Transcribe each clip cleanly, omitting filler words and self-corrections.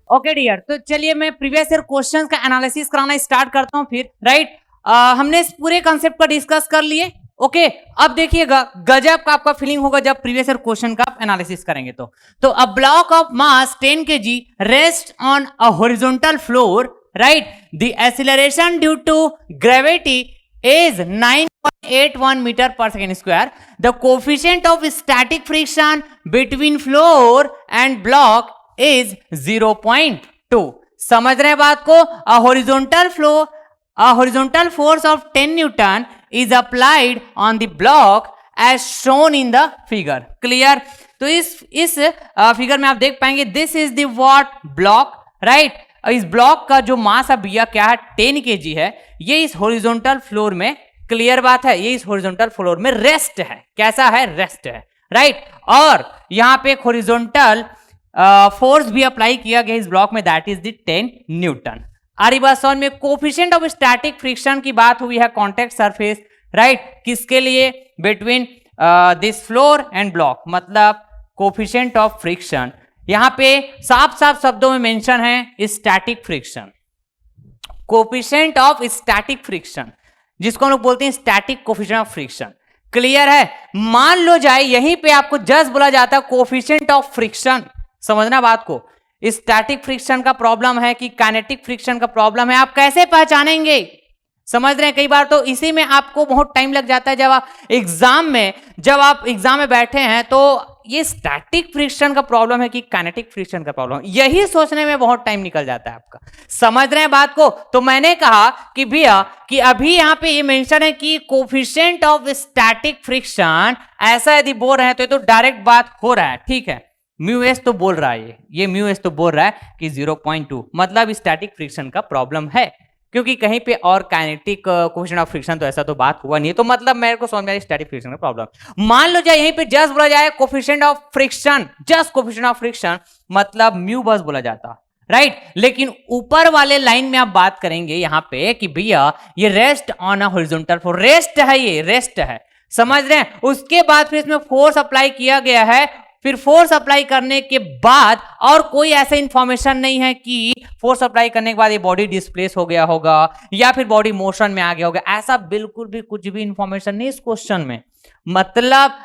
Okay dear, तो चलिए मैं प्रीवियस ईयर क्वेश्चंस का एनालिसिस कराना स्टार्ट करता हूं फिर, राइट। हमने इस पूरे कॉन्सेप्ट को डिस्कस कर लिए। ओके, अब देखिएगा गजब का आपका फीलिंग होगा जब प्रीवियस ईयर क्वेश्चन का एनालिसिस करेंगे। तो a block of mass 10 kg rest on a horizontal floor, right, the acceleration due to gravity is 9.81 meter per second square. The coefficient of static friction between floor and block is 0.2. समझ रहे हैं बात को? A horizontal force of 10 Newton is applied on the block as shown in the figure. Clear? तो इस figure में आप देख पाएंगे this is the what block, right. इस ब्लॉक का जो मास अब भैया क्या है 10 kg है, ये इस हॉरिजॉन्टल फ्लोर में, क्लियर बात है, ये इस हॉरिजॉन्टल फ्लोर में रेस्ट है। कैसा है? रेस्ट है, राइट। और यहाँ पे एक हॉरिजॉन्टल फोर्स भी अप्लाई किया गया इस ब्लॉक में, दैट इज द 10 न्यूटन। आरी बात समझ में? कोफिशिएंट ऑफ स्टैटिक फ्रिक्शन की बात हुई है कॉन्टेक्ट सरफेस, राइट, किसके लिए? Between this floor and block, मतलब कोफिशिएंट ऑफ फ्रिक्शन यहां पे साफ साफ शब्दों में मेंशन है static friction, coefficient of static friction, जिसको हम लोग बोलते हैं static coefficient of friction. Clear है? मान लो जाए यहीं पे आपको जस्ट बोला जाता है कोफिशिएंट ऑफ फ्रिक्शन। समझना बात को, स्टैटिक फ्रिक्शन का प्रॉब्लम है कि काइनेटिक फ्रिक्शन का प्रॉब्लम है, आप कैसे पहचानेंगे? समझ रहे हैं? कई बार तो इसी में आपको बहुत टाइम लग जाता है। जब आप एग्जाम में बैठे हैं तो ये स्टैटिक फ्रिक्शन का प्रॉब्लम है कि काइनेटिक फ्रिक्शन का प्रॉब्लम, यही सोचने में बहुत टाइम निकल जाता है आपका। समझ रहे हैं बात को? तो मैंने कहा कि भैया कि अभी यहां पे ये मेंशन है कि कोफिशिएंट ऑफ स्टैटिक फ्रिक्शन, ऐसा यदि बोल रहे हैं तो ये तो डायरेक्ट बात हो रहा है, ठीक है। म्यू एस तो बोल रहा है, ये म्यू एस तो बोल रहा है कि 0.2, मतलब स्टैटिक फ्रिक्शन का प्रॉब्लम है, क्योंकि कहीं पे और काइनेटिक कोफिशिएंट ऑफ फ्रिक्शन तो ऐसा तो बात हुआ नहीं है। तो मतलब मेरे को समझ में आया स्टैटिक फ्रिक्शन का प्रॉब्लम। मान लो जाए यहीं पे जस्ट बोला जाए coefficient of friction, just coefficient of friction, मतलब म्यू बस बोला जाता, राइट। लेकिन ऊपर वाले लाइन में आप बात करेंगे यहां पे कि भैया ये rest on a horizontal floor, rest है, ये रेस्ट है, समझ रहे हैं। उसके बाद फिर इसमें फोर्स अप्लाई किया गया है, फिर फोर्स अप्लाई करने के बाद और कोई ऐसा इंफॉर्मेशन नहीं है कि फोर्स अप्लाई करने के बाद ये बॉडी डिस्प्लेस हो गया होगा या फिर बॉडी मोशन में आ गया होगा, ऐसा बिल्कुल भी कुछ भी इंफॉर्मेशन नहीं इस क्वेश्चन में। मतलब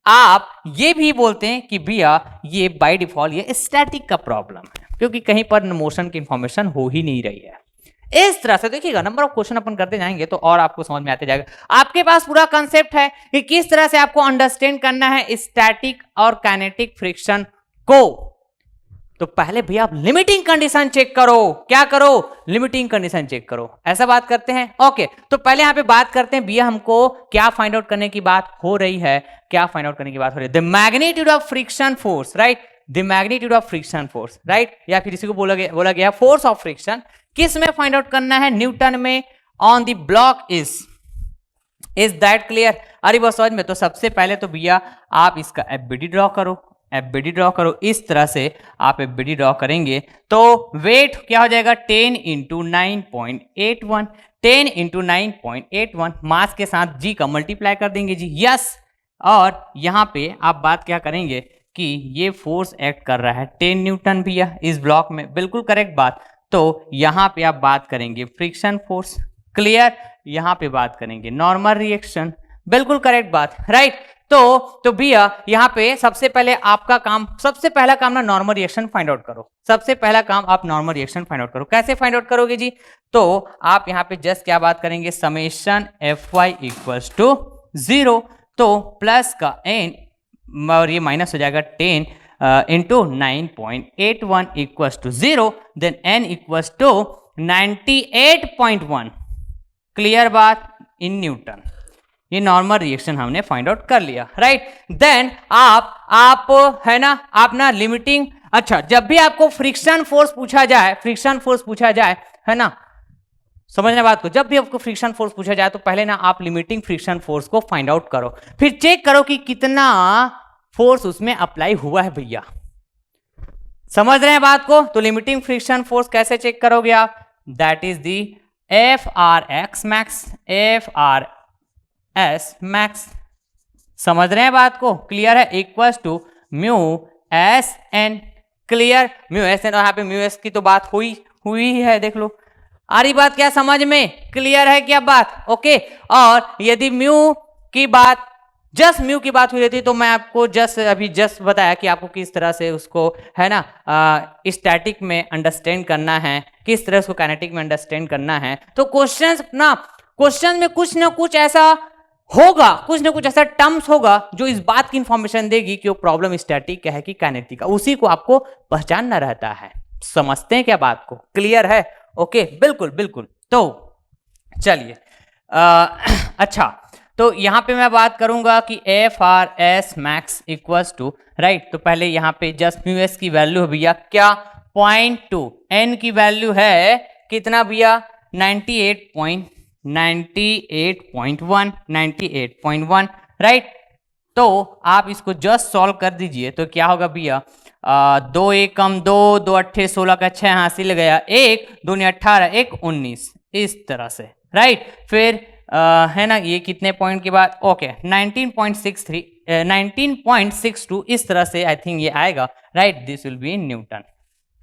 आप ये भी बोलते हैं कि भैया ये बाय डिफॉल्ट ये स्टैटिक का प्रॉब्लम है, क्योंकि कहीं पर मोशन की इंफॉर्मेशन हो ही नहीं रही है। इस तरह से देखिएगा नंबर ऑफ क्वेश्चन अपन करते जाएंगे तो और आपको समझ में आते जाएगा। आपके पास पूरा कंसेप्ट है कि किस तरह से आपको अंडरस्टैंड करना है स्टैटिक और काइनेटिक फ्रिक्शन को। तो पहले भैया आप लिमिटिंग कंडीशन चेक करो। क्या करो? लिमिटिंग कंडीशन चेक करो। ऐसा बात करते हैं? ओके, तो पहले यहां पे बात करते हैं भैया हमको क्या फाइंड आउट करने की बात हो रही है, क्या फाइंड आउट करने की बात हो रही है? The magnitude of friction force, right, the magnitude of friction force, right, या फिर इसी को बोला गया फोर्स ऑफ फ्रिक्शन। किस में फाइंड आउट करना है? न्यूटन में, on the block is that clear? अरे बस समझ में। तो सबसे पहले तो भैया आप इसका एफबीडी ड्रॉ करो, एफबीडी ड्रॉ करो। इस तरह से आप एफबीडी ड्रॉ करेंगे तो वेट क्या हो जाएगा? 10 इंटू 9.81, 10 इंटू 9.81, मास के साथ जी का मल्टीप्लाई कर देंगे जी, यस। और यहां पे आप बात क्या करेंगे कि ये फोर्स एक्ट कर रहा है 10 न्यूटन भैया इस ब्लॉक में, बिल्कुल करेक्ट बात। तो यहां पे आप बात करेंगे फ्रिक्शन फोर्स, क्लियर। यहां पे बात करेंगे नॉर्मल रिएक्शन, बिल्कुल करेक्ट बात, राइट। तो भैया यहां पे सबसे पहला काम ना नॉर्मल रिएक्शन फाइंड आउट करो। सबसे पहला काम आप नॉर्मल रिएक्शन फाइंड आउट करो। कैसे फाइंड आउट करोगे जी? तो आप यहां पे जस्ट क्या बात करेंगे? समेशन Fy इक्वल्स टू 0, तो प्लस का n और ये माइनस हो जाएगा 10 into 9.81 equals to 0, then n equals to 98.1, clear बात, इन न्यूटन। ये नॉर्मल रिएक्शन हमने फाइंड आउट कर लिया, राइट। देन आप है ना, आप ना लिमिटिंग, अच्छा जब भी आपको फ्रिक्शन फोर्स पूछा जाए, है ना, समझने बात को, जब भी आपको फ्रिक्शन फोर्स पूछा जाए तो पहले ना आप लिमिटिंग फ्रिक्शन फोर्स को फाइंड आउट करो, फिर चेक करो कि कितना फोर्स उसमें अप्लाई हुआ है भैया। समझ रहे हैं बात को? तो लिमिटिंग फ्रिक्शन फोर्स कैसे चेक करोगे आप? That is the FRX max, FRS max, समझ रहे हैं बात को? क्लियर है? Equals to mu S N, clear, mu S N, और यहाँ पे म्यू एस की तो बात हुई है, देख लो। आ रही बात क्या समझ में? क्लियर है क्या बात? ओके। और यदि म्यू की बात, जस्ट म्यू की बात हुई रहती तो मैं आपको जस्ट बताया कि आपको किस तरह से उसको है ना स्टैटिक में अंडरस्टैंड करना है, किस तरह उसको काइनेटिक में अंडरस्टैंड करना है। तो क्वेश्चन में कुछ ना कुछ ऐसा होगा, कुछ ना कुछ ऐसा टर्म्स होगा जो इस बात की इंफॉर्मेशन देगी कि वो प्रॉब्लम स्टैटिक का है कि काइनेटिक का, उसी को आपको पहचानना रहता है। समझते हैं क्या बात को? क्लियर है? ओके, बिल्कुल बिल्कुल। तो चलिए अच्छा, तो यहां पे मैं बात करूंगा कि F R S max equals to, right, तो पहले यहां पे जस्ट म्यू एस की वैल्यू है भैया क्या? 0.2, एन की वैल्यू है कितना भैया? 98.1, राइट। तो आप इसको जस्ट सॉल्व कर दीजिए तो क्या होगा भैया? 2 एकम 2, 2 अट्ठे 16 का 6 हासिल गया, 1 2 18, 1 19, इस तरह से, राइट। फिर है ना, ये कितने पॉइंट के बाद? ओके 19.63, 19.62, इस तरह से आई थिंक ये आएगा, right. This will be in Newton.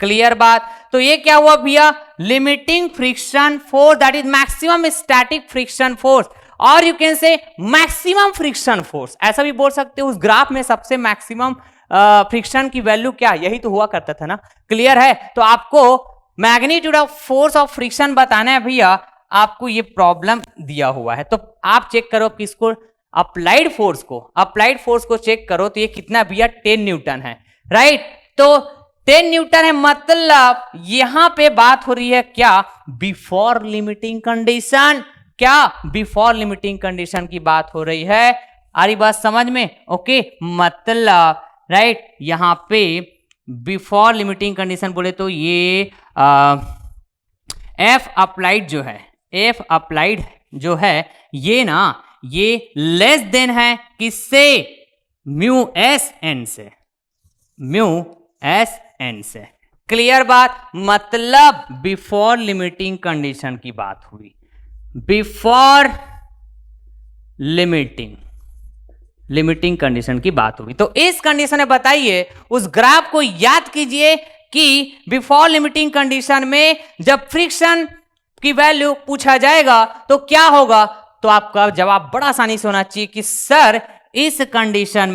Clear बात? तो ये क्या हुआ भैया? Limiting friction force, that is maximum static friction force, और you can say maximum friction force, ऐसा भी बोल सकते हो। उस ग्राफ में सबसे मैक्सिमम फ्रिक्शन की वैल्यू क्या? यही तो हुआ करता था ना। क्लियर है? तो आपको magnitude of force of friction बताना है भैया, आपको ये प्रॉब्लम दिया हुआ है। तो आप चेक करो कि इसको अप्लाइड फोर्स को चेक करो तो ये कितना भैया? 10 न्यूटन है, राइट। तो 10 न्यूटन है, मतलब यहां पे बात हो रही है क्या? Before limiting condition. क्या? बिफोर लिमिटिंग कंडीशन की बात हो रही है। आ रही बात समझ में? ओके, मतलब राइट, यहां पे बिफोर लिमिटिंग कंडीशन बोले तो ये एफ अप्लाइड जो है ये ना, ये लेस देन है किससे? म्यू एस एन से। क्लियर बात? मतलब बिफोर लिमिटिंग कंडीशन की बात हुई, बिफोर लिमिटिंग कंडीशन की बात हुई। तो इस कंडीशन में बताइए, उस ग्राफ को याद कीजिए कि बिफोर लिमिटिंग कंडीशन में जब फ्रिक्शन की वैल्यू पूछा जाएगा तो क्या होगा? तो आपका जवाब बड़ा आसानी से होना चाहिए कि सर इस कंडीशन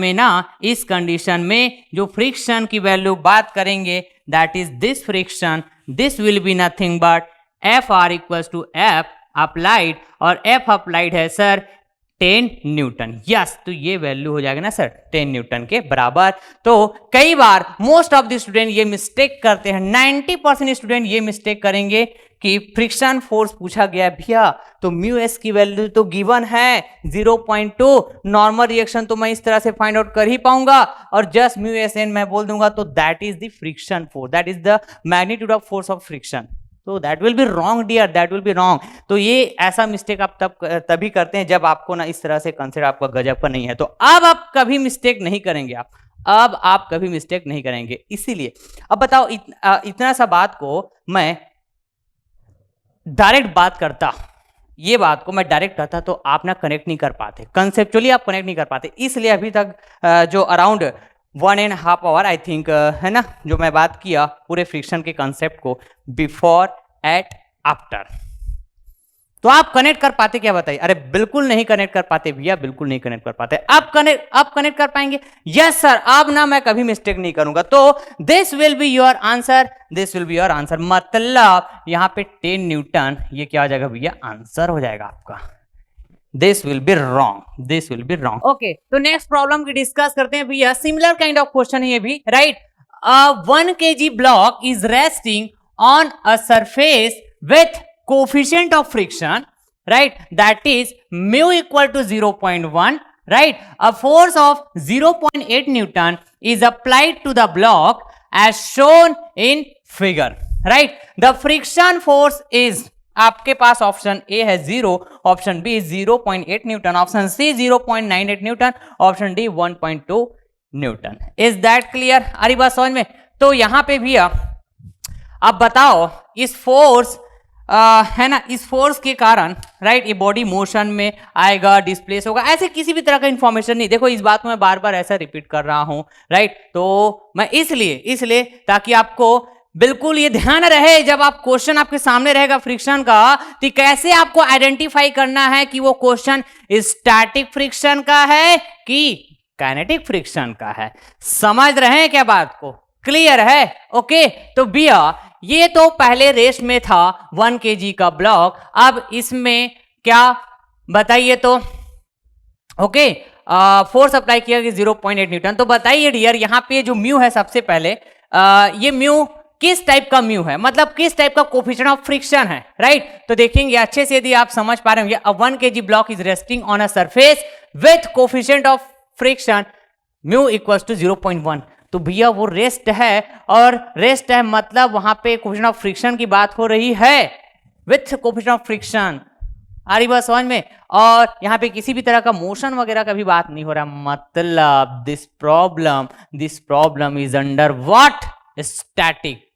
में जो फ्रिक्शन की वैल्यू बात करेंगे, that is this friction, this will be nothing but F R equals to F applied, और एफ अप्लाइड है सर 10 न्यूटन। यस, तो ये वैल्यू हो जाएगा ना सर 10 न्यूटन के बराबर। तो कई बार मोस्ट ऑफ द स्टूडेंट ये मिस्टेक करते हैं, 90% स्टूडेंट ये मिस्टेक करेंगे कि फ्रिक्शन फोर्स पूछा गया भैया तो म्यू एस की वैल्यू तो गिवन है 0.2, नॉर्मल रिएक्शन तो मैं इस तरह से फाइंड आउट कर ही पाऊंगा, और जस्ट म्यू एस एन मैं बोल दूंगा तो that is the friction force, that is the magnitude of force of friction. तो that will be wrong dear, that will be wrong. तो ये ऐसा मिस्टेक आप तभी करते हैं जब आपको ना इस तरह से कंसेप्ट आपका गजब का नहीं है। तो अब आप कभी मिस्टेक नहीं करेंगे, अब आप कभी मिस्टेक नहीं करेंगे। इसीलिए अब बताओ, इतना सा बात को मैं डायरेक्ट बात करता, ये बात को मैं डायरेक्ट करता तो आप ना कनेक्ट नहीं कर पाते, कंसेप्चुअली आप कनेक्ट नहीं कर पाते। इसलिए अभी तक जो अराउंड 1.5 आवर आई थिंक है ना, जो मैं बात किया पूरे फ्रिक्शन के कंसेप्ट को, बिफोर एट आफ्टर, तो आप कनेक्ट कर पाते क्या? बताइए। अरे बिल्कुल नहीं कनेक्ट कर पाते भैया, बिल्कुल नहीं कनेक्ट कर पाते। अब कनेक्ट कर पाएंगे? यस सर, अब ना मैं कभी मिस्टेक नहीं करूंगा। तो this will be your answer, मतलब यहां पे 10 न्यूटन, ये क्या हो जाएगा भैया? आंसर हो जाएगा आपका। This will be wrong, okay. तो नेक्स्ट प्रॉब्लम की डिस्कस करते हैं भैया। सिमिलर काइंड ऑफ क्वेश्चन है ये भी, right. 1 kg block is resting on a surface with coefficient of friction, right, that is mu equal to 0.1, right. A force of 0.8 Newton is applied to the block as shown in figure, right. The friction force is, आपके पास option A है 0, option B 0.8 Newton, option C 0.98 Newton, option D 1.2 Newton. Is that clear? आ रही बात समझ में? तो यहां पे भैया अब बताओ, इस फोर्स है ना, इस फोर्स के कारण राइट ये बॉडी मोशन में आएगा, डिस्प्लेस होगा, ऐसे किसी भी तरह का इंफॉर्मेशन नहीं। देखो इस बात को मैं बार बार ऐसा रिपीट कर रहा हूं राइट, तो मैं इसलिए ताकि आपको बिल्कुल ये ध्यान रहे, जब आप क्वेश्चन आपके सामने रहेगा फ्रिक्शन का, तो कैसे आपको आइडेंटिफाई करना है कि वो क्वेश्चन स्टैटिक फ्रिक्शन का है कि काइनेटिक फ्रिक्शन का है। समझ रहे हैं क्या बात को? क्लियर है? ओके, तो भैया ये तो पहले रेस में था 1 kg का ब्लॉक, अब इसमें क्या बताइए तो? ओके, फोर्स अप्लाई किया कि 0.8 न्यूटन। तो बताइए डियर, यहाँ पे जो म्यू है सबसे पहले ये म्यू किस टाइप का म्यू है, मतलब किस टाइप का कोफिशिएंट ऑफ फ्रिक्शन है राइट। तो देखेंगे अच्छे से, यदि आप समझ पा रहे होंगे, a 1 kg block is resting on a surface with coefficient of friction mu equals to 0.1। तो भैया वो रेस्ट है, और रेस्ट है मतलब वहां पे कोफिशिएंट ऑफ फ्रिक्शन की बात हो रही है विथ कोफिशिएंट ऑफ फ्रिक्शन। आ रही बात समझ में? और यहाँ पे किसी भी तरह का मोशन वगैरह का भी बात नहीं हो रहा, मतलब this problem is under what? Static.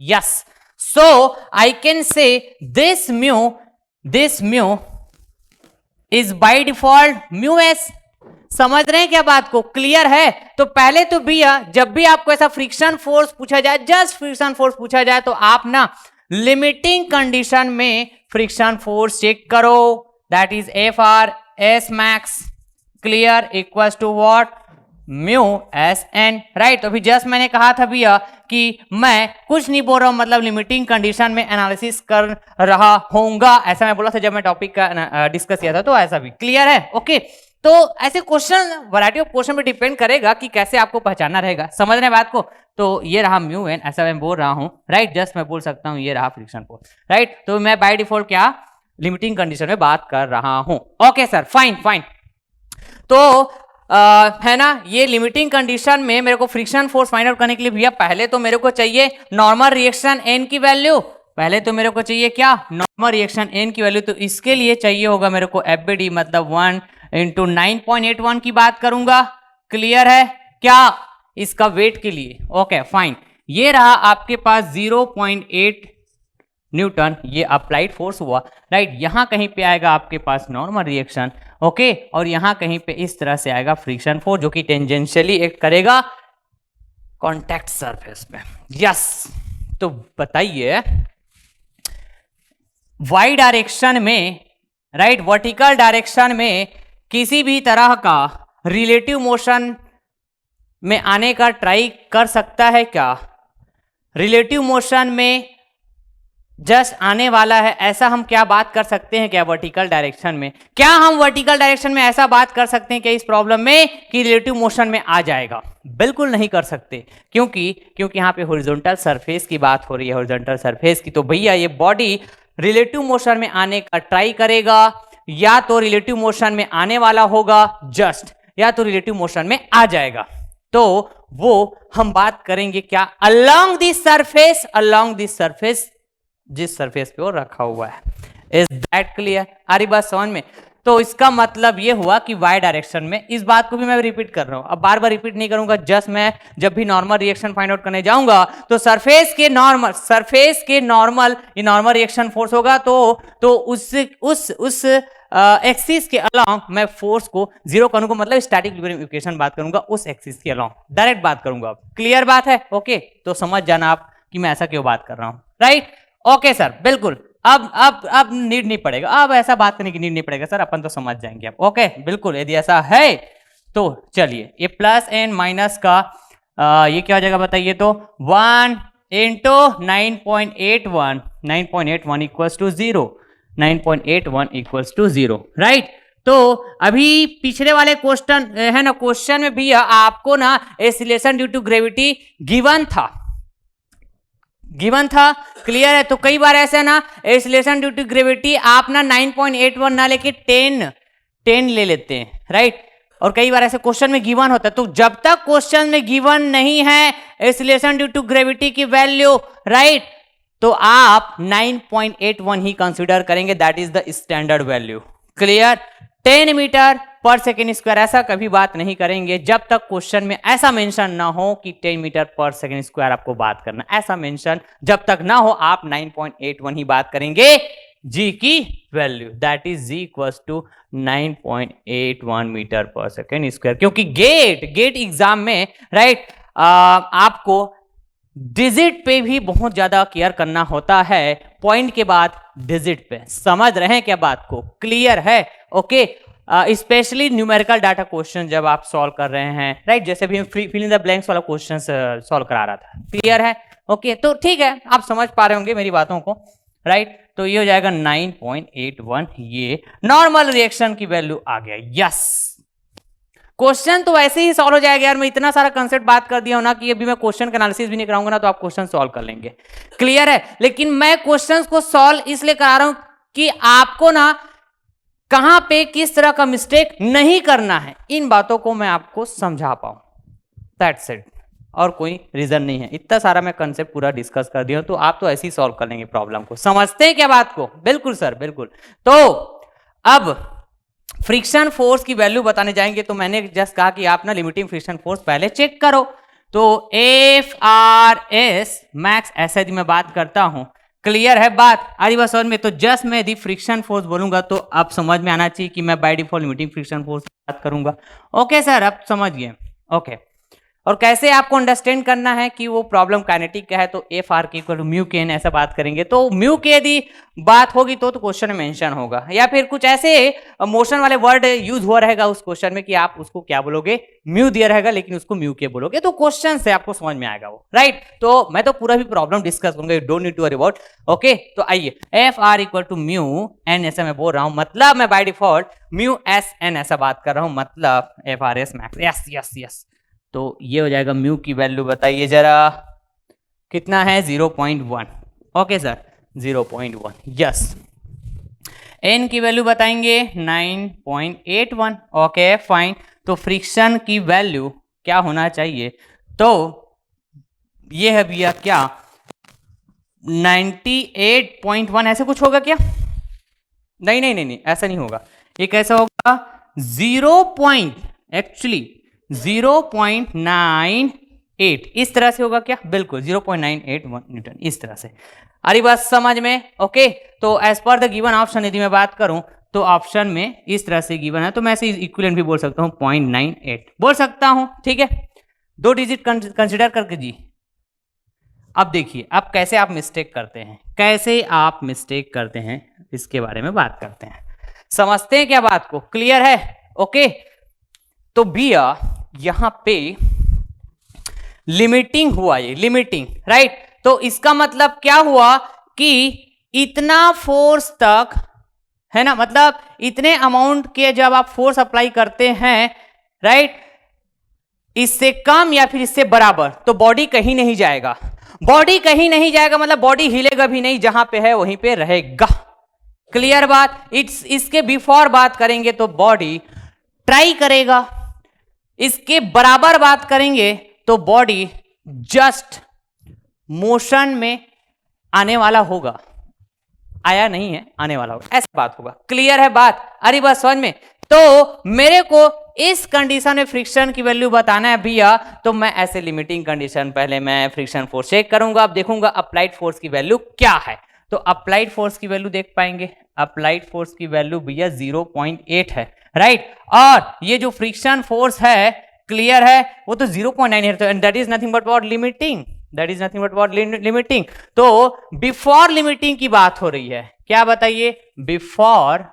Yes, so I can से this mu is by default mu S. समझ रहे हैं क्या बात को? क्लियर है? तो पहले तो भैया जब भी आपको ऐसा फ्रिक्शन फोर्स पूछा जाए, जस्ट फ्रिक्शन फोर्स पूछा जाए, तो आप ना लिमिटिंग कंडीशन में फ्रिक्शन फोर्स चेक करो, that is F R S max clear equals to what? Mu S N right. तो अभी जस्ट मैंने कहा था भैया कि मैं कुछ नहीं बोल रहा हूं, मतलब लिमिटिंग कंडीशन में एनालिसिस कर रहा होऊंगा, ऐसा मैं बोला था जब मैं टॉपिक का डिस्कस किया था, तो ऐसा भी क्लियर है? ओके, तो ऐसे क्वेश्चन, वैरायटी ऑफ क्वेश्चन पे डिपेंड करेगा कि कैसे आपको पहचानना रहेगा। समझ रहे हैं बात को? तो ये रहा म्यू एन, ऐसा मैं बोल रहा हूं राइट, जस्ट मैं बोल सकता हूं ये रहा फ्रिक्शन फोर्स राइट। तो मैं बाय डिफॉल्ट क्या लिमिटिंग कंडीशन में बात कर रहा हूं। Okay sir, fine. तो है ना, ये लिमिटिंग कंडीशन में मेरे को फ्रिक्शन फोर्स फाइंड आउट करने के लिए भैया पहले तो मेरे को चाहिए नॉर्मल रिएक्शन एन की वैल्यू। पहले तो मेरे को चाहिए क्या? नॉर्मल रिएक्शन एन की वैल्यू। तो इसके लिए चाहिए होगा मेरे को एफबीडी, मतलब 1 × 9.81 की बात करूंगा। क्लियर है क्या? इसका वेट के लिए। ओके फाइन, ये रहा आपके पास 0.8 न्यूटन, ये अप्लाइड फोर्स हुआ राइट। यहां कहीं पे आएगा आपके पास नॉर्मल रिएक्शन, ओके, और यहां कहीं पे इस तरह से आएगा फ्रिक्शन फोर्स, जो कि टेंजेंशियली एक्ट करेगा कॉन्टैक्ट सरफेस पे। यस, तो बताइए वाई डायरेक्शन में राइट, वर्टिकल डायरेक्शन में किसी भी तरह का रिलेटिव मोशन में आने का ट्राई कर सकता है क्या? रिलेटिव मोशन में जस्ट आने वाला है, ऐसा हम क्या बात कर सकते हैं क्या वर्टिकल डायरेक्शन में? क्या हम वर्टिकल डायरेक्शन में ऐसा बात कर सकते हैं क्या इस प्रॉब्लम में कि रिलेटिव मोशन में आ जाएगा? बिल्कुल नहीं कर सकते। क्योंकि यहाँ पे हॉरिजॉन्टल सरफेस की बात हो रही है, हॉरिजॉन्टल सरफेस की। तो भैया ये बॉडी रिलेटिव मोशन में आने का ट्राई करेगा, या तो रिलेटिव मोशन में आने वाला होगा जस्ट, या तो रिलेटिव मोशन में आ जाएगा। तो वो हम बात करेंगे क्या? अलोंग दिस सरफेस, जिस सरफेस पे वो रखा हुआ है। Is that clear? आ रही बात समझ में? तो इसका मतलब ये हुआ कि वाई डायरेक्शन में, इस बात को भी मैं रिपीट कर रहा हूं, अब बार बार रिपीट नहीं करूंगा, जस्ट मैं जब भी नॉर्मल रिएक्शन फाइंड आउट करने जाऊंगा तो सरफेस के नॉर्मल ये नॉर्मल रिएक्शन फोर्स होगा, तो उस एक्सिस के अलोंग मैं फोर्स को जीरो करूंगा, मतलब स्टैटिक इक्विलिब्रियम इक्वेशन बात करूंगा उस एक्सिस के अलोंग, डायरेक्ट बात करूंगा। क्लियर बात है? ओके, तो समझ जाना आप कि मैं ऐसा क्यों बात कर रहा हूं राइट। ओके सर, बिल्कुल। अब नीड नहीं पड़ेगा, अब ऐसा बात करने की नीड नहीं पड़ेगा सर, अपन तो समझ जाएंगे अब। ओके, बिल्कुल, यदि ऐसा है तो चलिए ये प्लस एंड माइनस का ये क्या हो जाएगा बताइए तो? 1 × 9.81 equals to 0, 9.81 equals to 0 right. तो अभी पिछले वाले क्वेश्चन है ना, क्वेश्चन में भी आपको ना acceleration due to gravity given था। क्लियर है? तो कई बार ऐसा ना एक्सीलरेशन ड्यू टू ग्रेविटी आप ना 9.81 ना लेके 10 ले लेते हैं राइट। और कई बार ऐसे क्वेश्चन में गिवन होता है, तो जब तक क्वेश्चन में गिवन नहीं है एक्सीलरेशन ड्यू टू ग्रेविटी की वैल्यू राइट, तो आप 9.81 ही कंसीडर करेंगे, that is the standard value. Clear? 10 metre पर सेकेंड स्क्वायर, ऐसा कभी बात नहीं करेंगे जब तक क्वेश्चन में ऐसा मेंशन ना हो कि 10 मीटर पर सेकेंड स्क्वायर आपको बात करना। ऐसा मेंशन जब तक ना हो आप 9.81 ही बात करेंगे जी की value, that is g equals to 9.81 metre पर सेकेंड स्क्वायर। क्योंकि गेट एग्जाम में राइट आपको डिजिट पे भी बहुत ज्यादा केयर करना होता है, पॉइंट के बाद डिजिट पे। समझ रहे हैं क्या बात को? क्लियर है? Okay. Specially numerical data question जब आप सॉल्व कर रहे हैं राइट, जैसे भी फिल इन द ब्लैंक्स वाला क्वेश्चन सॉल्व करा रहा था। क्लियर है? ओके तो ठीक है, आप समझ पा रहे होंगे मेरी बातों को राइट। तो ये हो जाएगा 9.81, ये नॉर्मल रिएक्शन की वैल्यू आ गया। यस, क्वेश्चन तो वैसे ही सॉल्व हो जाएगा यार। मैं इतना सारा कंसेप्ट बात कर दिया हूं ना कि अभी मैं क्वेश्चन का एनालिसिस भी नहीं कराऊंगा ना तो आप क्वेश्चन सॉल्व कर लेंगे। क्लियर है? लेकिन मैं क्वेश्चंस को सॉल्व इसलिए करा रहा हूं कि आपको ना कहां पे किस तरह का मिस्टेक नहीं करना है, इन बातों को मैं आपको समझा पाऊं। दैट्स इट, और कोई रीजन नहीं है। इतना सारा मैं कंसेप्ट पूरा डिस्कस कर दिया हूं, तो आप तो ऐसे ही सॉल्व कर लेंगे प्रॉब्लम को। समझते हैं क्या बात को? बिल्कुल सर, बिल्कुल। तो अब फ्रिक्शन फोर्स की वैल्यू बताने जाएंगे, तो मैंने जस्ट कहा कि आप ना लिमिटिंग फ्रिक्शन फोर्स पहले चेक करो। तो FRS मैक्स ऐसे यदि मैं बात करता हूं, क्लियर है बात? अरे बस समझ में, तो जस्ट मैं यदि फ्रिक्शन फोर्स बोलूंगा तो अब समझ में आना चाहिए कि मैं by default limiting friction force की बात करूंगा। ओके सर, अब समझ गए। ओके, और कैसे आपको अंडरस्टैंड करना है कि वो प्रॉब्लम काइनेटिक का है, तो एफ आर के इक्वल टू म्यू के एन ऐसा बात करेंगे। तो म्यू के यदि बात होगी तो क्वेश्चन में मेंशन होगा, या फिर कुछ ऐसे मोशन वाले वर्ड यूज हुआ रहेगा उस क्वेश्चन में कि आप उसको क्या बोलोगे, म्यू दिया रहेगा लेकिन उसको म्यू के बोलोगे, तो क्वेश्चन से आपको समझ में आएगा वो राइट। तो मैं तो पूरा भी प्रॉब्लम डिस्कस करूंगा, you don't need to worry about. Okay, तो आइए F R equal to mu N ऐसा मैं बोल रहा हूं, मतलब मैं by default mu S N ऐसा बात कर रहा हूं, मतलब F R S max. Yes yes yes, तो ये हो जाएगा म्यू की वैल्यू बताइए जरा कितना है, 0.1। Okay sir, 0.1। यस, एन की वैल्यू बताएंगे 9.81। ओके फाइन, तो फ्रिक्शन की वैल्यू क्या होना चाहिए, तो ये है भैया क्या 98.1 ऐसे कुछ होगा क्या? नहीं नहीं नहीं नहीं, ऐसा नहीं होगा। ये कैसा होगा 0.98 इस तरह से होगा क्या? बिल्कुल 0.981 न्यूटन इस तरह से। अरे बात समझ में? ओके, तो as per the given option यदि मैं बात करूं तो ऑप्शन में इस तरह से गिवन है, तो मैं इसे इक्विवेलेंट भी बोल सकता हूं, 0.98 बोल सकता हूं। ठीक है, 2 डिजिट कंसिडर करके जी। अब देखिए अब कैसे आप मिस्टेक करते हैं, कैसे आप मिस्टेक करते हैं इसके बारे में बात करते हैं। समझते हैं क्या बात को? क्लियर है? ओके, तो भैया यहां पे लिमिटिंग हुआ, ये लिमिटिंग राइट। तो इसका मतलब क्या हुआ कि इतना फोर्स तक है ना, मतलब इतने अमाउंट के जब आप फोर्स अप्लाई करते हैं राइट, इससे कम या फिर इससे बराबर, तो बॉडी कहीं नहीं जाएगा। बॉडी कहीं नहीं जाएगा मतलब बॉडी हिलेगा भी नहीं, जहां पे है वहीं पे रहेगा। क्लियर बात? इसके बिफोर बात करेंगे तो बॉडी ट्राई करेगा, इसके बराबर बात करेंगे तो बॉडी जस्ट मोशन में आने वाला होगा, आया नहीं है, आने वाला होगा, ऐसा बात होगा। क्लियर है बात? अरे बस समझ में। तो मेरे को इस कंडीशन में फ्रिक्शन की वैल्यू बताना है भैया, तो मैं ऐसे लिमिटिंग कंडीशन पहले मैं फ्रिक्शन फोर्स चेक करूंगा, अब देखूंगा अप्लाइड फोर्स की वैल्यू क्या है। तो अप्लाइड फोर्स की वैल्यू देख पाएंगे, अप्लाइड फोर्स की वैल्यू भैया 0.8 है राइट, और ये जो फ्रिक्शन फोर्स है क्लियर है वो तो 0.9 है, तो that is nothing but what limiting, that is nothing but what limiting. तो बिफोर लिमिटिंग की बात हो रही है, क्या बताइए? बिफोर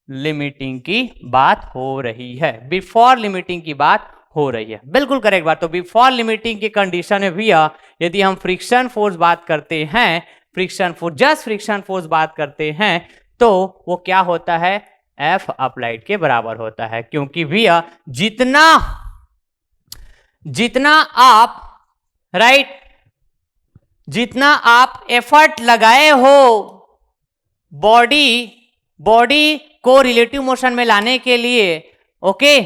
लिमिटिंग की बात हो रही है, बिफोर लिमिटिंग की बात हो रही है, बिल्कुल करेक्ट बात। तो बिफोर लिमिटिंग की कंडीशन में भैया यदि हम फ्रिक्शन फोर्स बात करते हैं, friction force just friction force बात करते हैं, तो वो क्या होता है? एफ अप्लाइड के बराबर होता है, क्योंकि भैया जितना आप राइट, जितना आप एफर्ट लगाए हो बॉडी को रिलेटिव मोशन में लाने के लिए, ओके,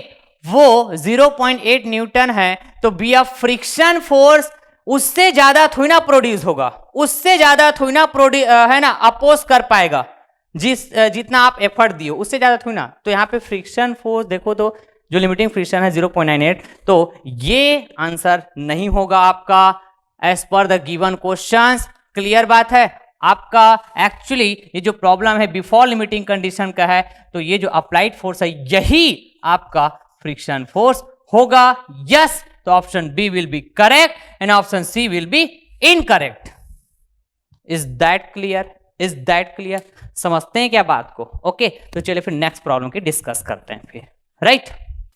वो 0.8 न्यूटन है, तो भैया फ्रिक्शन फोर्स उससे ज्यादा थोड़ी ना प्रोड्यूस होगा, उससे ज्यादा थोड़ी ना है ना अपोज कर पाएगा, जितना आप एफर्ट दियो उससे ज्यादा थोड़ी ना। तो यहाँ पे फ्रिक्शन फोर्स देखो तो जो लिमिटिंग फ्रिक्शन है 0.98, तो ये आंसर नहीं होगा आपका as per the given questions. Clear बात है आपका। एक्चुअली ये जो प्रॉब्लम है बिफोर लिमिटिंग कंडीशन का है, तो ये जो अप्लाइड फोर्स है यही आपका फ्रिक्शन फोर्स होगा। यस, तो option B will be correct and option C will be incorrect. Is that clear? Is that clear? समझते हैं क्या बात को? ओके, तो चलिए फिर नेक्स्ट प्रॉब्लम की डिस्कस करते हैं फिर। राइट,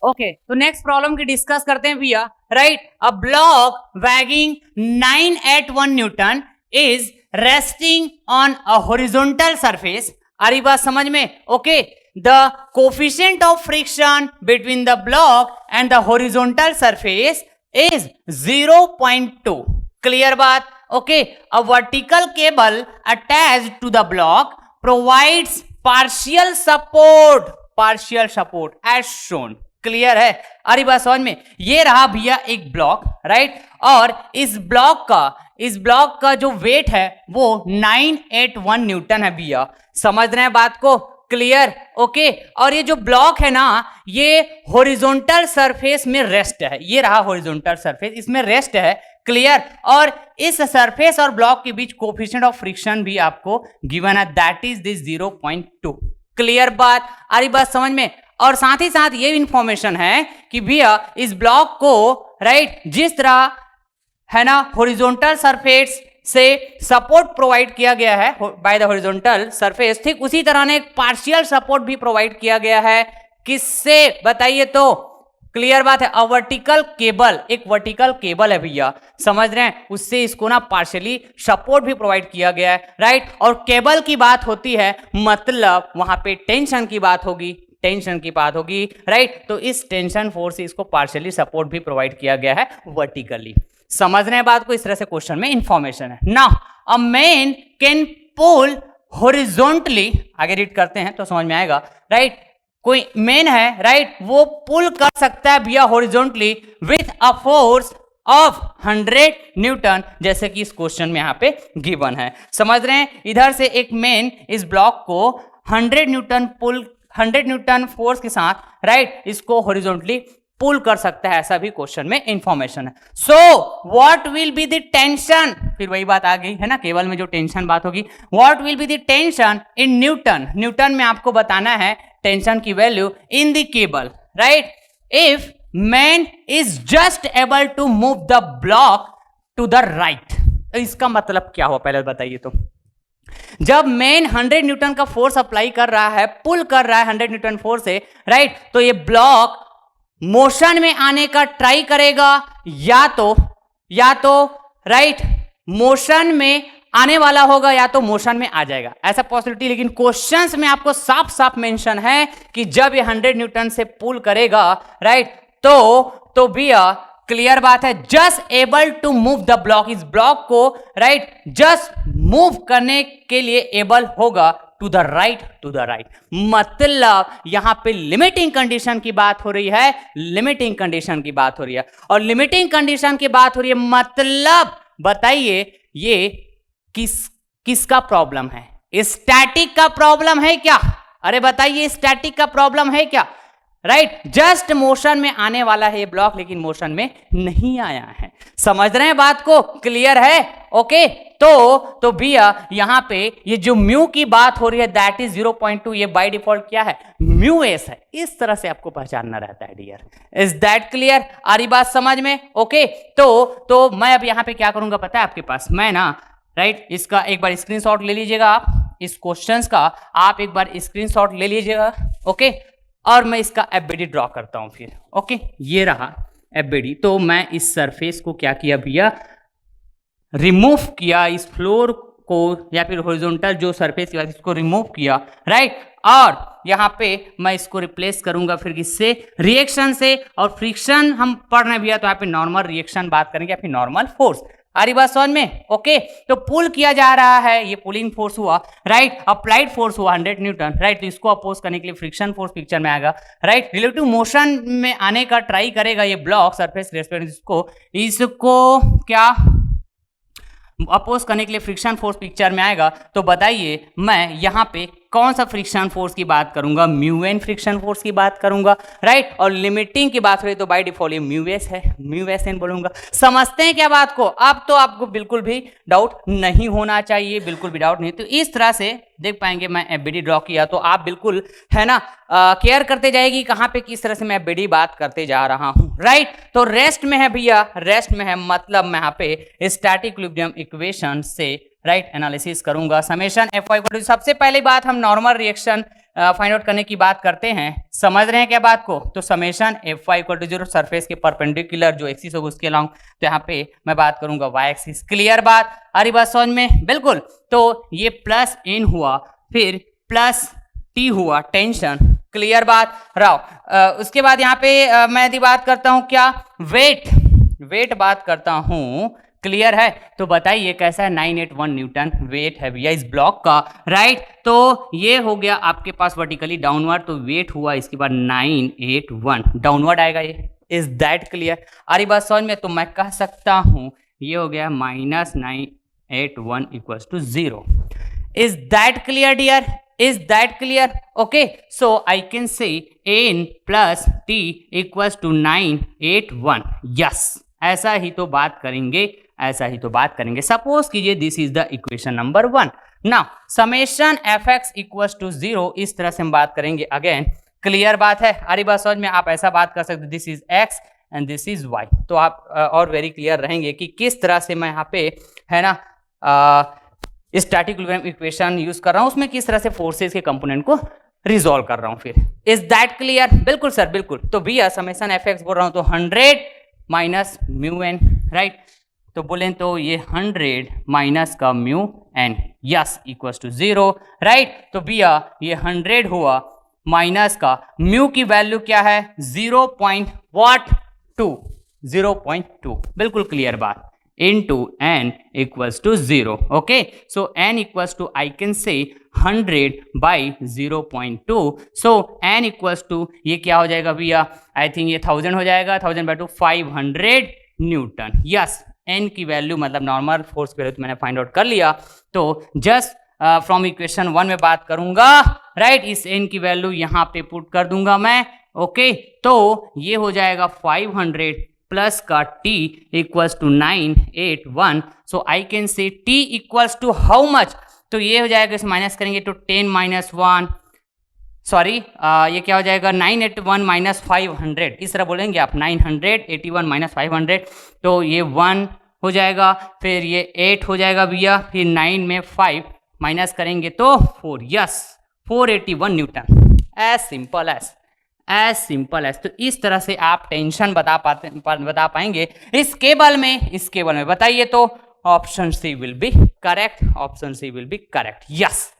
ओके, तो नेक्स्ट प्रॉब्लम की डिस्कस करते हैं भैया। Right, a block weighing 981 Newton is resting on a horizontal surface. आ रही बात समझ में? Okay, the coefficient of friction between the block and the horizontal surface is 0.2। Clear बात? Okay, a vertical cable attached to the block provides partial support as shown. Clear है? अरे बात समझ में? ये रहा भैया एक ब्लॉक, राइट, और इस ब्लॉक का जो वेट है वो 981 न्यूटन है भैया। समझ रहे हैं बात को? क्लियर? ओके, और ये जो ब्लॉक है ना, ये हॉरिजॉन्टल सरफेस में रेस्ट है। ये रहा हॉरिजॉन्टल सरफेस, इसमें रेस्ट है। क्लियर? और इस सरफेस और ब्लॉक के बीच कोफिशिएंट ऑफ फ्रिक्शन भी आपको गिवन है, दैट इज दिस 0.2। क्लियर बात? आ रही बात समझ में? और साथ ही साथ ये इंफॉर्मेशन है कि भैया इस ब्लॉक को, राइट, जिस तरह है ना हॉरिजॉन्टल सरफेस से सपोर्ट प्रोवाइड किया गया है बाय द हॉरिजॉन्टल सरफेस, ठीक उसी तरह ने एक पार्शियल सपोर्ट भी प्रोवाइड किया गया है। किससे बताइए तो? क्लियर बात है? अ वर्टिकल केबल, एक वर्टिकल केबल है भैया, समझ रहे हैं, उससे इसको ना पार्शियली सपोर्ट भी प्रोवाइड किया गया है। राइट, और केबल की बात होती है मतलब वहां पे टेंशन की बात होगी, राइट, तो इस टेंशन फोर्स से इसको पार्शियली सपोर्ट भी प्रोवाइड किया गया है वर्टिकली। समझ रहे हैं बात को? इस तरह से क्वेश्चन में इंफॉर्मेशन है। Now a man can pull horizontally, आगे रीड करते हैं तो समझ में आएगा। राइट, कोई मैन है, राइट, वो पुल कर सकता है भैया horizontally with a force of 100 Newton, जैसे कि इस क्वेश्चन में यहाँ पे गिवन है। समझ रहे हैं? इधर से एक मैन इस ब्लॉक को 100 न्यूटन फोर्स के साथ, राइट, इसको हॉरिजॉन्टली पुल कर सकता है, ऐसा भी क्वेश्चन में इंफॉर्मेशन है। So what will be the tension? फिर वही बात आ गई है ना, केबल में जो टेंशन बात होगी, what will be the tension in newton में आपको बताना है टेंशन की value in the cable. Right, if man is just able to move the block to the right, इसका मतलब क्या हुआ पहले बताइए तो? जब मैन 100 न्यूटन का फोर्स अप्लाई कर रहा है, पुल कर रहा है 100 न्यूटन फोर्स से, राइट, तो ये ब्लॉक मोशन में आने का ट्राई करेगा, या तो राइट मोशन में आने वाला होगा या तो मोशन में आ जाएगा, ऐसा पॉसिबिलिटी। लेकिन क्वेश्चंस में आपको साफ साफ मेंशन है कि जब ये 100 न्यूटन से पुल करेगा, राइट, तो भैया क्लियर बात है, just able to move the block, इस ब्लॉक को, राइट, जस्ट मूव करने के लिए एबल होगा टू द राइट, मतलब यहां पे लिमिटिंग कंडीशन की बात हो रही है, और लिमिटिंग कंडीशन की बात हो रही है, मतलब बताइए ये किसका प्रॉब्लम है? स्टैटिक का प्रॉब्लम है क्या? अरे बताइए, स्टैटिक का प्रॉब्लम है क्या? राइट, जस्ट मोशन में आने वाला है ये ब्लॉक, लेकिन मोशन में नहीं आया है। समझ रहे हैं बात को? क्लियर है? ओके, तो भैया यहां पे ये जो म्यू की बात हो रही है दैट इज 0.2, ये बाय डिफॉल्ट क्या है? म्यू एस है। इस तरह से आपको पहचानना रहता है डियर। Is that clear? आ रही बात समझ में? ओके, तो मैं अब यहां पे क्या करूंगा पता है आपके पास? मैं ना, राइट, इसका एक बार स्क्रीनशॉट ले लीजिएगा आप, इस क्वेश्चंस का आप एक बार स्क्रीनशॉट ले लीजिएगा। ओके, और मैं इसका एफबीडी ड्रॉ करता हूं फिर। ओके, ये रहा एफबीडी। तो मैं इस सरफेस को क्या किया भैया? रिमूव किया, इस फ्लोर को या फिर हॉरिजॉन्टल जो सरफेस की बात इसको रिमूव किया, राइट, और यहां पे मैं इसको रिप्लेस करूंगा फिर किससे? रिएक्शन से। और फ्रिक्शन हम पढ़ रहे हैं भैया, तो यहाँ पे नॉर्मल रिएक्शन बात करेंगे या फिर नॉर्मल फोर्स। आ रही बात समझ में? ओके, तो पुल किया जा रहा है, ये पुलिंग फोर्स हुआ, राइट, अप्लाइड फोर्स हुआ 100 न्यूटन, राइट, तो इसको अपोज करने के लिए फ्रिक्शन फोर्स पिक्चर में आएगा, राइट, रिलेटिव मोशन में आने का ट्राई करेगा ये ब्लॉक सरफेस रेस्पेक्ट, इसको क्या अपोज करने के लिए फ्रिक्शन फोर्स पिक्चर में आएगा। तो बताइए मैं यहां पे कौन सा फ्रिक्शन फोर्स की बात करूंगा, म्यू एन फ्रिक्शन फोर्स की बात करूंगा, राइट। और लिमिटिंग की बात करें तो बाय डिफॉल्ट ये म्यू एस है, म्यू एस एन बोलूंगा। समझते हैं क्या बात को? अब तो आपको बिल्कुल भी डाउट नहीं होना चाहिए, बिल्कुल भी डाउट नहीं। तो इस तरह से देख पाएंगे, मैं एफबीडी ड्रॉ किया तो आप बिल्कुल है ना केयर करते जाएगी कहां पे किस तरह से मैं एफबीडी बात करते जा रहा हूं, राइट। तो रेस्ट में है भैया, रेस्ट में है मतलब मैं यहाँ पे स्टैटिक इक्विलिब्रियम इक्वेशन से राइट एनालिसिस करूंगा। समेशन एफ वाई, सबसे पहली बात हम नॉर्मल रिएक्शन फाइंड आउट करने की बात करते हैं। समझ रहे हैं क्या बात को? तो summation F Y equal to 0 surface के परपेंडिकुलर जो एक्सिस होगा उसके अलॉन्ग, तो यहाँ पे मैं बात करूंगा वाई एक्सिस। क्लियर बात? अरे बात समझ में? बिल्कुल। तो ये प्लस एन हुआ, फिर प्लस टी हुआ टेंशन। क्लियर बात राव? उसके बाद यहाँ पे मैं यदि बात करता हूँ क्या, वेट बात करता हूँ। क्लियर है? तो बताइए कैसा है, 981 न्यूटन वेट है भैया इस ब्लॉक का, राइट। तो ये हो गया आपके पास वर्टिकली डाउनवर्ड, तो वेट हुआ इसके बाद 981 डाउनवर्ड आएगा ये। Is that clear? अरे बात समझ में? तो मैं कह सकता हूं ये हो गया -981 equals to 0। Is that clear dear? Is that clear? Okay, so I can say n plus t equals to 981. Yes, ऐसा ही तो बात करेंगे, ऐसा ही तो बात करेंगे। सपोज कीजिए this is the equation number 1। Now summation F X equals to 0, इस तरह से हम बात करेंगे अगेन। क्लियर बात है? अरे बात समझ में? आप ऐसा बात कर सकते, this is x and this is y। तो आप और वेरी क्लियर रहेंगे कि किस तरह से मैं यहाँ पे है ना स्टैटिक इक्विलिब्रियम इक्वेशन यूज कर रहा हूं, उसमें किस तरह से फोर्सेस के कंपोनेंट को रिजॉल्व कर रहा हूं फिर। Is that clear? बिल्कुल सर, बिल्कुल। तो भैया समेशन एफ एक्स बोल रहा हूं तो 100 माइनस म्यू एन, राइट। तो बोलें तो ये 100 माइनस का mu N, yes, equals to 0, right. तो भैया ये 100 हुआ माइनस का म्यू की वैल्यू क्या है, 0.2, बिल्कुल क्लियर बात, into n equals to 0. Okay, so n equals to, I can say 100 by 0.2. so n equals to ये क्या हो जाएगा भैया, आई थिंक ये 1000 हो जाएगा, 1000 by 2 500 न्यूटन। यस, n की वैल्यू मतलब नॉर्मल फोर्स की वैल्यू तो मैंने फाइंड आउट कर लिया। तो जस्ट फ्रॉम इक्वेशन 1 में बात करूंगा, राइट। इस n की वैल्यू यहाँ पे पुट कर दूंगा मैं। ओके, तो ये हो जाएगा 500 प्लस का t equals to 981। So I can say t equals to how much, तो ये हो जाएगा, इस माइनस करेंगे तो 10 माइनस 1, सॉरी ये क्या हो जाएगा 981 माइनस 500, इस तरह बोलेंगे आप 981 माइनस 500, तो ये 1 हो जाएगा, फिर ये 8 हो जाएगा भैया, फिर 9 में 5 माइनस करेंगे तो 4, yes 481 newton. As simple as. तो इस तरह से आप टेंशन बता पाएंगे इस केबल में, बताइए तो option C will be correct, option C will be correct, yes.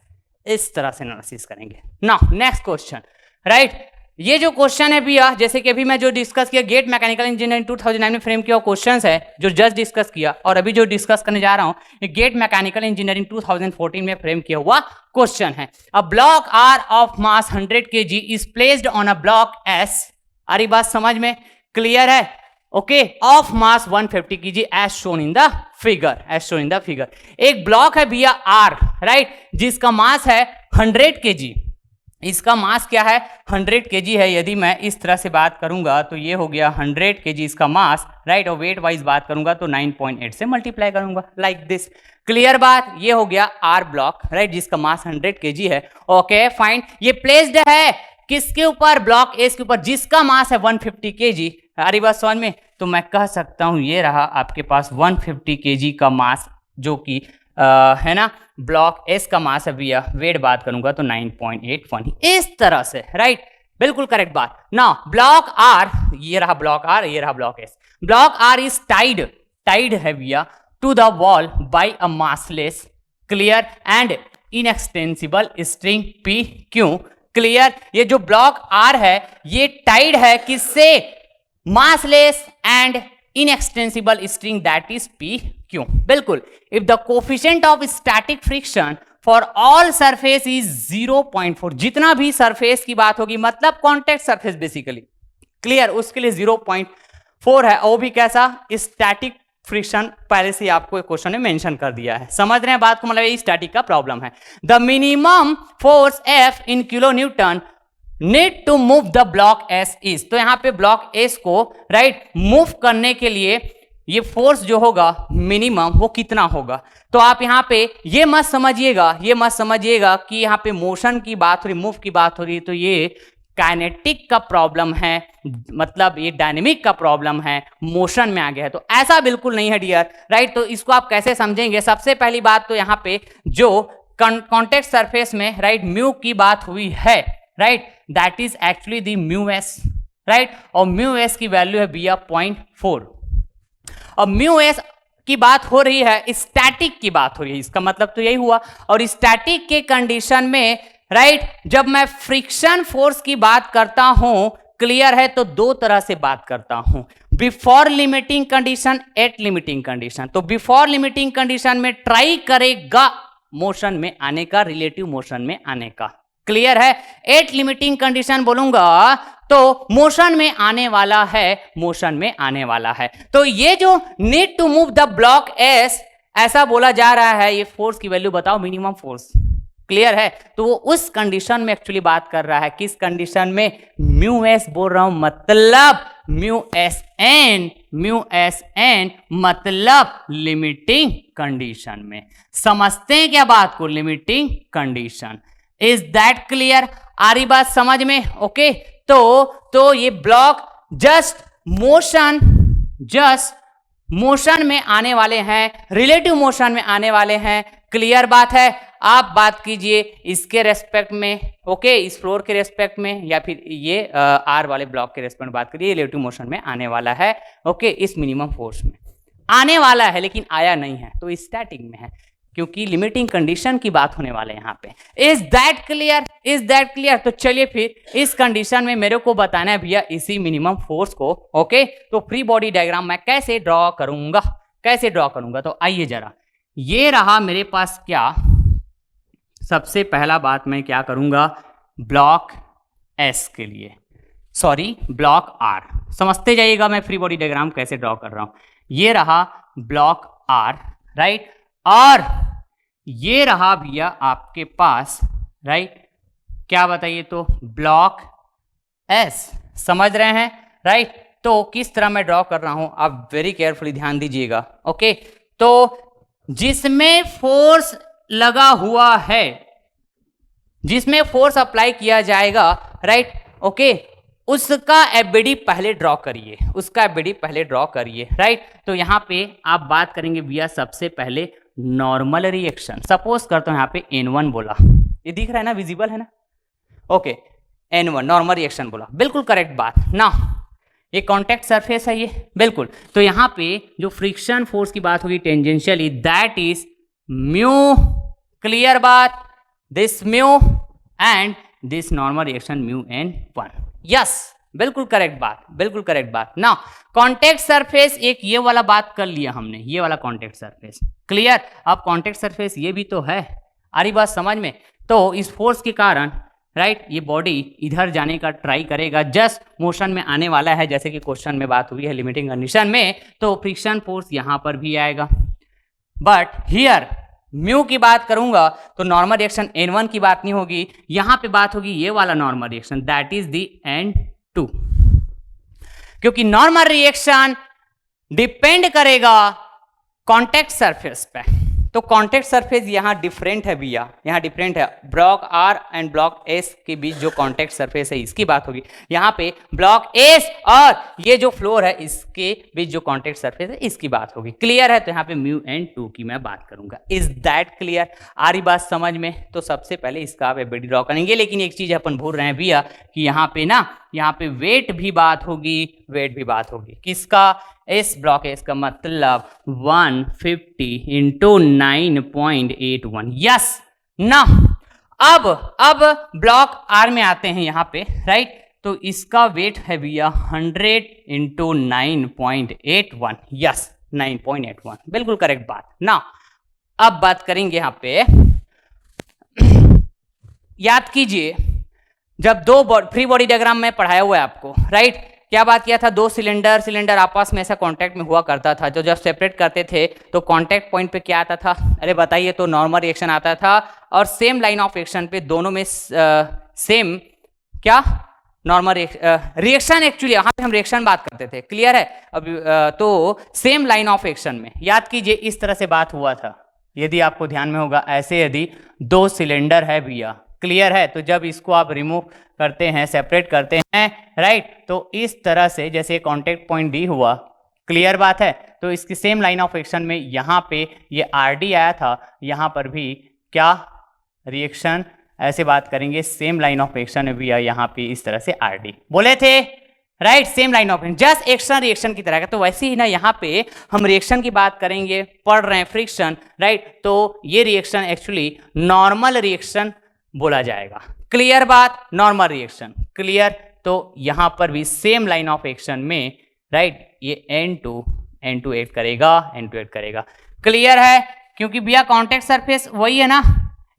इस तरह से एनालिसिस करेंगे। Now next question, right. ये जो क्वेश्चन है भैया, जैसे कि अभी मैं जो डिस्कस किया गेट मैकेनिकल इंजीनियरिंग 2009 में फ्रेम किया क्वेश्चंस है जो जस्ट डिस्कस किया, और अभी जो डिस्कस करने जा रहा हूं ये गेट मैकेनिकल इंजीनियरिंग 2014 में फ्रेम किया हुआ क्वेश्चन है। A block R of mass 100 kg is placed on a block S. अरे बात समझ में? क्लियर है? Okay, of mass 150 kg as shown in the figure, एक ब्लॉक है भैया आर, राइट, जिसका मास है 100 kg। इसका मास क्या है, 100 kg है। यदि मैं इस तरह से बात करूंगा तो ये हो गया 100 kg इसका मास, राइट। और वेट वाइज बात करूंगा तो 9.8 से मल्टीप्लाई करूंगा, लाइक दिस। क्लियर बात? ये हो गया आर ब्लॉक, राइट, जिसका मास 100 kg है। Okay fine. ये प्लेस्ड है किसके ऊपर, ब्लॉक एस के ऊपर, जिसका मास है 150 kg। अरे बात समझ में? तो मैं कह सकता हूं ये रहा आपके पास 150 kg का मास, जो कि है ना ब्लॉक एस का मास है भैया। वेट बात करूंगा तो 9.81, इस तरह से, राइट, बिल्कुल करेक्ट बात। नाउ ब्लॉक आर, ये रहा ब्लॉक आर, ये रहा block S. Block R is tied है भैया to the wall by a massless, clear, and inextensible string P Q. Clear? ये जो ब्लॉक आर है ये टाइड है किससे, massless and inextensible string that is P Q. बिल्कुल। If the coefficient of static friction for all surface is 0.4, जितना भी surface की बात होगी, मतलब कॉन्टेक्ट सरफेस बेसिकली, क्लियर, उसके लिए 0.4 है। वो भी कैसा, स्टैटिक फ्रिक्शन पहले से आपको क्वेश्चन में मेंशन कर दिया है। समझ रहे हैं बात को, मतलब ये स्टैटिक का प्रॉब्लम है। The minimum force F in kilo newton need to move the block S is. तो यहाँ पे ब्लॉक एस को राइट मूव करने के लिए ये फोर्स जो होगा मिनिमम वो कितना होगा। तो आप यहाँ पे ये मत समझिएगा कि यहाँ पे मोशन की बात हो रही, मूव की बात हो रही, तो ये काइनेटिक का प्रॉब्लम है, मतलब ये डायनेमिक का प्रॉब्लम है, मोशन में आ गया है। तो ऐसा बिल्कुल नहीं है डियर, राइट। तो इसको आप कैसे समझेंगे? सबसे पहली बात तो यहाँ पे जो कॉन्टेक्ट सरफेस में राइट म्यू की बात हुई है, right, that is actually the mu S, right, और म्यू एस की वैल्यू है भैया 0.4। और म्यू एस की बात हो रही है, स्टैटिक की बात हो रही है, इसका मतलब तो यही हुआ। और स्टैटिक के कंडीशन में राइट जब मैं फ्रिक्शन फोर्स की बात करता हूं, क्लियर है, तो दो तरह से बात करता हूं, before limiting condition, at limiting condition. तो बिफोर लिमिटिंग कंडीशन में ट्राई करेगा मोशन में आने का, रिलेटिव मोशन में आने का, क्लियर है। एट लिमिटिंग कंडीशन बोलूंगा तो मोशन में आने वाला है, तो ये जो need to move the block S ऐसा बोला जा रहा है, ये फोर्स की वैल्यू बताओ, मिनिमम फोर्स, क्लियर है। तो वो उस कंडीशन में एक्चुअली बात कर रहा है, किस कंडीशन में? म्यू एस बोल रहा हूं, मतलब म्यू एस एन मतलब लिमिटिंग कंडीशन में। समझते हैं क्या बात को? Limiting condition. Is that clear? आ रही बात समझ में? ओके, तो ये ब्लॉक जस्ट मोशन में आने वाले हैं, रिलेटिव मोशन में आने वाले हैं, क्लियर बात है। आप बात कीजिए इसके रेस्पेक्ट में, ओके, इस फ्लोर के रेस्पेक्ट में, या फिर ये आर वाले ब्लॉक के रेस्पेक्ट में बात करिए, रिलेटिव मोशन में आने वाला है, ओके, इस मिनिमम फोर्स में आने वाला है, लेकिन आया नहीं है, तो स्टैटिक में है, क्योंकि लिमिटिंग कंडीशन की बात होने वाले यहाँ पे। Is that clear? तो चलिए फिर इस कंडीशन में मेरे को बताना है भैया इसी मिनिमम फोर्स को, ओके। तो फ्री बॉडी डायग्राम मैं कैसे ड्रॉ करूंगा? तो आइए जरा, ये रहा मेरे पास क्या, सबसे पहला बात मैं क्या करूंगा, ब्लॉक एस के लिए, सॉरी ब्लॉक आर, समझते जाइएगा मैं फ्री बॉडी डायग्राम कैसे ड्रॉ कर रहा हूं। ये रहा ब्लॉक आर, राइट, और ये रहा भैया आपके पास, राइट, क्या बताइए, तो ब्लॉक एस, समझ रहे हैं, राइट। तो किस तरह मैं ड्रॉ कर रहा हूं, आप वेरी केयरफुली ध्यान दीजिएगा, ओके। तो जिसमें फोर्स लगा हुआ है, जिसमें फोर्स अप्लाई किया जाएगा, राइट, ओके, उसका एबीडी पहले ड्रॉ करिए, राइट। तो यहां पे आप बात करेंगे भैया सबसे पहले नॉर्मल रिएक्शन। सपोज करता हूं यहां पे N1 बोला, ये दिख रहा है ना, विजिबल है ना, ओके, N1 नॉर्मल रिएक्शन बोला, बिल्कुल करेक्ट बात ना। ये कॉन्टेक्ट सरफेस है ये, बिल्कुल। तो यहां पे जो फ्रिक्शन फोर्स की बात होगी tangentially, that is mu, clear बात, this mu and this normal reaction mu N1, yes, बिल्कुल करेक्ट बात ना। कॉन्टेक्ट सरफेस एक ये वाला बात कर लिया हमने, ये वाला कॉन्टेक्ट सरफेस, क्लियर। अब कॉन्टेक्ट सरफेस ये भी तो है, आ रही बात समझ में। तो इस फोर्स के कारण राइट ये बॉडी इधर जाने का ट्राई करेगा, जस्ट मोशन में आने वाला है, जैसे कि क्वेश्चन में बात हुई है लिमिटिंग कंडीशन में, तो फ्रिक्शन फोर्स यहां पर भी आएगा। बट हियर म्यू की बात करूंगा तो नॉर्मल रिएक्शन N1 की बात नहीं होगी, यहां पे बात होगी ये वाला normal reaction, that is the N2, क्योंकि नॉर्मल रिएक्शन डिपेंड करेगा कॉन्टेक्ट सरफेस पे। तो कॉन्टेक्ट सरफेस यहाँ डिफरेंट है भैया, यहाँ डिफरेंट है। Block R and block S के बीच जो कॉन्टेक्ट सरफेस है इसकी बात होगी, यहाँ पे ब्लॉक एस और ये जो फ्लोर है इसके बीच जो कॉन्टेक्ट सरफेस है इसकी बात होगी, क्लियर है। तो यहाँ पे म्यू N2 की मैं बात करूंगा। Is that clear? आ रही बात समझ में? तो सबसे पहले इसका आप एबीडी ड्रॉ करेंगे, लेकिन एक चीज अपन भूल रहे हैं भैया कि यहाँ पे ना, यहाँ पे वेट भी बात होगी, किसका? इस ब्लॉक एस का मतलब 150 इंटू 9.81, यस ना। अब ब्लॉक आर में आते हैं यहाँ पे, राइट। तो इसका वेट है भैया 100 इंटू 9.81, यस 9.81, बिल्कुल करेक्ट बात ना। अब बात करेंगे यहाँ पे, याद कीजिए जब दो फ्री बॉडी डायग्राम में पढ़ाया हुआ है आपको, राइट। क्या बात किया था, दो सिलेंडर आपस में ऐसा कांटेक्ट में हुआ करता था, जो जब सेपरेट करते थे तो कांटेक्ट पॉइंट पे क्या आता था, अरे बताइए, तो नॉर्मल रिएक्शन आता था, और सेम लाइन ऑफ एक्शन पे दोनों में सेम क्या नॉर्मल रिएक्शन, एक्चुअली यहाँ पे हम रिएक्शन बात करते थे, क्लियर है। अब तो सेम लाइन ऑफ एक्शन में याद कीजिए इस तरह से बात हुआ था, यदि आपको ध्यान में होगा, ऐसे यदि दो सिलेंडर है भैया, क्लियर है, तो जब इसको आप रिमूव करते हैं, सेपरेट करते हैं, राइट, तो इस तरह से जैसे कांटेक्ट पॉइंट डी हुआ, क्लियर बात है, तो इसकी सेम लाइन ऑफ एक्शन में यहाँ पे ये आर डी आया था, यहाँ पर भी क्या रिएक्शन, ऐसे बात करेंगे, सेम लाइन ऑफ एक्शन में भी यहाँ पे इस तरह से आर डी बोले थे, right, same line of action, just action reaction की तरह का। तो वैसे ही ना यहाँ पे हम रिएक्शन की बात करेंगे, पढ़ रहे हैं फ्रिक्शन, राइट, तो ये रिएक्शन एक्चुअली नॉर्मल रिएक्शन बोला जाएगा, क्लियर बात, नॉर्मल रिएक्शन, क्लियर। तो यहां पर भी सेम लाइन ऑफ एक्शन में, राइट, ये N2 ऐड करेगा, क्लियर है, क्योंकि भैया कांटेक्ट सरफेस वही है ना,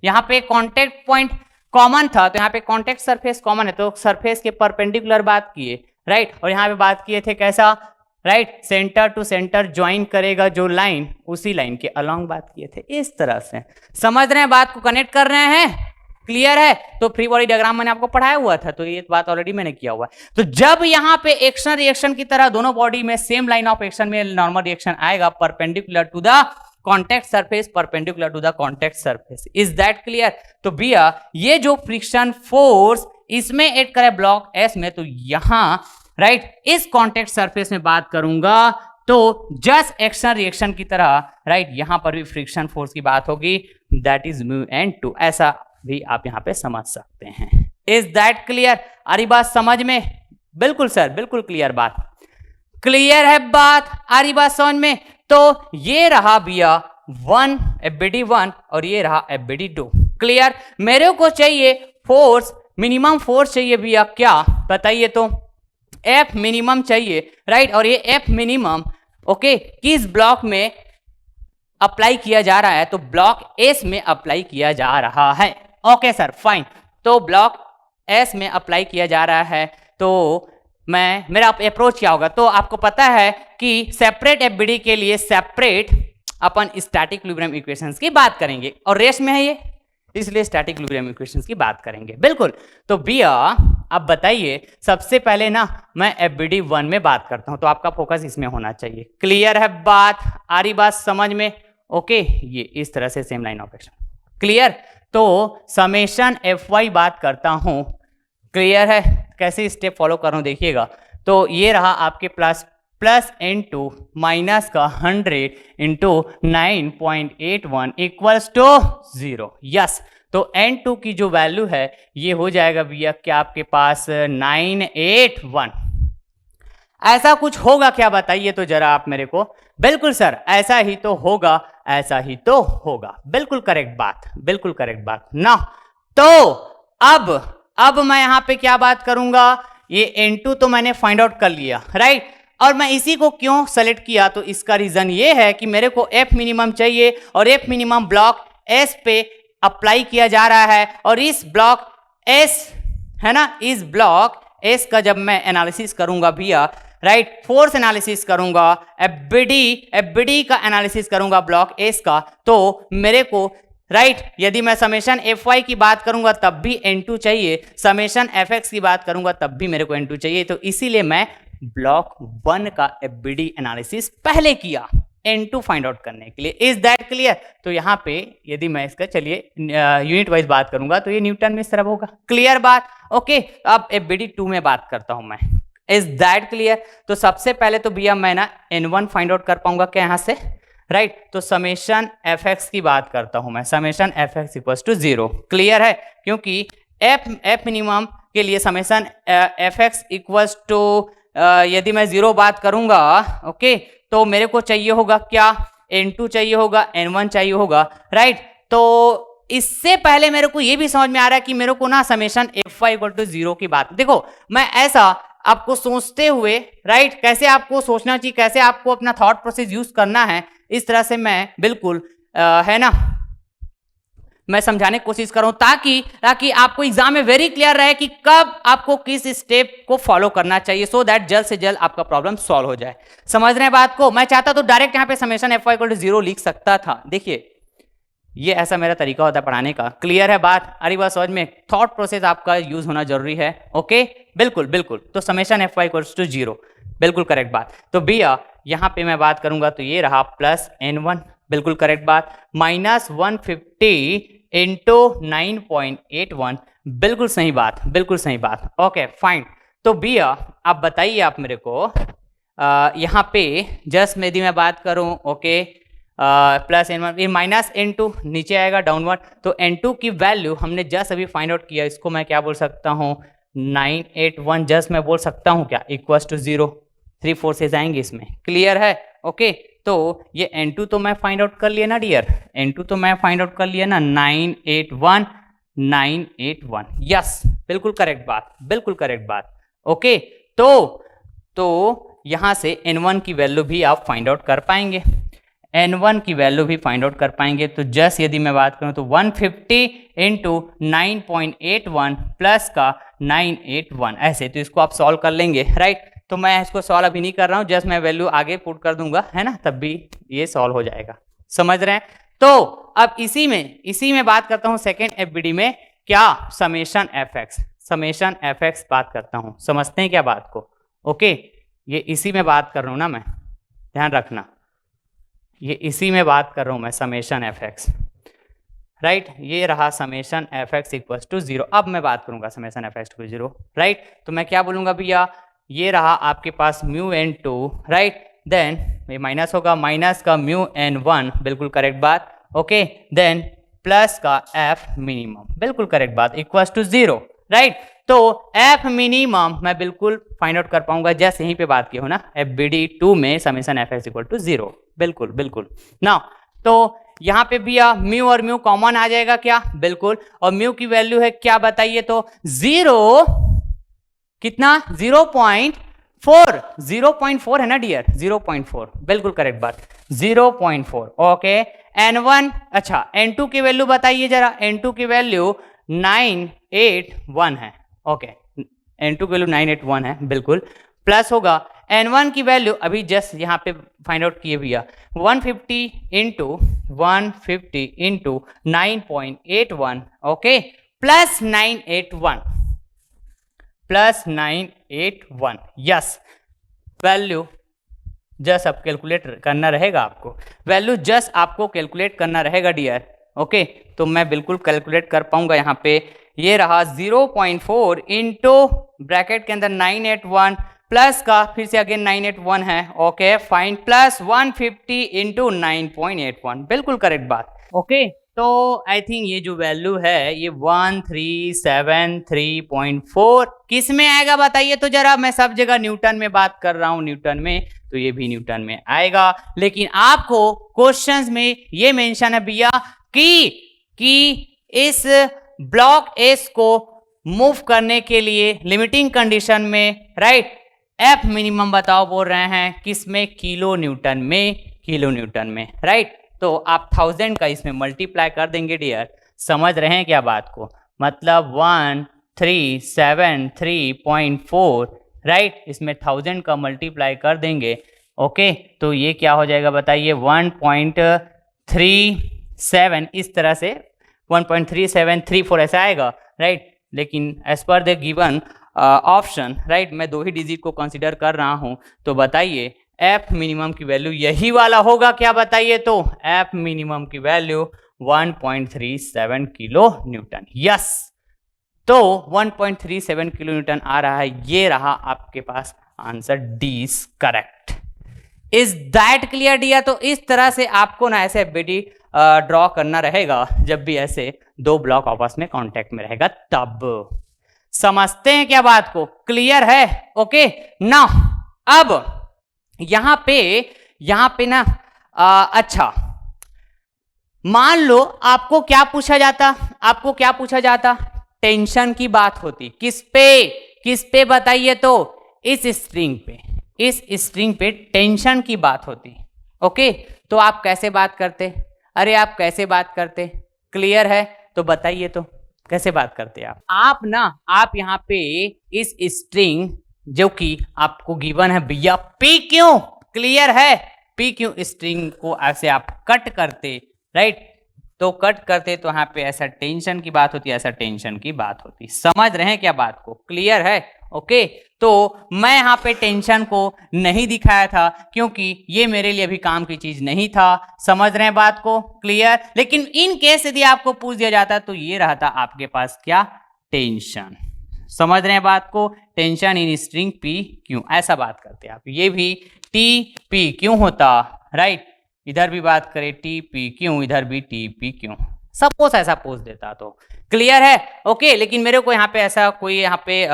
यहाँ पे कांटेक्ट पॉइंट कॉमन था, तो यहाँ पे कांटेक्ट सरफेस कॉमन है, तो सरफेस के परपेंडिकुलर बात किए, राइट, और यहाँ पे बात किए थे कैसा, right, centre to centre join करेगा जो लाइन, उसी लाइन के अलोंग बात किए थे, इस तरह से समझ रहे हैं, बात को कनेक्ट कर रहे हैं, क्लियर है। तो फ्री बॉडी डायग्राम मैंने आपको पढ़ाया हुआ था, तो ये बात ऑलरेडी मैंने किया हुआ है। तो जब यहाँ पे एक्शन रिएक्शन की तरह दोनों बॉडी में सेम लाइन ऑफ एक्शन में नॉर्मल रिएक्शन आएगा, perpendicular to the contact surface, perpendicular to the contact surface, is that clear. तो भैया ये जो फ्रिक्शन फोर्स इसमें ऐड करे ब्लॉक एस में, तो यहां राइट इस कॉन्टेक्ट सरफेस में बात करूंगा तो जस्ट एक्शन रिएक्शन की तरह, राइट, यहां पर भी फ्रिक्शन फोर्स की बात होगी, दैट इज म्यू N2, ऐसा भी आप यहां पे समझ सकते हैं। Is that clear? आ रही बात समझ में? बिल्कुल सर, बिल्कुल क्लियर बात, क्लियर है बात, आ रही बात समझ में। तो ये रहा भैया 1 FBD1 और ये रहा FBD2, क्लियर। मेरे को चाहिए फोर्स, मिनिमम फोर्स चाहिए भैया, क्या बताइए तो, F मिनिमम चाहिए, राइट, और ये F मिनिमम ओके किस ब्लॉक में अप्लाई किया जा रहा है, तो ब्लॉक एस में अप्लाई किया जा रहा है, ओके सर फाइन। तो ब्लॉक एस में अप्लाई किया जा रहा है, तो मेरा अप्रोच क्या होगा, तो आपको पता है कि सेपरेट एफबीडी के लिए सेपरेट अपन स्टैटिक इक्विलिब्रियम इक्वेशंस की बात करेंगे, और रेस में है ये, इसलिए स्टैटिक इक्विलिब्रियम इक्वेशंस की बात करेंगे, बिल्कुल। तो भैया आप बताइए, सबसे पहले ना मैं FBD1 में बात करता हूं, तो आपका फोकस इसमें होना चाहिए, क्लियर है बात, आ रही बात समझ में, ओके। ये इस तरह से same line of action, clear. तो समेशन Fy बात करता हूं, क्लियर है, कैसे स्टेप फॉलो कर रहा हूं देखिएगा। तो ये रहा आपके प्लस N2 माइनस का 100 इंटू 9.81 इक्वल्स टू 0, यस। तो N2 की जो वैल्यू है ये हो जाएगा भैया क्या आपके पास 981, ऐसा कुछ होगा क्या बताइए तो जरा आप मेरे को। बिल्कुल सर, ऐसा ही तो होगा, ऐसा ही तो होगा, बिल्कुल करेक्ट बात, बिल्कुल करेक्ट बात ना। तो अब मैं यहां पे क्या बात करूंगा, ये N2 तो मैंने फाइंड आउट कर लिया, राइट, और मैं इसी को क्यों सेलेक्ट किया, तो इसका रीजन ये है कि मेरे को F मिनिमम चाहिए, और F मिनिमम ब्लॉक S पे अप्लाई किया जा रहा है, और इस ब्लॉक S है ना, इस ब्लॉक S का जब मैं एनालिसिस करूंगा भैया, राइट, फोर्स एनालिसिस करूंगा, FBD का एनालिसिस करूंगा ब्लॉक S का, तो मेरे को राइट यदि मैं समेशन Fy की बात करूंगा तब भी N2 चाहिए, समेशन Fx की बात करूंगा तब भी मेरे को N2 चाहिए, तो इसीलिए मैं ब्लॉक 1 का FBD एनालिसिस पहले किया N2 फाइंड आउट करने के लिए। Is that clear? तो यहाँ पे यदि मैं इसका चलिए यूनिट वाइज बात करूंगा तो ये न्यूटन में इस तरह होगा, क्लियर बात, ओके। अब FBD2 में बात करता हूं मैं, इज दैट क्लियर? तो सबसे पहले तो भैया मैं ना N1 फाइंड आउट कर पाऊंगा क्या यहाँ से, राइट, तो समेशन Fx की बात करता हूं मैं, summation Fx equals to 0, clear है, क्योंकि F मिनिमम के लिए समेशन Fx इक्वल्स टू यदि मैं 0 बात करूंगा, ओके, तो मेरे को चाहिए होगा क्या, N2 चाहिए होगा, N1 चाहिए होगा, राइट। तो इससे पहले मेरे को ये भी समझ में आ रहा है कि मेरे को ना समेशन Fy इक्वल टू 0 की बात, देखो मैं ऐसा आपको सोचते हुए, राइट, कैसे आपको सोचना चाहिए, कैसे आपको अपना थॉट प्रोसेस यूज करना है, इस तरह से मैं बिल्कुल है ना मैं समझाने की कोशिश कर रहा हूं ताकि आपको एग्जाम में वेरी क्लियर रहे कि कब आपको किस स्टेप को फॉलो करना चाहिए, सो दैट जल्द से जल्द आपका प्रॉब्लम सॉल्व हो जाए। समझ रहे हैं बात को? मैं चाहता तो डायरेक्ट यहां पे summation F Y equal to 0 लिख सकता था। देखिए ये ऐसा मेरा तरीका होता है पढ़ाने का। क्लियर है बात? अरे बात समझ में, थॉट प्रोसेस आपका यूज होना जरूरी है। ओके बिल्कुल बिल्कुल। तो summation F Y equal to 0 बिल्कुल करेक्ट बात। तो भैया यहां पे मैं बात करूंगा तो ये रहा प्लस n1 बिल्कुल करेक्ट बात, माइनस 150 इंटू 9.81 बिल्कुल सही बात, बिल्कुल सही बात। Okay fine. तो भैया आप बताइए आप मेरे को यहाँ पे जस्ट यदि मैं बात करूं ओके प्लस n1 ये माइनस n2 नीचे आएगा डाउनवर्ड, तो n2 की वैल्यू हमने जस्ट अभी फाइंड आउट किया, इसको मैं क्या बोल सकता हूँ 981 जस्ट मैं बोल सकता हूँ क्या इक्वल्स टू 0, 3 फोर्सेज आएंगे इसमें। क्लियर है? ओके तो ये n2 तो मैं फाइंड आउट कर लिया ना डियर, n2 तो मैं फाइंड आउट कर लिया ना 981 यस बिल्कुल करेक्ट बात, बिल्कुल करेक्ट बात। ओके तो यहां से n1 की वैल्यू भी आप फाइंड आउट कर पाएंगे, n1 की वैल्यू भी फाइंड आउट कर पाएंगे। तो जस्ट यदि मैं बात करूं तो 150 इंटू 9.81 प्लस का 981 ऐसे, तो इसको आप सॉल्व कर लेंगे राइट। तो मैं इसको सॉल्व अभी नहीं कर रहा हूं, जस्ट मैं वैल्यू आगे पुट कर दूंगा है ना, तब भी ये सॉल्व हो जाएगा। समझ रहे हैं? तो अब इसी में बात करता हूं सेकेंड एफबीडी में क्या समेशन एफ एक्स बात करता हूं। समझते हैं क्या बात को? ओके ये इसी में बात कर रहा हूं ना मैं, ध्यान रखना ये इसी में बात कर रहा हूं मैं समेशन एफ एक्स राइट। ये रहा summation F X equal to 0। अब मैं बात करूंगा summation F X to 0 right. तो मैं क्या बोलूंगा भैया, ये रहा आपके पास म्यू n2 राइट, देन ये माइनस होगा, माइनस का म्यू n1 बिल्कुल करेक्ट बात। ओके देन प्लस का एफ मिनिमम बिल्कुल करेक्ट बात इक्वल टू 0 राइट। तो एफ मिनिमम मैं बिल्कुल फाइंड आउट कर पाऊंगा जैसे यहीं पे बात की हो ना एफबीडी 2 में summation F X equal to 0 बिल्कुल बिल्कुल ना। तो यहाँ पे भी म्यू और म्यू कॉमन आ जाएगा क्या? बिल्कुल। और म्यू की वैल्यू है क्या बताइए तो 0 कितना 0.4 है ना डियर, 0.4 बिल्कुल करेक्ट बात 0.4। ओके n1 अच्छा n2 की वैल्यू बताइए जरा, n2 की वैल्यू 981 है। ओके n2 की वैल्यू 981 है बिल्कुल, प्लस होगा n1 की वैल्यू अभी जस्ट यहाँ पे फाइंड आउट किए भैया 150 into 9.81 okay plus 981 yes. Value just अब कैलकुलेट करना रहेगा आपको, वैल्यू जस्ट आपको कैलकुलेट करना रहेगा डियर। ओके तो मैं बिल्कुल कैलकुलेट कर पाऊंगा यहाँ पे, ये रहा 0.4 इंटू ब्रैकेट के अंदर 981 प्लस का फिर से अगेन 981 है। ओके फाइन प्लस 150 इंटू 9.81 बिल्कुल करेक्ट बात। ओके तो आई थिंक ये जो वैल्यू है ये 1373.4 किस में आएगा बताइए तो जरा। मैं सब जगह न्यूटन में बात कर रहा हूं, न्यूटन में, तो ये भी न्यूटन में आएगा। लेकिन आपको क्वेश्चंस में ये मेंशन है भैया कि इस ब्लॉक एस को मूव करने के लिए लिमिटिंग कंडीशन में राइट एफ मिनिमम बताओ बोल रहे हैं किसमें, किलो न्यूटन में राइट। तो आप 1000 का इसमें मल्टीप्लाई कर देंगे डियर। समझ रहे हैं क्या बात को? मतलब 1373.4 राइट, इसमें 1000 का मल्टीप्लाई कर देंगे। ओके तो ये क्या हो जाएगा बताइए 1.37 इस तरह से 1.3734 ऐसा आएगा राइट। लेकिन as per the given option right मैं 2 ही डिजिट को कंसीडर कर रहा हूं, तो बताइए एफ मिनिमम की वैल्यू यही वाला होगा क्या बताइए तो? एफ मिनिमम की वैल्यू 1.37 किलो न्यूटन यस। तो 1.37 किलो न्यूटन आ रहा है, ये रहा आपके पास answer D is correct. Is that clear dear? तो इस तरह से आपको ना ऐसे एफबीडी ड्रॉ करना रहेगा जब भी ऐसे 2 ब्लॉक आपस में कांटेक्ट में रहेगा तब। समझते हैं क्या बात को? क्लियर है? ओके ना अब यहां पे ना अच्छा मान लो आपको क्या पूछा जाता, टेंशन की बात होती। किस पे बताइए तो? इस स्ट्रिंग पे टेंशन की बात होती। ओके तो आप कैसे बात करते? क्लियर है? तो बताइए तो कैसे बात करते हैं आप यहाँ पे इस स्ट्रिंग जो कि आपको गिवन है भैया पी क्यों, क्लियर है, पी क्यों स्ट्रिंग को ऐसे आप कट करते, राइट, तो कट करते तो यहाँ पे ऐसा टेंशन की बात होती, ऐसा टेंशन की बात होती। समझ रहे हैं क्या बात को? क्लियर है? ओके, तो मैं यहाँ पे टेंशन को नहीं दिखाया था क्योंकि ये मेरे लिए अभी काम की चीज नहीं था। समझ रहे हैं बात को? क्लियर। लेकिन इन केस यदि आपको पूछ दिया जाता तो ये रहता आपके पास क्या, टेंशन। समझ रहे हैं बात को? टेंशन इन स्ट्रिंग पी क्यों, ऐसा बात करते आप। ये भी टी पी क्यों होता, राइट, इधर भी बात करें टी पी क्यों, इधर भी टी पी क्यों, सपोज ऐसा पूछ देता तो क्लियर है? ओके, लेकिन मेरे को यहाँ पे ऐसा कोई यहाँ पे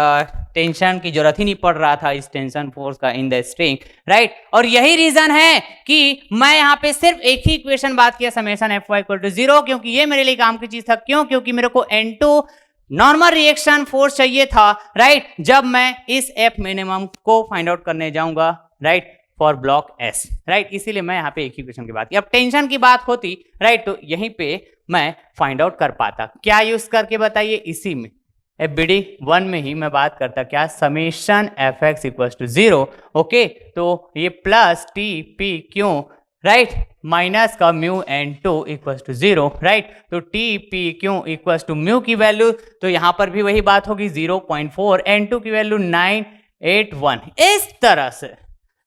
टेंशन की जरूरत ही नहीं पड़ रहा था इस टेंशन फोर्स का इन द स्ट्रिंग, राइट। और यही रीजन है कि मैं यहाँ पे सिर्फ एक ही इक्वेशन बात किया, summation F Y equal to 0, क्योंकि ये मेरे लिए काम की चीज था। क्यों? क्योंकि मेरे को N2 नॉर्मल रिएक्शन फोर्स चाहिए था, राइट, जब मैं इस एफ मिनिमम को फाइंड आउट करने जाऊंगा, right, for block S, right. इसीलिए मैं यहाँ पे एक ही क्वेश्चन की बात की। अब टेंशन की बात होती, राइट, तो यहीं पे मैं फाइंड आउट कर पाता। क्या यूज करके बताइए? इसी में FBD 1 में ही मैं बात करता क्या, summation F X equal to 0। Okay, तो ये plus T P Q, right, minus का mu N2 equal to 0, right. तो T P Q equal to mu की वैल्यू, तो यहां पर भी वही बात होगी 0.4, N2 की वैल्यू 981, इस तरह से।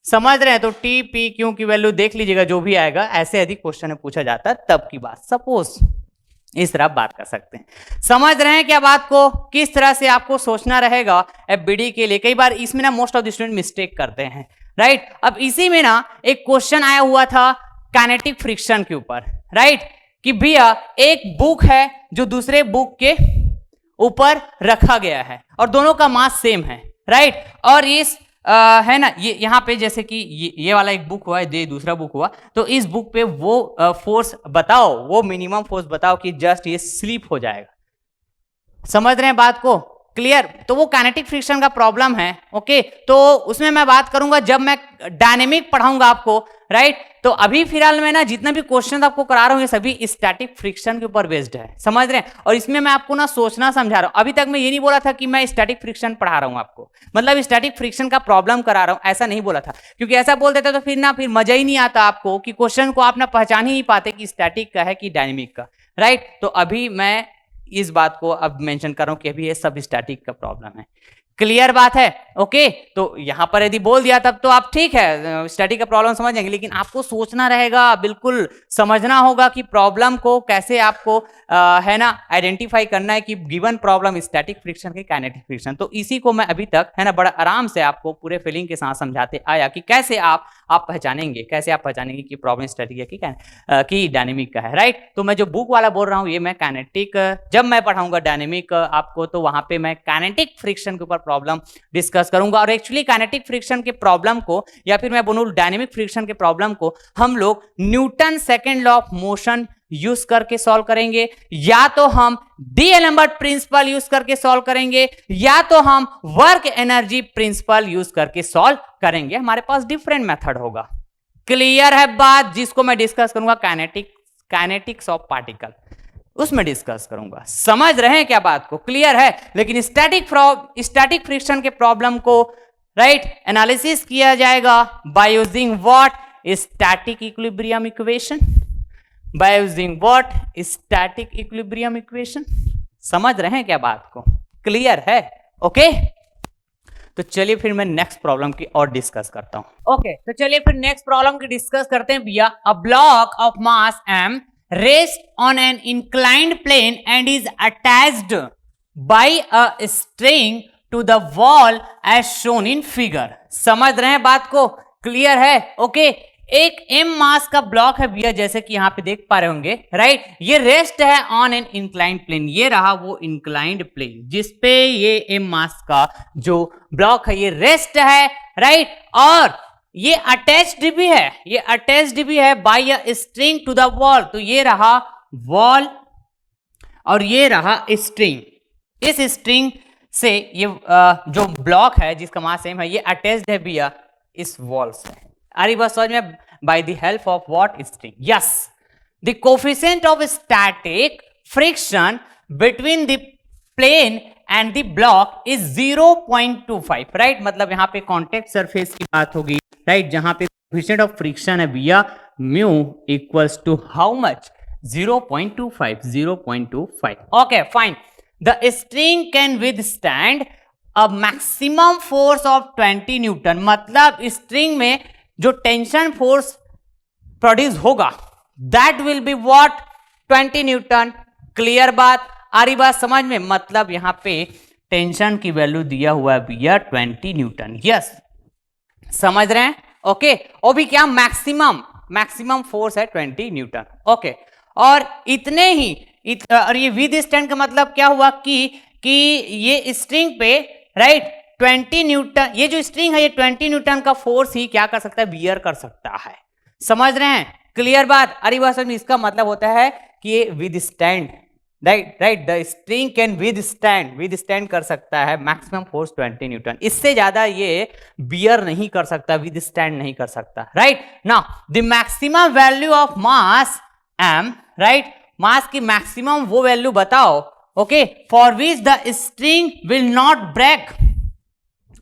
समझ रहे हैं? तो टी पी क्यू की वैल्यू देख लीजिएगा, जो भी आएगा ऐसे यदि क्वेश्चन में पूछा जाता है तब की बात, सपोज इस तरह बात कर सकते हैं। समझ रहे हैं क्या बात को? किस तरह से आपको सोचना रहेगा FBD के लिए। कई बार इसमें ना most of the student mistake करते हैं, राइट। अब इसी में ना एक क्वेश्चन आया हुआ था काइनेटिक फ्रिक्शन के ऊपर, राइट, कि भैया एक बुक है जो दूसरे बुक के ऊपर रखा गया है और दोनों का मास सेम है, राइट, और इस है ना, ये यहाँ पे जैसे कि ये वाला एक बुक हुआ है, ये दूसरा बुक हुआ, तो इस बुक पे वो फोर्स बताओ, वो मिनिमम फोर्स बताओ कि जस्ट ये स्लिप हो जाएगा। समझ रहे हैं बात को? क्लियर। तो वो काइनेटिक फ्रिक्शन का प्रॉब्लम है। ओके, तो उसमें मैं बात करूंगा जब मैं डायनेमिक पढ़ाऊंगा आपको, राइट। तो अभी फिलहाल मैं ना जितना भी क्वेश्चन आपको करा रहा हूँ ये सभी स्टैटिक फ्रिक्शन के ऊपर बेस्ड है, समझ रहे हैं। और इसमें मैं आपको ना सोचना समझा रहा हूँ। अभी तक मैं ये नहीं बोला था कि मैं स्टैटिक फ्रिक्शन पढ़ा रहा हूँ आपको, मतलब स्टैटिक फ्रिक्शन का प्रॉब्लम करा रहा हूँ, ऐसा नहीं बोला था। क्योंकि ऐसा बोल देता तो फिर मजा ही नहीं आता आपको, कि क्वेश्चन को आप ना पहचान ही नहीं पाते कि स्टैटिक का है कि डायनेमिक का, राइट। तो अभी मैं इस बात को अब मेंशन कर रहा हूं कि अभी ये सब स्टैटिक का प्रॉब्लम है। क्लियर बात है? ओके, तो यहां पर यदि बोल दिया तब तो आप ठीक है स्टैटिक का प्रॉब्लम समझ जाएंगे, लेकिन आपको सोचना रहेगा, बिल्कुल समझना होगा कि प्रॉब्लम को कैसे आपको है ना आइडेंटिफाई करना है कि गिवन प्रॉब्लम स्टैटिक फ्रिक्शन की काइनेटिक फ्रिक्शन। तो इसी को मैं अभी तक है ना बड़ा आराम से आपको पूरे फीलिंग के साथ समझाते आया कि कैसे आप पहचानेंगे, कैसे आप पहचानेंगे कि प्रॉब्लम स्टैटिक है कि डायनेमिक का है, राइट। तो मैं जो बुक वाला बोल रहा हूँ ये मैं काइनेटिक, जब मैं पढ़ाऊंगा डायनेमिक आपको तो वहां पे मैं काइनेटिक फ्रिक्शन के ऊपर प्रॉब्लम डिस्कस करूंगा। और एक्चुअली काइनेटिक फ्रिक्शन के प्रॉब्लम को या फिर मैं बोलूं डायनेमिक फ्रिक्शन के प्रॉब्लम को हम लोग Newton second law of motion use करके सॉल्व करेंगे, या तो हम डी-एलम्बर्ट प्रिंसिपल यूज करके सॉल्व करेंगे, या तो हम वर्क एनर्जी प्रिंसिपल यूज करके सॉल्व करेंगे। हमारे पास डिफरेंट मेथड होगा। क्लियर है बात? जिसको मैं डिस्कस करूंगा काइनेटिक्स ऑफ पार्टिकल, उसमें डिस्कस करूंगा। समझ रहे हैं क्या बात को? क्लियर है। लेकिन स्टैटिक फ्रिक्शन के प्रॉब्लम को राइट एनालिसिस किया जाएगा by using what? Static equilibrium equation. By using what? Static equilibrium equation. समझ रहे हैं क्या बात को? क्लियर है? ओके, तो चलिए फिर मैं नेक्स्ट प्रॉब्लम की और डिस्कस करता हूं। ओके, तो चलिए फिर नेक्स्ट प्रॉब्लम की डिस्कस करते हैं भैया। अ block of mass m rests on an inclined plane and is attached by a string to the wall as shown in figure। समझ रहे हैं बात को? क्लियर है? ओके, एक m मास का ब्लॉक है भैया, जैसे कि यहां पे देख पा रहे होंगे, राइट। ये रेस्ट है ऑन एन इंक्लाइंड प्लेन। ये रहा वो इंक्लाइंड प्लेन जिसपे ये m मास का जो ब्लॉक है ये रेस्ट है, राइट। और ये अटैच्ड भी है, ये अटैच्ड भी है by a string to the wall. तो ये रहा वॉल और ये रहा स्ट्रिंग। इस स्ट्रिंग से ये जो ब्लॉक है जिसका मास सेम है ये अटैच्ड है भैया इस वॉल से। अरे बस समझ में, by the help of what? String. Yes, the coefficient of static friction between the plane and the block is 0.25, right. मतलब यहाँ पे कॉन्टेक्ट सरफेस की बात होगी, राइट, जहां पे कोएफिशिएंट ऑफ फ्रिक्शन है भैया mu equals to how much, 0.25, 0.25। Okay fine. The string can withstand a maximum force of 20 newton. मतलब स्ट्रिंग में जो टेंशन फोर्स प्रोड्यूस होगा that will be what, 20 newton. Clear बात, आ रही बात समझ में। मतलब यहां पे टेंशन की वैल्यू दिया हुआ है भैया 20 न्यूटन। यस, समझ रहे हैं? ओके, और भी क्या, मैक्सिमम फोर्स है 20 न्यूटन। ओके, और इतने ही और ये विद स्टैंड का मतलब क्या हुआ कि ये स्ट्रिंग पे, राइट, 20 न्यूटन, ये जो स्ट्रिंग है ये 20 न्यूटन का फोर्स ही क्या कर सकता है, बियर कर सकता है। समझ रहे हैं? क्लियर बात। अरे बात समझ, इसका मतलब होता है कि ये with stand, right, the string can withstand कर सकता है मैक्सिमम फोर्स 20 न्यूटन। इससे ज्यादा ये बियर नहीं कर सकता, विदस्टैंड नहीं कर सकता, right. Now the maximum value of mass m, right, mass की मैक्सिमम वो वैल्यू बताओ, okay, for which the string will not break.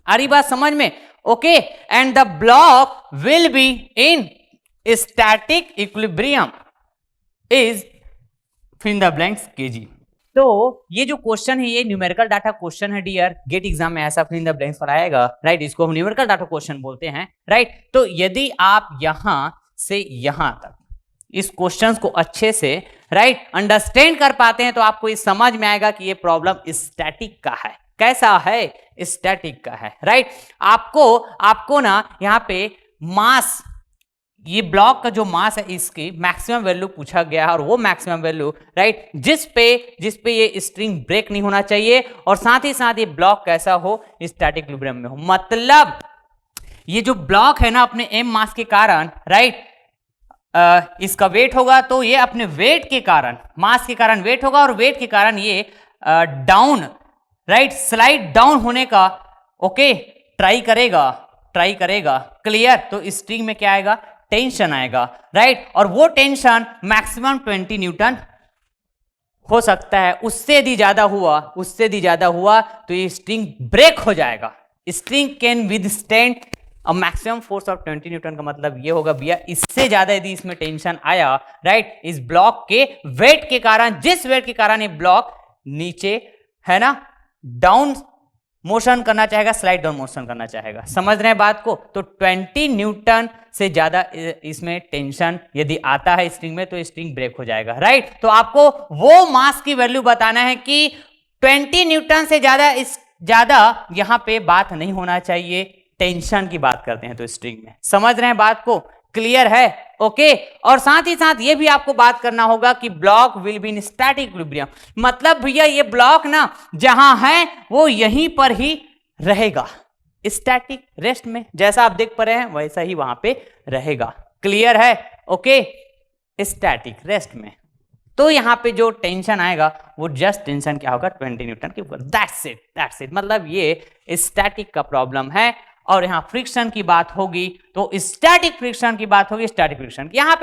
आ रही बात समझ में? Okay, and the block will be in static equilibrium is fill the blanks kg। तो ये जो क्वेश्चन है ये न्यूमेरिकल डाटा क्वेश्चन है डियर, गेट एग्जाम में ऐसा फिल द ब्लैंक्स पर आएगा, राइट। इसको हम न्यूमेरिकल डाटा क्वेश्चन बोलते हैं, राइट। तो यदि आप यहां से यहां तक इस क्वेश्चन को अच्छे से, राइट, अंडरस्टैंड कर पाते हैं तो आपको ये समझ में आएगा कि ये प्रॉब्लम स्टैटिक का है। कैसा है? स्टैटिक का है, राइट। आपको ना यहाँ पे मास, ये ब्लॉक का जो मास है इसकी मैक्सिमम वैल्यू पूछा गया है, और वो मैक्सिमम वैल्यू, राइट, जिस पे ये स्ट्रिंग ब्रेक नहीं होना चाहिए, और साथ ही साथ ये ब्लॉक कैसा हो, स्टैटिक इक्विलिब्रियम में हो। मतलब ये जो ब्लॉक है ना अपने एम मास के कारण, राइट, इसका वेट होगा तो ये अपने वेट के कारण, मास के कारण वेट होगा, और वेट के कारण ये डाउन, राइट, स्लाइड डाउन होने का, ओके, ट्राई करेगा। क्लियर? तो स्ट्रिंग में क्या आएगा, टेंशन आएगा, राइट, और वो टेंशन मैक्सिमम 20 न्यूटन हो सकता है। उससे यदि ज्यादा हुआ तो ये स्ट्रिंग ब्रेक हो जाएगा। String can withstand a maximum force of 20 Newton का मतलब ये होगा भैया इससे ज्यादा यदि इसमें टेंशन आया, राइट, इस ब्लॉक के वेट के कारण, जिस वेट के कारण ये ब्लॉक नीचे है ना डाउन मोशन करना चाहेगा, स्लाइड डाउन मोशन करना चाहेगा। समझ रहे हैं बात को? तो 20 न्यूटन से ज्यादा इसमें टेंशन यदि आता है स्ट्रिंग में तो स्ट्रिंग ब्रेक हो जाएगा, राइट। तो आपको वो मास की वैल्यू बताना है कि 20 न्यूटन से ज्यादा यहां पे बात नहीं होना चाहिए, टेंशन की बात करते हैं तो स्ट्रिंग में। समझ रहे हैं बात को? क्लियर है? ओके, और साथ ही साथ ये भी आपको बात करना होगा कि block will be in static equilibrium. मतलब भैया ये ब्लॉक ना जहां है वो यहीं पर ही रहेगा, स्टैटिक रेस्ट में, जैसा आप देख पा रहे हैं वैसा ही वहां पे रहेगा। क्लियर है? ओके, स्टैटिक रेस्ट में। तो यहां पे जो टेंशन आएगा वो जस्ट टेंशन क्या होगा, 20 न्यूटन के ऊपर। That's it. मतलब ये स्टैटिक का प्रॉब्लम है। और यहां फ्रिक्शन की बात होगी तो स्टैटिक फ्रिक्शन की बात होगी, स्टैटिक फ्रिक्शन। यहाँ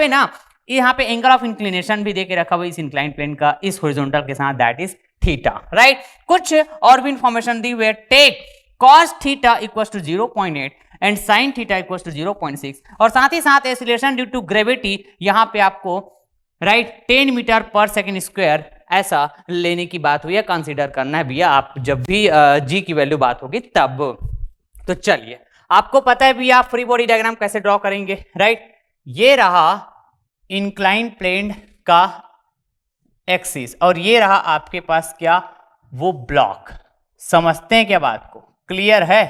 पे एंगल ऑफ इंक्लिनेशन भी देके रखा हुआ इस इंक्लाइन प्लेन का, इस हॉरिजॉन्टल के साथ, दैट इज थीटा, राइट। कुछ और भी इंफॉर्मेशन दी हुई है, take cos theta equals to 0.8 and sin theta equals to 0.6, और साथ ही साथ एक्सीलरेशन ड्यू टू ग्रेविटी यहां पे आपको, राइट, 10 मीटर पर सेकेंड स्क्वायर ऐसा लेने की बात हुई है, कंसीडर करना है भैया आप जब भी जी की वैल्यू बात होगी तब। तो चलिए, आपको पता है भैया फ्री बॉडी डायग्राम कैसे ड्रॉ करेंगे, राइट। ये रहा इंक्लाइन प्लेन का एक्सिस, और ये रहा आपके पास क्या, वो ब्लॉक। समझते हैं क्या बात को? क्लियर है,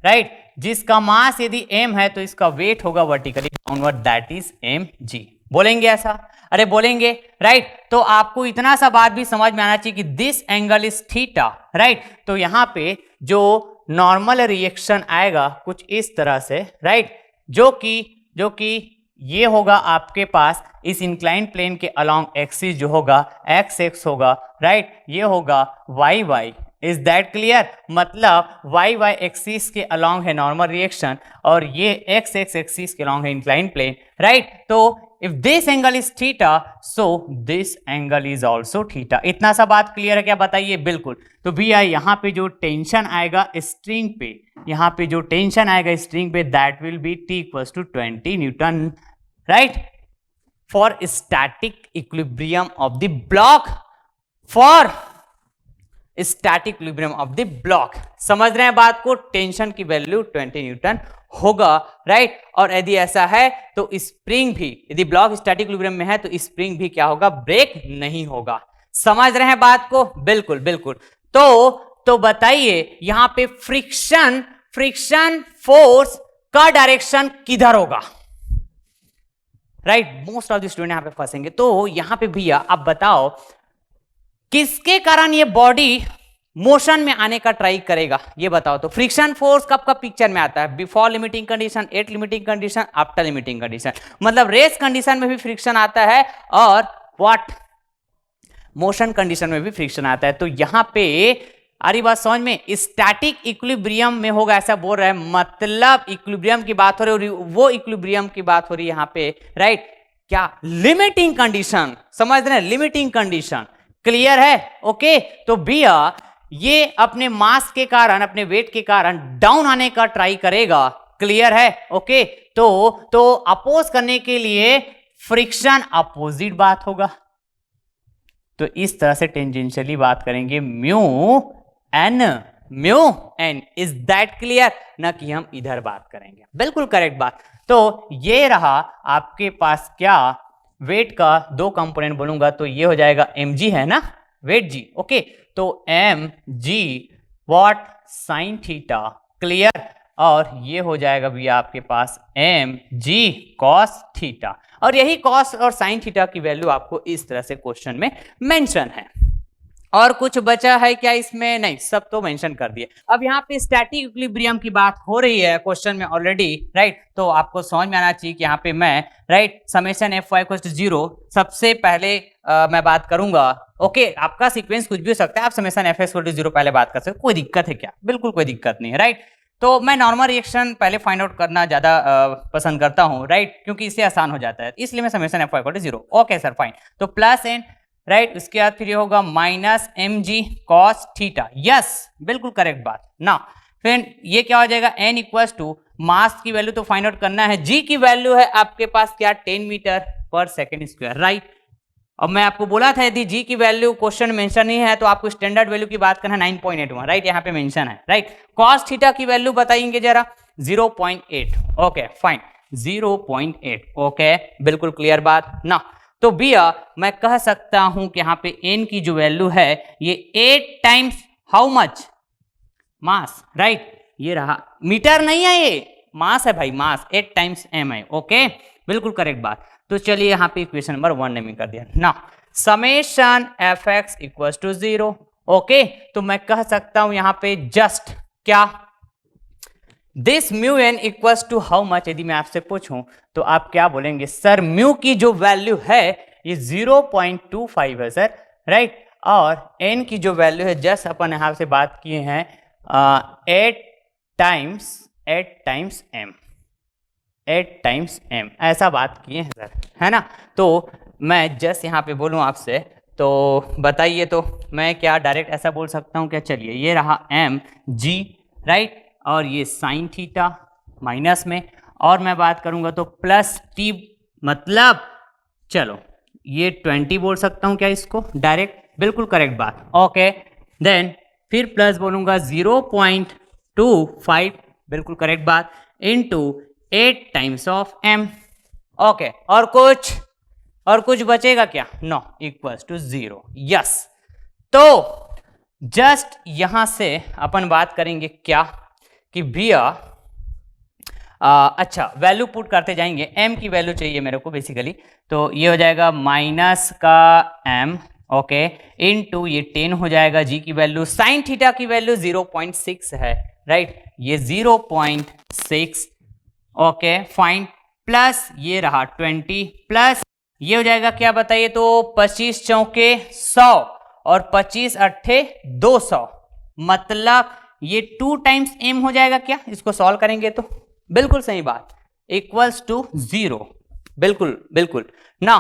राइट। जिसका मास यदि m है तो इसका वेट होगा vertically downward, that is mg। बोलेंगे ऐसा? अरे बोलेंगे, राइट। तो आपको इतना सा बात भी समझ में आना चाहिए कि this angle is theta, right. तो यहां पे जो नॉर्मल रिएक्शन आएगा कुछ इस तरह से, राइट, जो कि ये होगा आपके पास इस इंक्लाइन प्लेन के अलोंग एक्सिस जो होगा x होगा, राइट, ये होगा y, इज दैट क्लियर? मतलब वाई वाई एक्सिस के अलॉन्ग है नॉर्मल रिएक्शन और ये एक्स एक्स एक्सिस के अलॉन्ग है इंक्लाइन प्लेन, राइट? तो if this angle is theta so this angle is also theta. इतना सा बात क्लियर है क्या? बताइए। बिल्कुल। तो भैया यहाँ पे जो टेंशन आएगा स्ट्रिंग पे, यहाँ पे जो टेंशन आएगा स्ट्रिंग पे, that will B T = 20 Newton, right? For static equilibrium of the block, for static equilibrium of the block. समझ रहे हैं बात को? टेंशन की वैल्यू 20 न्यूटन होगा, राइट? और यदि ऐसा है तो स्प्रिंग भी, यदि ब्लॉक स्टैटिक इक्विलिब्रियम में है तो स्प्रिंग भी क्या होगा? ब्रेक नहीं होगा। समझ रहे हैं बात को? बिल्कुल बिल्कुल। तो बताइए यहां पे फ्रिक्शन फोर्स का डायरेक्शन किधर होगा? Right? Most of the student यहां पे फंसेंगे। तो यहां पे भैया आप बताओ किसके कारण ये बॉडी मोशन में आने का ट्राई करेगा? ये बताओ। तो फ्रिक्शन फोर्स कब कब पिक्चर में आता है? Before limiting condition, at limiting condition, after limiting condition. मतलब रेस कंडीशन में भी फ्रिक्शन आता है और व्हाट, मोशन कंडीशन में भी फ्रिक्शन आता है। तो यहां पे अरे बात समझ में, स्टैटिक इक्विलिब्रियम में होगा ऐसा बोल रहा है, मतलब इक्विलिब्रियम की बात हो रही है, वो इक्विलिब्रियम की बात हो रही है यहां पे, राइट? क्या? Limiting condition. समझ रहे हैं? Limiting condition. क्लियर है? ओके। तो भैया ये अपने मास के कारण, अपने वेट के कारण डाउन आने का ट्राई करेगा। क्लियर है? ओके। तो अपोज करने के लिए फ्रिक्शन अपोजिट बात होगा। तो इस तरह से टेंजेंशियली बात करेंगे mu N. Is that clear? ना कि हम इधर बात करेंगे। बिल्कुल करेक्ट बात। तो ये रहा आपके पास क्या, वेट का दो कंपोनेंट बोलूंगा तो ये हो जाएगा mg, है ना? Weight g। ओके। तो mg what, sine theta. Clear? और ये हो जाएगा भी आपके पास mg cos थीटा। और यही cos और साइन थीटा की वैल्यू आपको इस तरह से क्वेश्चन में मेंशन है। और कुछ बचा है क्या इसमें? नहीं, सब तो मेंशन कर दिए। अब यहाँ पे स्टैटिक इक्विलिब्रियम की बात हो रही है क्वेश्चन में ऑलरेडी, राइट? तो आपको समझ में आना चाहिए कि यहाँ पे मैं, राइट, समेशन Fy = 0 सबसे पहले मैं बात करूंगा। ओके, आपका सीक्वेंस कुछ भी हो सकता है, आप समेशन Fx = 0 पहले बात कर सकते हो। कोई दिक्कत है क्या? बिल्कुल कोई दिक्कत नहीं है, राइट? तो मैं नॉर्मल रिएक्शन पहले फाइंड आउट करना ज्यादा पसंद करता हूँ, राइट? क्योंकि इससे आसान हो जाता है, इसलिए मैं summation Fy = 0। Okay sir, fine. तो प्लस एन, राइट? उसके बाद फिर ये होगा minus mg cos theta. Yes, बिल्कुल करेक्ट बात ना। फिर ये क्या हो जाएगा? n = मास की वैल्यू तो फाइंड आउट करना है, g की वैल्यू है आपके पास क्या? 10 मीटर/सेकंड², राइट? अब मैं आपको बोला था यदि g की वैल्यू क्वेश्चन मेंशन नहीं है तो आपको स्टैंडर्ड वैल्यू की बात करना है 9.81, राइट? यहाँ पे मेंशन है, राइट? cos थीटा की वैल्यू बताएंगे जरा, 0.8। Okay fine, 0.8। ओके, बिल्कुल क्लियर बात ना। तो भैया मैं कह सकता हूं कि यहाँ पे n की जो वैल्यू है ये 8 times how much? Mass, right? ये रहा, मीटर नहीं है ये, मास है भाई, मास 8 टाइम्स m है। ओके, बिल्कुल करेक्ट बात। तो चलिए यहाँ पे इक्वेशन नंबर 1 नेमिंग कर दिया ना, समेशन Fx = 0। ओके, तो मैं कह सकता हूं यहाँ पे जस्ट क्या, this mu N equals to how much? यदि मैं आपसे पूछूं तो आप क्या बोलेंगे? सर म्यू की जो वैल्यू है ये 0.25 है सर, राइट? और एन की जो वैल्यू है जस्ट अपन यहां से बात किए हैं 8 टाइम्स m, ऐसा बात किए हैं सर, है ना? तो मैं जस्ट यहाँ पे बोलूँ आपसे तो बताइए, तो मैं क्या डायरेक्ट ऐसा बोल सकता हूँ क्या? चलिए, ये रहा mg, राइट? और ये साइन थीटा माइनस में, और मैं बात करूंगा तो प्लस t, मतलब चलो ये 20 बोल सकता हूं क्या इसको डायरेक्ट? बिल्कुल करेक्ट बात। ओके, देन फिर प्लस बोलूंगा 0.25, बिल्कुल करेक्ट बात, into 8 times of m। Okay, और कुछ बचेगा क्या? No, equals to 0। यस, तो जस्ट यहां से अपन बात करेंगे क्या कि भैया अच्छा वैल्यू पुट करते जाएंगे। m की वैल्यू चाहिए मेरे को बेसिकली, तो ये हो जाएगा माइनस का m, ओके, इनटू ये 10 हो जाएगा g की वैल्यू, साइन थीटा की वैल्यू 0.6 है, राइट? ये 0.6, ओके फाइन, प्लस ये रहा 20, प्लस ये हो जाएगा क्या बताइए? तो 25 चौके 100 और 25 अट्ठे 200, मतलब ये 2 टाइम्स m हो जाएगा क्या, इसको सॉल्व करेंगे तो बिल्कुल सही बात, इक्वल्स टू 0, बिल्कुल बिल्कुल ना।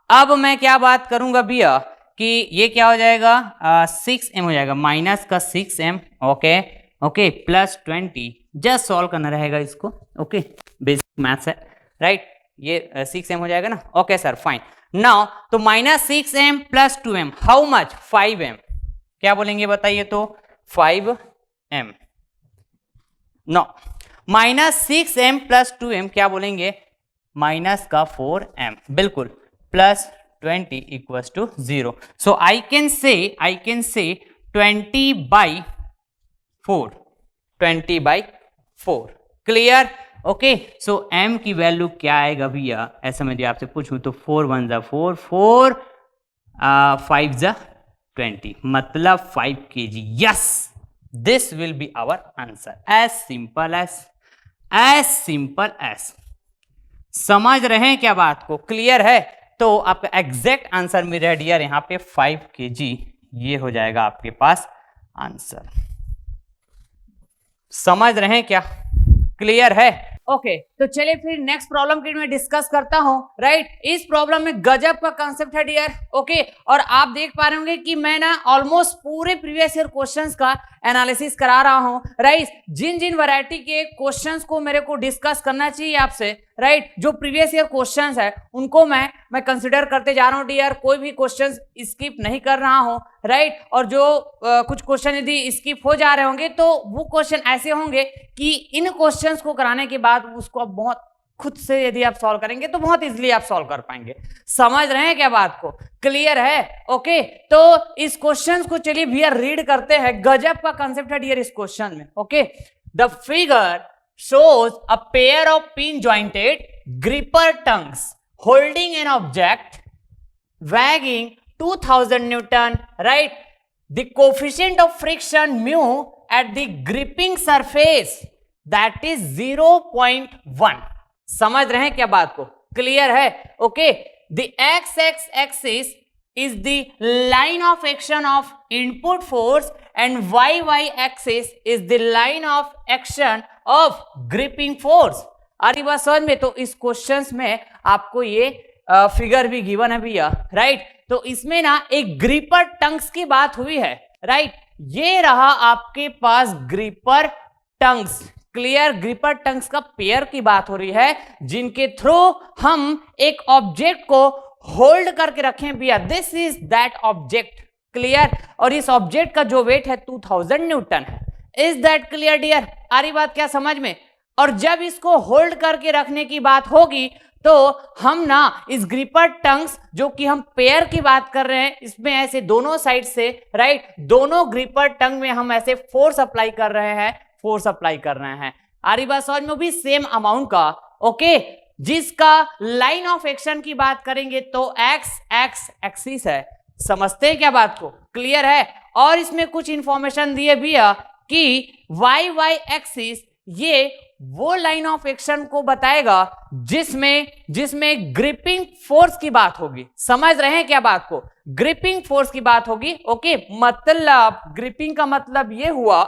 अब मैं क्या बात करूंगा भैया कि ये क्या हो जाएगा 6m हो जाएगा, माइनस का 6m, okay okay, plus 20, just solve करना रहेगा इसको, ओके बेसिक मैथ्स है राइट। ये 6m हो जाएगा ना, ओके सर फाइन। नाउ तो minus 6m plus 2m, how much 5m, क्या बोलेंगे बताइए तो 5m, no minus 6m plus 2m क्या बोलेंगे माइनस का 4m, बिल्कुल, plus 20 equals to 0। So I can say 20/4, clear, okay. So m की वैल्यू क्या आएगा भैया, ऐसा मैं आपसे पूछूं तो 4 1 जा 4, 4 5 जा 20, मतलब 5 kg। Yes, this will be our answer, as simple as. समझ रहे हैं क्या बात को, क्लियर है। तो आपका एग्जैक्ट आंसर मेरा डियर यहाँ पे 5 kg, ये हो जाएगा आपके पास आंसर। समझ रहे हैं क्या, क्लियर है, ओके। तो चलिए फिर नेक्स्ट प्रॉब्लम की मैं डिस्कस करता हूं राइट। इस प्रॉब्लम में गजब का कांसेप्ट है डियर, ओके। और आप देख पा रहे होंगे कि मैं ना ऑलमोस्ट पूरे प्रीवियस ईयर क्वेश्चंस का एनालिसिस करा रहा हूं राइट। जिन जिन वैरायटी के क्वेश्चंस को मेरे को डिस्कस करना चाहिए आपसे राइट, जो प्रीवियस ईयर क्वेश्चंस है उनको मैं कंसिडर करते जा रहा हूं डियर, कोई भी क्वेश्चंस स्किप नहीं कर रहा हूं राइट। और जो कुछ क्वेश्चन यदि स्किप हो जा रहे होंगे तो वो क्वेश्चन ऐसे होंगे कि इन क्वेश्चंस को कराने के बाद उसको आप बहुत खुद से यदि आप सॉल्व करेंगे तो बहुत इजीली आप सॉल्व कर पाएंगे। समझ रहे हैं क्या बात को, क्लियर है, ओके। तो इस क्वेश्चन को चलिए भैया रीड करते हैं, गजब का कंसेप्ट है डियर इस क्वेश्चन में, okay. The figure shows a pair of pin jointed gripper tongues holding an object weighing 2000 Newton, right? The coefficient of friction mu at the gripping surface that is 0.1. समझ रहे हैं क्या बात को, clear है, okay. The x axis is the line of action of input force and y axis is the line of action of gripping force। अरे बात समझ में। तो इस क्वेश्चंस में आपको ये फिगर भी गिवन है भैया राइट। तो इसमें ना एक ग्रिपर टंग्स की बात हुई है राइट। ये रहा आपके पास gripper tongs, clear, gripper tongs का पेयर की बात हो रही है जिनके थ्रू हम एक ऑब्जेक्ट को होल्ड करके रखें भैया। This is that object, clear. और इस ऑब्जेक्ट का जो वेट है 2000 न्यूटन है। इज दैट क्लियर डियर, आ रही बात क्या समझ में। और जब इसको होल्ड करके रखने की बात होगी तो हम ना इस ग्रिपर टंग्स जो कि हम पेयर की बात कर रहे हैं इसमें ऐसे दोनों साइड से राइट, दोनों ग्रिपर टंग में हम ऐसे फोर्स अप्लाई कर रहे हैं, आ रही बात समझ में, भी सेम अमाउंट का, ओके। जिसका लाइन ऑफ एक्शन की बात करेंगे तो एक्स एक्सिस है। समझते हैं क्या बात को, क्लियर है। और इसमें कुछ इंफॉर्मेशन दिए भैया कि वाई एक्सिस ये वो लाइन ऑफ एक्शन को बताएगा जिसमें ग्रिपिंग फोर्स की बात होगी। समझ रहे हैं क्या बात को, ग्रिपिंग फोर्स की बात होगी, ओके। मतलब ग्रिपिंग का मतलब ये हुआ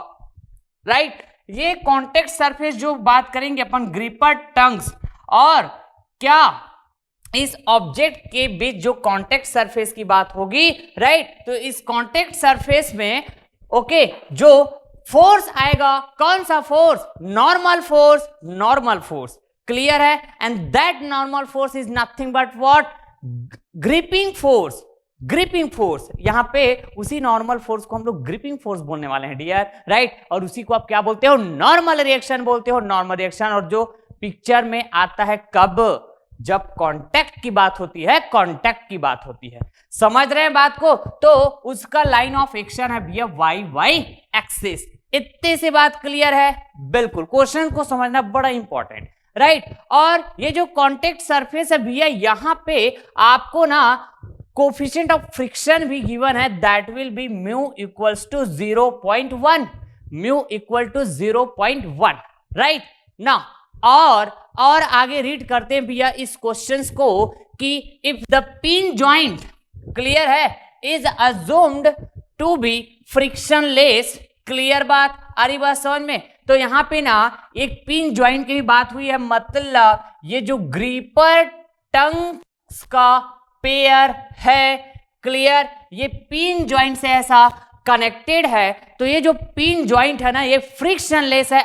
राइट, ये कॉन्टेक्ट सरफेस जो बात करेंगे अपन ग्रिपर टंग्स और क्या इस ऑब्जेक्ट के बीच जो कॉन्टेक्ट सरफेस की बात होगी राइट। तो इस कॉन्टेक्ट सरफेस में ओके जो फोर्स आएगा, कौन सा फोर्स, नॉर्मल फोर्स, क्लियर है। And that normal force is nothing but what, gripping force. यहां पे उसी नॉर्मल फोर्स को हम लोग ग्रिपिंग फोर्स बोलने वाले हैं डियर राइट। और उसी को आप क्या बोलते हो, नॉर्मल रिएक्शन बोलते हो, नॉर्मल रिएक्शन। और जो पिक्चर में आता है कब, जब कांटेक्ट की बात होती है, समझ रहे हैं बात को। तो उसका लाइन ऑफ एक्शन है भैया वाई एक्सिस। इतने से बात क्लियर है, बिल्कुल। क्वेश्चन को समझना बड़ा इंपॉर्टेंट राइट। और ये जो कांटेक्ट सरफेस है भैया, यहां पे आपको ना कोफिशिएंट ऑफ फ्रिक्शन भी गिवन है, that will be mu equals to 0.1 right ना। और आगे रीड करते हैं भैया इस क्वेश्चंस को कि if the pin joint, clear है, is assumed to be frictionless, clear बात, आ रही बात समझ में? तो यहाँ पे ना एक पिन ज्वाइंट की भी बात हुई है, मतलब ये जो ग्रिपर टंग्स का पेयर है, क्लियर, ये पिन ज्वाइंट से ऐसा कनेक्टेड है। तो ये जो पिन ज्वाइंट है ना, ये फ्रिक्शनलेस है,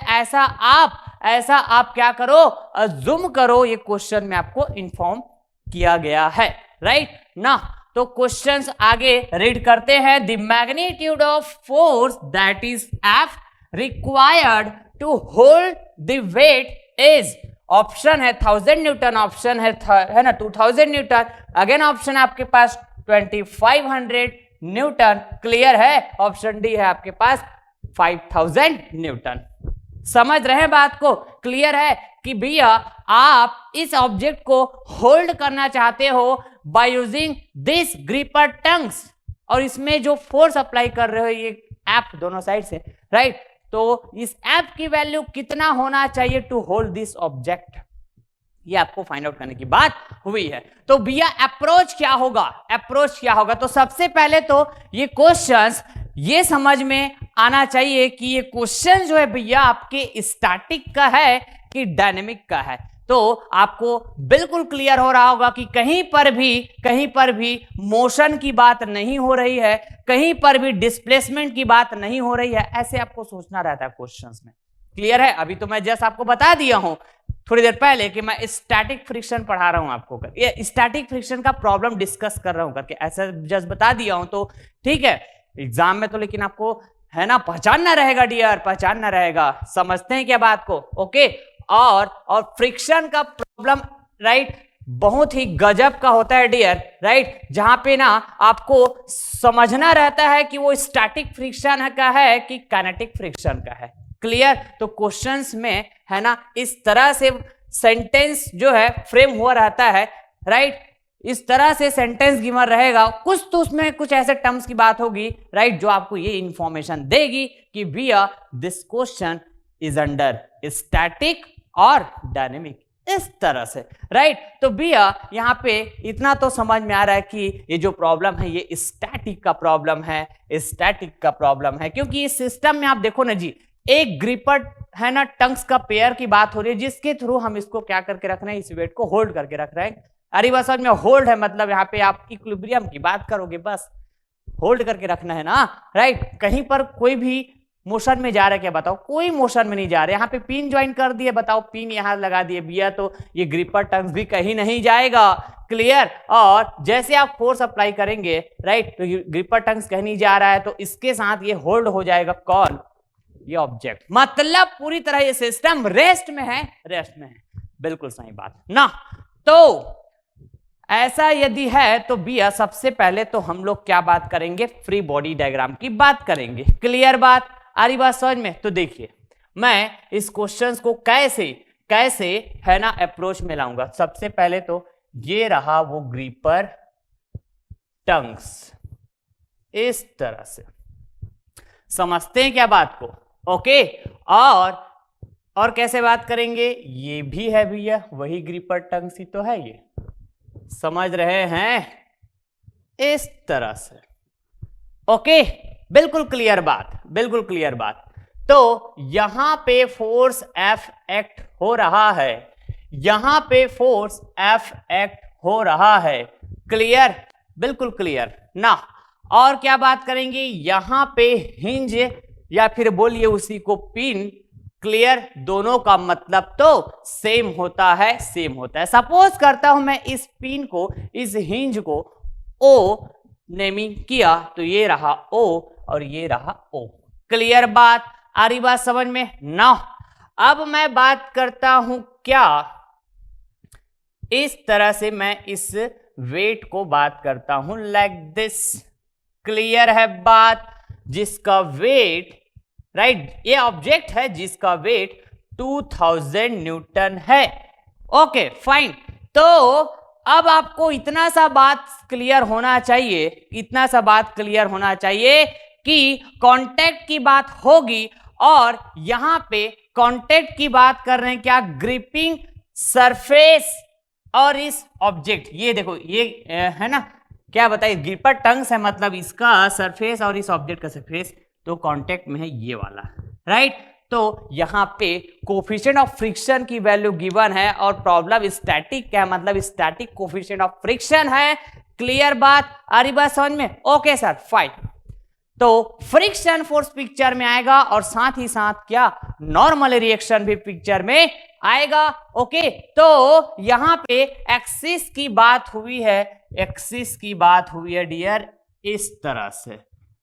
ऐसा आप क्या करो, अज्यूम करो। ये क्वेश्चन में आपको इन्फॉर्म किया गया है, राइट ना। तो क्वेश्चंस आगे रीड करते हैं। The magnitude of force that is F required to hold the weight is, option है 1000 न्यूटन, ऑप्शन है ना 2000 न्यूटन, अगेन ऑप्शन आपके पास 2500 न्यूटन, क्लियर है। ऑप्शन डी है आपके पास 5000 न्यूटन। समझ रहे हैं बात को? क्लियर है कि भैया आप इस ऑब्जेक्ट को होल्ड करना चाहते हो by using this gripper tongues, और इसमें जो फोर्स अप्लाई कर रहे हो ये एफ दोनों साइड से, राइट। तो इस एफ की वैल्यू कितना होना चाहिए टू होल्ड दिस ऑब्जेक्ट, ये आपको फाइंड आउट करने की बात हुई है। तो भैया अप्रोच क्या होगा, अप्रोच क्या होगा? तो सबसे पहले तो ये क्वेश्चंस ये समझ में आना चाहिए कि ये क्वेश्चन जो है भैया आपके स्टैटिक का है कि डायनेमिक का है। तो आपको बिल्कुल क्लियर हो रहा होगा कि कहीं पर भी मोशन की बात नहीं हो रही है, कहीं पर भी डिस्प्लेसमेंट की बात नहीं हो रही है, ऐसे आपको सोचना रहता है क्वेश्चंस में। क्लियर है? अभी तो मैं जस्ट आपको बता दिया हूं थोड़ी देर पहले कि मैं स्टैटिक फ्रिक्शन पढ़ा रहा हूं आपको, ये स्टैटिक फ्रिक्शन का प्रॉब्लम डिस्कस कर रहा हूं करके, ऐसा जस्ट बता दिया हूं तो ठीक है। एग्जाम में तो लेकिन आपको है ना पहचानना रहेगा डियर, पहचानना रहेगा। समझते हैं क्या बात को? ओके। और फ्रिक्शन का प्रॉब्लम, राइट, बहुत ही गजब का होता है डियर, राइट, जहां पे ना आपको समझना रहता है कि वो स्टैटिक फ्रिक्शन का है कि काइनेटिक फ्रिक्शन का है। क्लियर? तो क्वेश्चंस में है ना इस तरह से सेंटेंस जो है फ्रेम हुआ रहता है, राइट, इस तरह से सेंटेंस गिवन रहेगा, कुछ तो उसमें कुछ ऐसे टर्म्स की बात होगी, राइट, जो आपको ये इंफॉर्मेशन देगी कि भैया this question is under static और डायनेमिक, इस तरह से, राइट। तो भैया यहाँ पे इतना तो समझ में आ रहा है कि ये जो प्रॉब्लम है ये स्टैटिक का प्रॉब्लम है, स्टैटिक का प्रॉब्लम है, क्योंकि इस सिस्टम में आप देखो ना जी, एक ग्रिपर है ना टंग्स का पेयर की बात हो रही है, जिसके थ्रू हम इसको क्या करके रख रहे हैं, इस वेट को होल्ड करके रख रहे हैं। अरे बस समझ में, होल्ड है मतलब यहाँ पे आप इक्विलिब्रियम की बात करोगे, बस होल्ड करके रखना है ना, राइट। कहीं पर कोई भी मोशन में जा रहा है क्या बताओ? कोई मोशन में नहीं जा रहा है। यहाँ पे पिन ज्वाइन कर दिए, बताओ, पिन यहाँ लगा दिए भैया, तो ये ग्रिपर टंग्स भी कहीं नहीं जाएगा। क्लियर? और जैसे आप फोर्स अप्लाई करेंगे, राइट, तो ग्रिपर टंग्स कहीं नहीं जा रहा है, तो इसके साथ ये होल्ड हो जाएगा कौन? ये ऑब्जेक्ट। मतलब पूरी तरह ये सिस्टम रेस्ट में है, रेस्ट में है। बिल्कुल सही बात ना। तो ऐसा यदि है तो भैया सबसे पहले तो हम लोग क्या बात करेंगे? फ्री बॉडी डायग्राम की बात करेंगे। क्लियर बात? आ रही बात समझ में? तो देखिए मैं इस क्वेश्चंस को कैसे है ना अप्रोच में लाऊंगा। सबसे पहले तो ये रहा वो ग्रिपर टंग्स, इस तरह से समझते हैं क्या बात को? ओके। और कैसे बात करेंगे? ये भी है भैया वही ग्रिपर टंग्स ही तो है, ये समझ रहे हैं, इस तरह से। ओके, बिल्कुल क्लियर बात, बिल्कुल क्लियर बात। तो यहां पे फोर्स एफ एक्ट हो रहा है, यहां पे फोर्स एफ एक्ट हो रहा है। क्लियर? बिल्कुल क्लियर ना। और क्या बात करेंगे? यहां पे हिंज या फिर बोलिए उसी को पिन। क्लियर? दोनों का मतलब तो सेम होता है, सेम होता है। सपोज करता हूं मैं इस पिन को, इस हिंज को ओ नेमिंग किया, तो ये रहा ओ और ये रहा ओ। क्लियर बात? आ रही बात समझ में ना? अब मैं बात करता हूं क्या, इस तरह से मैं इस वेट को बात करता हूं लाइक दिस। क्लियर है बात? जिसका वेट, राइट, ये ऑब्जेक्ट है जिसका वेट 2000 न्यूटन है। Okay fine. तो अब आपको इतना सा बात क्लियर होना चाहिए, इतना सा बात क्लियर होना चाहिए कि कांटेक्ट की बात होगी, और यहां पे कांटेक्ट की बात कर रहे हैं क्या? ग्रिपिंग सरफेस और इस ऑब्जेक्ट, ये देखो ये है ना, क्या बताइए, ग्रिपर टंग्स है, मतलब इसका सरफेस और इस ऑब्जेक्ट का सरफेस तो कांटेक्ट में है ये वाला, राइट। तो यहाँ पे कोफिशिएंट ऑफ फ्रिक्शन की वैल्यू गिवन है और प्रॉब्लम स्टैटिक क्या है, मतलब स्टैटिक कोफिशिएंट ऑफ फ्रिक्शन है। क्लियर बात, आ रही बात समझ में? Okay sir, fine. तो फ्रिक्शन फोर्स पिक्चर में आएगा और साथ ही साथ क्या, नॉर्मल रिएक्शन भी पिक्चर में आएगा। ओके, तो यहां पे एक्सिस की बात हुई है, एक्सिस की बात हुई है डियर इस तरह से,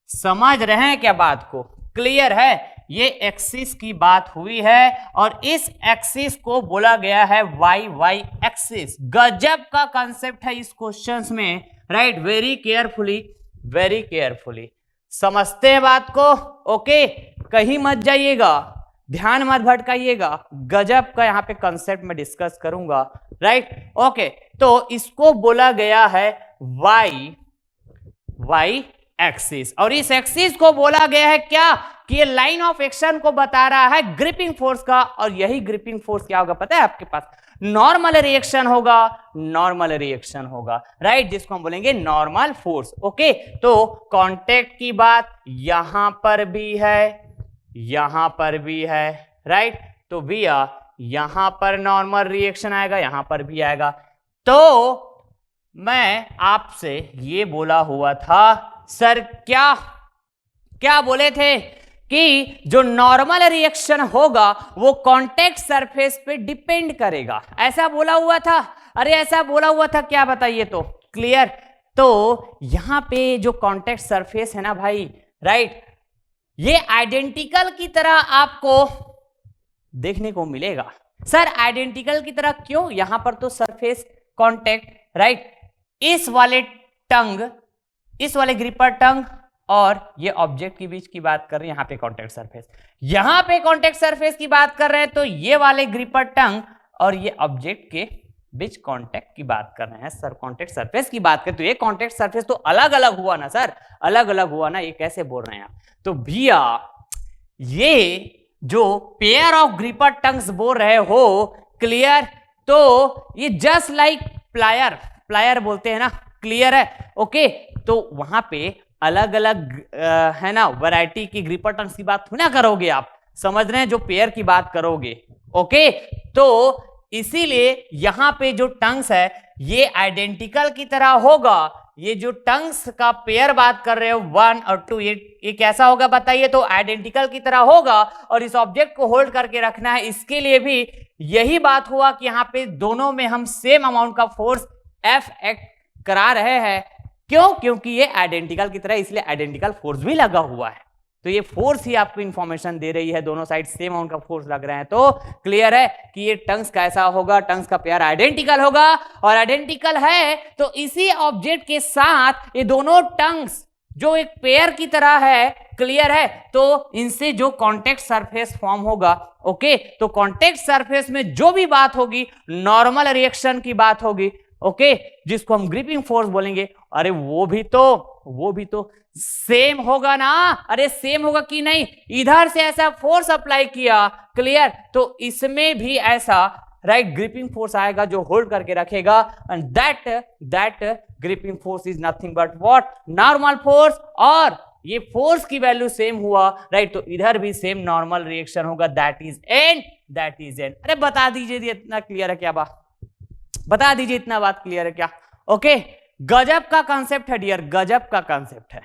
समझ रहे हैं क्या बात को? क्लियर है? ये एक्सिस की बात हुई है और इस एक्सिस को बोला गया है वाई वाई एक्सिस। गजब का कंसेप्ट है इस क्वेश्चंस में, right. Very carefully, very carefully समझते हैं बात को। ओके, कहीं मत जाइएगा, ध्यान मत भटकाइएगा, गजब का यहाँ पे कंसेप्ट में डिस्कस करूंगा, राइट। ओके, तो इसको बोला गया है वाई वाई एक्सिस और इस एक्सिस को बोला गया है क्या, कि ये लाइन ऑफ एक्शन को बता रहा है ग्रिपिंग फोर्स का। और यही ग्रिपिंग फोर्स क्या होगा पता है आपके पास? नॉर्मल रिएक्शन होगा, नॉर्मल रिएक्शन होगा, राइट, जिसको हम बोलेंगे नॉर्मल फोर्स। ओके, तो कांटेक्ट की बात यहां पर भी है, यहां पर भी है, राइट। तो भैया यहां पर नॉर्मल रिएक्शन आएगा, यहां पर भी आएगा। तो मैं आपसे ये बोला हुआ था सर, क्या क्या बोले थे कि जो नॉर्मल रिएक्शन होगा वो कांटेक्ट सरफेस पे डिपेंड करेगा, ऐसा बोला हुआ था। अरे ऐसा बोला हुआ था क्या, बताइए तो। क्लियर? तो यहां पे जो कांटेक्ट सरफेस है ना भाई, राइट, ये आइडेंटिकल की तरह आपको देखने को मिलेगा। सर आइडेंटिकल की तरह क्यों? यहां पर तो सरफेस कांटेक्ट, राइट, इस वाले टंग, इस वाले ग्रिपर टंग और ये ऑब्जेक्ट के बीच की बात कर रहे हैं, यहां पे कांटेक्ट सरफेस, यहां पे कांटेक्ट सरफेस की बात कर रहे हैं, तो ये वाले ग्रिपर टंग और ये ऑब्जेक्ट के बीच कांटेक्ट की बात कर रहे हैं सर, कांटेक्ट सरफेस की बात करें तो ये कांटेक्ट सरफेस तो अलग अलग हुआ ना सर, अलग अलग हुआ ना, ये कैसे बोल रहे हैं आप? तो भैया ये जो पेयर ऑफ ग्रिपर टंग्स बोल रहे हो, क्लियर, तो ये जस्ट लाइक प्लायर, प्लायर बोलते हैं ना, क्लियर है? ओके, तो वहां पे अलग अलग है ना वैरायटी की ग्रिपर टंग्स की बात थोड़ी ना करोगे आप, समझ रहे हैं, जो पेयर की बात करोगे। ओके, तो इसीलिए यहां पे जो टंग्स है ये आइडेंटिकल की तरह होगा। ये जो टंग्स का पेयर बात कर रहे हो 1 और 2, ये कैसा होगा बताइए? तो आइडेंटिकल की तरह होगा और इस ऑब्जेक्ट को होल्ड करके रखना है, इसके लिए भी यही बात हुआ कि यहाँ पे दोनों में हम सेम अमाउंट का फोर्स F एक्ट करा रहे हैं। क्यों? क्योंकि ये आइडेंटिकल की तरह, इसलिए आइडेंटिकल फोर्स भी लगा हुआ है। तो ये फोर्स ही आपको इंफॉर्मेशन दे रही है, दोनों साइड सेम अमाउंट का फोर्स लग रहे हैं। तो क्लियर है कि ये टंग्स कैसा होगा, टंग्स का पेयर आइडेंटिकल होगा, और आइडेंटिकल है तो इसी ऑब्जेक्ट के साथ ये दोनों टंग्स जो एक पेयर की तरह है, क्लियर है, तो इनसे जो कांटेक्ट सरफेस फॉर्म होगा, ओके, तो कांटेक्ट सरफेस में जो भी बात होगी नॉर्मल रिएक्शन की बात होगी, ओके, जिसको हम ग्रिपिंग फोर्स बोलेंगे। अरे वो भी तो सेम होगा ना, अरे सेम होगा कि नहीं? इधर से ऐसा फोर्स अप्लाई किया, क्लियर, तो इसमें भी ऐसा, राइट, ग्रिपिंग फोर्स आएगा जो होल्ड करके रखेगा, and that gripping force is nothing but what, normal force. और ये फोर्स की वैल्यू सेम हुआ, राइट, तो इधर भी सेम नॉर्मल रिएक्शन होगा, दैट इज एन। अरे बता दीजिए इतना क्लियर है क्या बात? बता दीजिए इतना बात क्लियर है क्या? ओके, गजब का कॉन्सेप्ट है डियर, गजब का कॉन्सेप्ट है।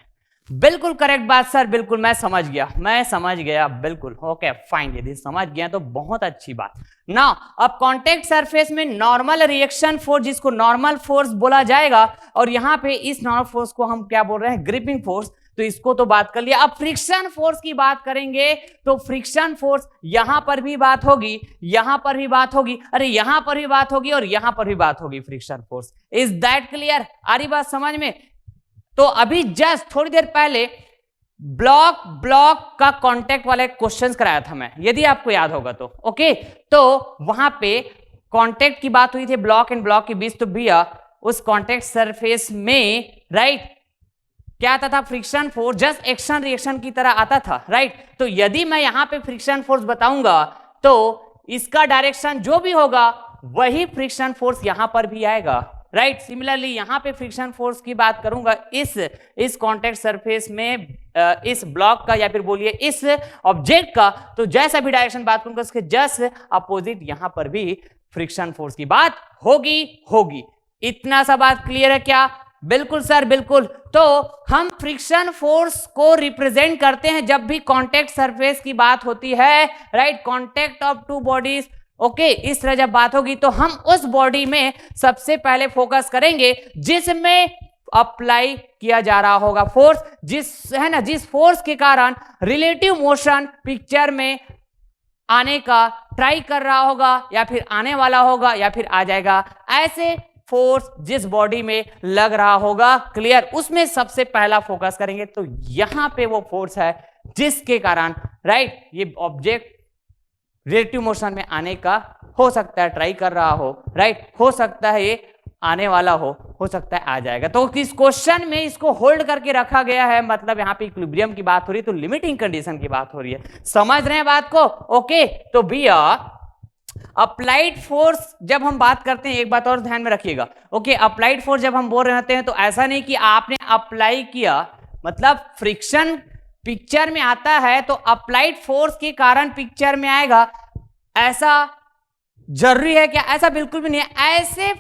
बिल्कुल करेक्ट बात सर, बिल्कुल मैं समझ गया बिल्कुल। ओके फाइन, यदि समझ गया तो बहुत अच्छी बात। ना अब कांटेक्ट सरफेस में नॉर्मल रिएक्शन फोर्स, जिसको नॉर्मल फोर्स बोला जाएगा, और यहां पे इस नॉर्मल फोर्स को हम क्या बोल रहे हैं? Gripping force. तो इसको तो बात कर लिया। अब फ्रिक्शन फोर्स की बात करेंगे तो फ्रिक्शन फोर्स यहां पर भी बात होगी, यहां पर भी बात होगी, अरे यहां पर भी बात होगी और यहां पर भी बात होगी, friction force. Is that clear? आ रही बात समझ में? तो अभी जस्ट थोड़ी देर पहले ब्लॉक का कांटेक्ट वाले क्वेश्चंस कराया था मैं, यदि आपको याद होगा तो। ओके, तो वहां पे कांटेक्ट की बात हुई थी ब्लॉक एंड ब्लॉक के बीच। तो भैया उस कांटेक्ट सरफेस में, राइट, क्या आता था? Friction force just action reaction की तरह आता था, राइट। तो यदि मैं यहां पे फ्रिक्शन फोर्स बताऊंगा तो इसका डायरेक्शन जो भी होगा वही फ्रिक्शन फोर्स यहां पर भी आएगा, राइट। सिमिलरली यहां पे फ्रिक्शन फोर्स की बात करूंगा इस कांटेक्ट सरफेस में, इस ब्लॉक का या फिर बोलिए इस ऑब्जेक्ट का, तो जैसा भी डायरेक्शन बात करूंगा उसके जस्ट अपोजिट यहां पर भी फ्रिक्शन फोर्स की बात होगी। इतना सा बात क्लियर है क्या? बिल्कुल सर, बिल्कुल। तो हम फ्रिक्शन फोर्स को रिप्रेजेंट करते हैं जब भी कांटेक्ट सरफेस की बात होती है, right, contact of two bodies. Okay, इस तरह जब बात होगी तो हम उस बॉडी में सबसे पहले फोकस करेंगे जिसमें अप्लाई किया जा रहा होगा फोर्स, जिस फोर्स के कारण रिलेटिव मोशन पिक्चर में आने का ट्राई कर रहा होगा या फिर आने वाला होगा या फिर आ जाएगा, ऐसे फोर्स जिस बॉडी में लग रहा होगा, क्लियर, उसमें सबसे पहला फोकस करेंगे। तो यहां पे वो फोर्स है जिसके कारण, राइट, ये ऑब्जेक्ट रिलेटिव मोशन में आने का हो सकता है ट्राई कर रहा हो, राइट, हो सकता है ये आने वाला हो सकता है आ जाएगा। तो इस क्वेश्चन में इसको होल्ड करके रखा गया है, मतलब यहाँ पे इक्विलिब्रियम की बात हो रही है, तो लिमिटिंग कंडीशन की बात हो रही है। समझ रहे हैं बात को? ओके, तो भैया अप्लाइड फोर्स जब हम बात करते हैं, एक बात और ध्यान में रखिएगा, ओके, अप्लाइड फोर्स जब हम बोल रहे हैं तो ऐसा नहीं कि आपने अप्लाई किया मतलब फ्रिक्शन पिक्चर में आता है तो अप्लाइड फोर्स के कारण पिक्चर में आएगा, ऐसा जरूरी है क्या? ऐसा बिल्कुल भी नहीं है। ऐसे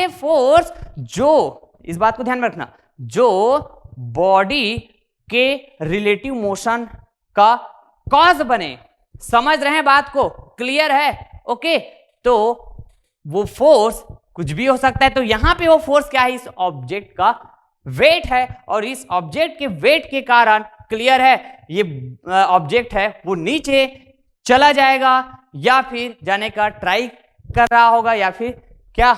फोर्स जो, इस बात को ध्यान में रखना, जो बॉडी के रिलेटिव मोशन का कॉज बने। समझ रहे हैं बात को? क्लियर है? ओके, तो वो फोर्स कुछ भी हो सकता है। तो यहां पे वो फोर्स क्या है? इस ऑब्जेक्ट का वेट है, और इस ऑब्जेक्ट के वेट के कारण, क्लियर है, ये ऑब्जेक्ट है वो नीचे चला जाएगा या फिर जाने का ट्राई कर रहा होगा या फिर क्या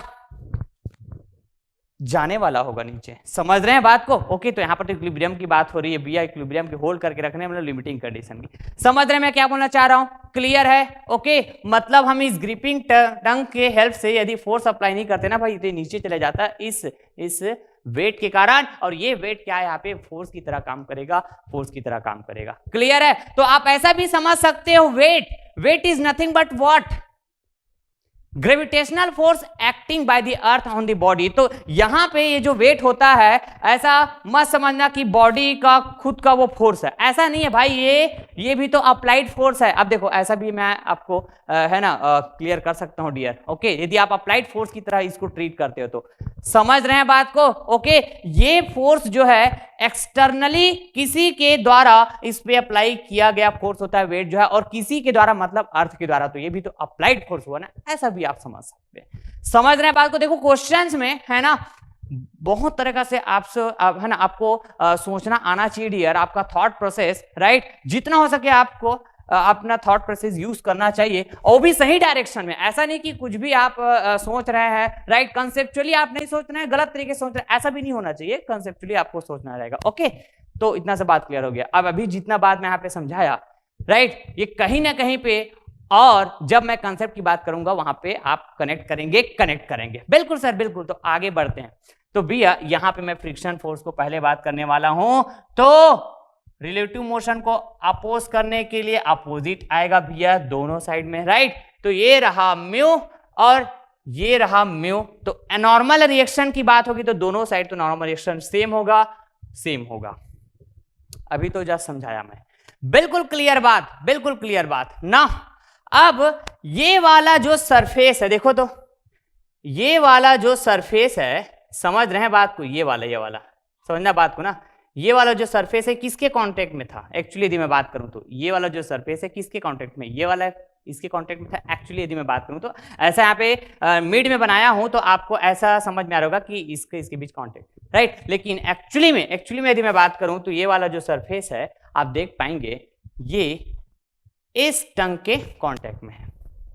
जाने वाला होगा नीचे। समझ रहे हैं बात को? ओके, तो यहां पर तो इक्विलिब्रियम की बात हो रही है भैया, इक्विलिब्रियम की होल्ड करके रखने मतलब लिमिटिंग कंडीशन की। समझ रहे हैं मैं क्या बोलना चाह रहा हूं? क्लियर है? ओके, मतलब हम इस ग्रिपिंग टंग के हेल्प से यदि फोर्स अप्लाई नहीं करते ना भाई, तो नीचे चले जाता है इस वेट के कारण, और ये वेट क्या है यहाँ पे फोर्स की तरह काम करेगा, फोर्स की तरह काम करेगा। क्लियर है? तो आप ऐसा भी समझ सकते हो, weight is nothing but what? Gravitational force acting by the earth on the body. तो यहां पे ये जो वेट होता है, ऐसा मत समझना कि बॉडी का खुद का वो फोर्स है, ऐसा नहीं है भाई, ये भी तो अप्लाइड फोर्स है। अब देखो, ऐसा भी मैं आपको है ना क्लियर कर सकता हूं डियर। ओके, यदि आप अप्लाइड फोर्स की तरह इसको ट्रीट करते हो तो समझ रहे हैं बात को? ओके, ये फोर्स जो है एक्सटर्नली किसी के द्वारा इस पे अप्लाई किया गया फोर्स होता है, वेट जो है, और किसी के द्वारा मतलब अर्थ के द्वारा, तो ये भी तो अप्लाइड फोर्स हुआ ना, ऐसा भी आप समझ सकते हैं। समझ रहे हैं बात को? देखो क्वेश्चंस में है ना बहुत तरीका से आपसे है ना आपको सोचना आना चाहिए डियर, आपका थॉट प्रोसेस, राइट, जितना हो सके आपको अपना थॉट प्रोसेस यूज करना चाहिए, और भी सही डायरेक्शन में। ऐसा नहीं कि कुछ भी आप सोच रहे हैं, राइट, कंसेप्चुअली आप नहीं सोच रहे हैं, गलत तरीके से सोच रहे हैं, ऐसा भी नहीं होना चाहिए, कंसेप्चुअली आपको सोचना रहेगा। ओके, तो इतना से बात क्लियर हो गया। अब अभी जितना बात मैं यहाँ पे समझाया, राइट, ये कहीं ना कहीं पे, और जब मैं कंसेप्ट की बात करूंगा वहां पे आप कनेक्ट करेंगे। बिल्कुल सर, बिल्कुल। तो आगे बढ़ते हैं। तो भैया यहां पे मैं फ्रिक्शन फोर्स को पहले बात करने वाला हूं, तो रिलेटिव मोशन को अपोज करने के लिए अपोजिट आएगा भैया दोनों साइड में, राइट। तो ये रहा म्यू और ये रहा म्यू। तो नॉर्मल रिएक्शन की बात होगी तो दोनों साइड तो नॉर्मल रिएक्शन सेम होगा। अभी तो जस्ट समझाया मैं, बिल्कुल क्लियर बात ना। अब ये वाला जो सरफेस है, देखो तो ये वाला जो सरफेस है, समझ रहे हैं बात को? ये वाला समझना बात को ना। ये वाला जो सरफेस है किसके कांटेक्ट में था? एक्चुअली यदि मैं बात करूं तो ये वाला जो सरफेस है किसके कांटेक्ट में? ये वाला इसके कांटेक्ट में था। एक्चुअली यदि मैं बात करूं तो ऐसा यहाँ पे मिड में बनाया हूं तो आपको ऐसा समझ में आ रहा होगा कि इसके बीच कांटेक्ट, राइट। लेकिन एक्चुअली में यदि मैं बात करूं तो ये वाला जो सरफेस है आप देख पाएंगे ये इस टंग के कांटेक्ट में है।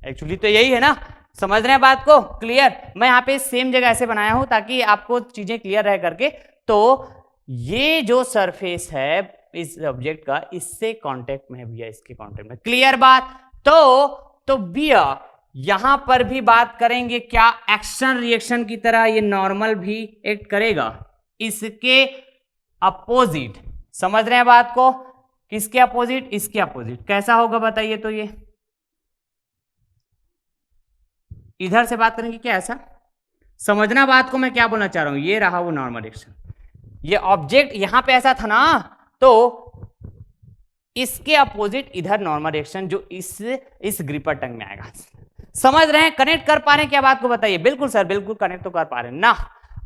एक्चुअली तो यही है ना, समझ रहे हैं बात को? क्लियर। मैं यहाँ पे सेम जगह ऐसे बनाया हूं ताकि आपको चीजें क्लियर रह करके। तो ये जो सरफेस है इस ऑब्जेक्ट का, इससे कांटेक्ट में है भैया, इसके कांटेक्ट में। क्लियर बात? तो भैया यहां पर भी बात करेंगे क्या एक्शन रिएक्शन की तरह ये नॉर्मल भी एक्ट करेगा इसके अपोजिट। समझ रहे हैं बात को? किसके अपोजिट? इसके अपोजिट। कैसा होगा बताइए? तो ये इधर से बात करेंगे क्या? ऐसा समझना बात को मैं क्या बोलना चाह रहा हूं। ये रहा वो नॉर्मल एक्शन, ये ऑब्जेक्ट यहां पे ऐसा था ना, तो इसके अपोजिट इधर नॉर्मल रिएक्शन जो इस ग्रिपर टंग में आएगा। समझ रहे हैं, कनेक्ट कर पा रहे हैं क्या बात को बताइए? बिल्कुल सर, बिल्कुल कनेक्ट तो कर पा रहे हैं ना।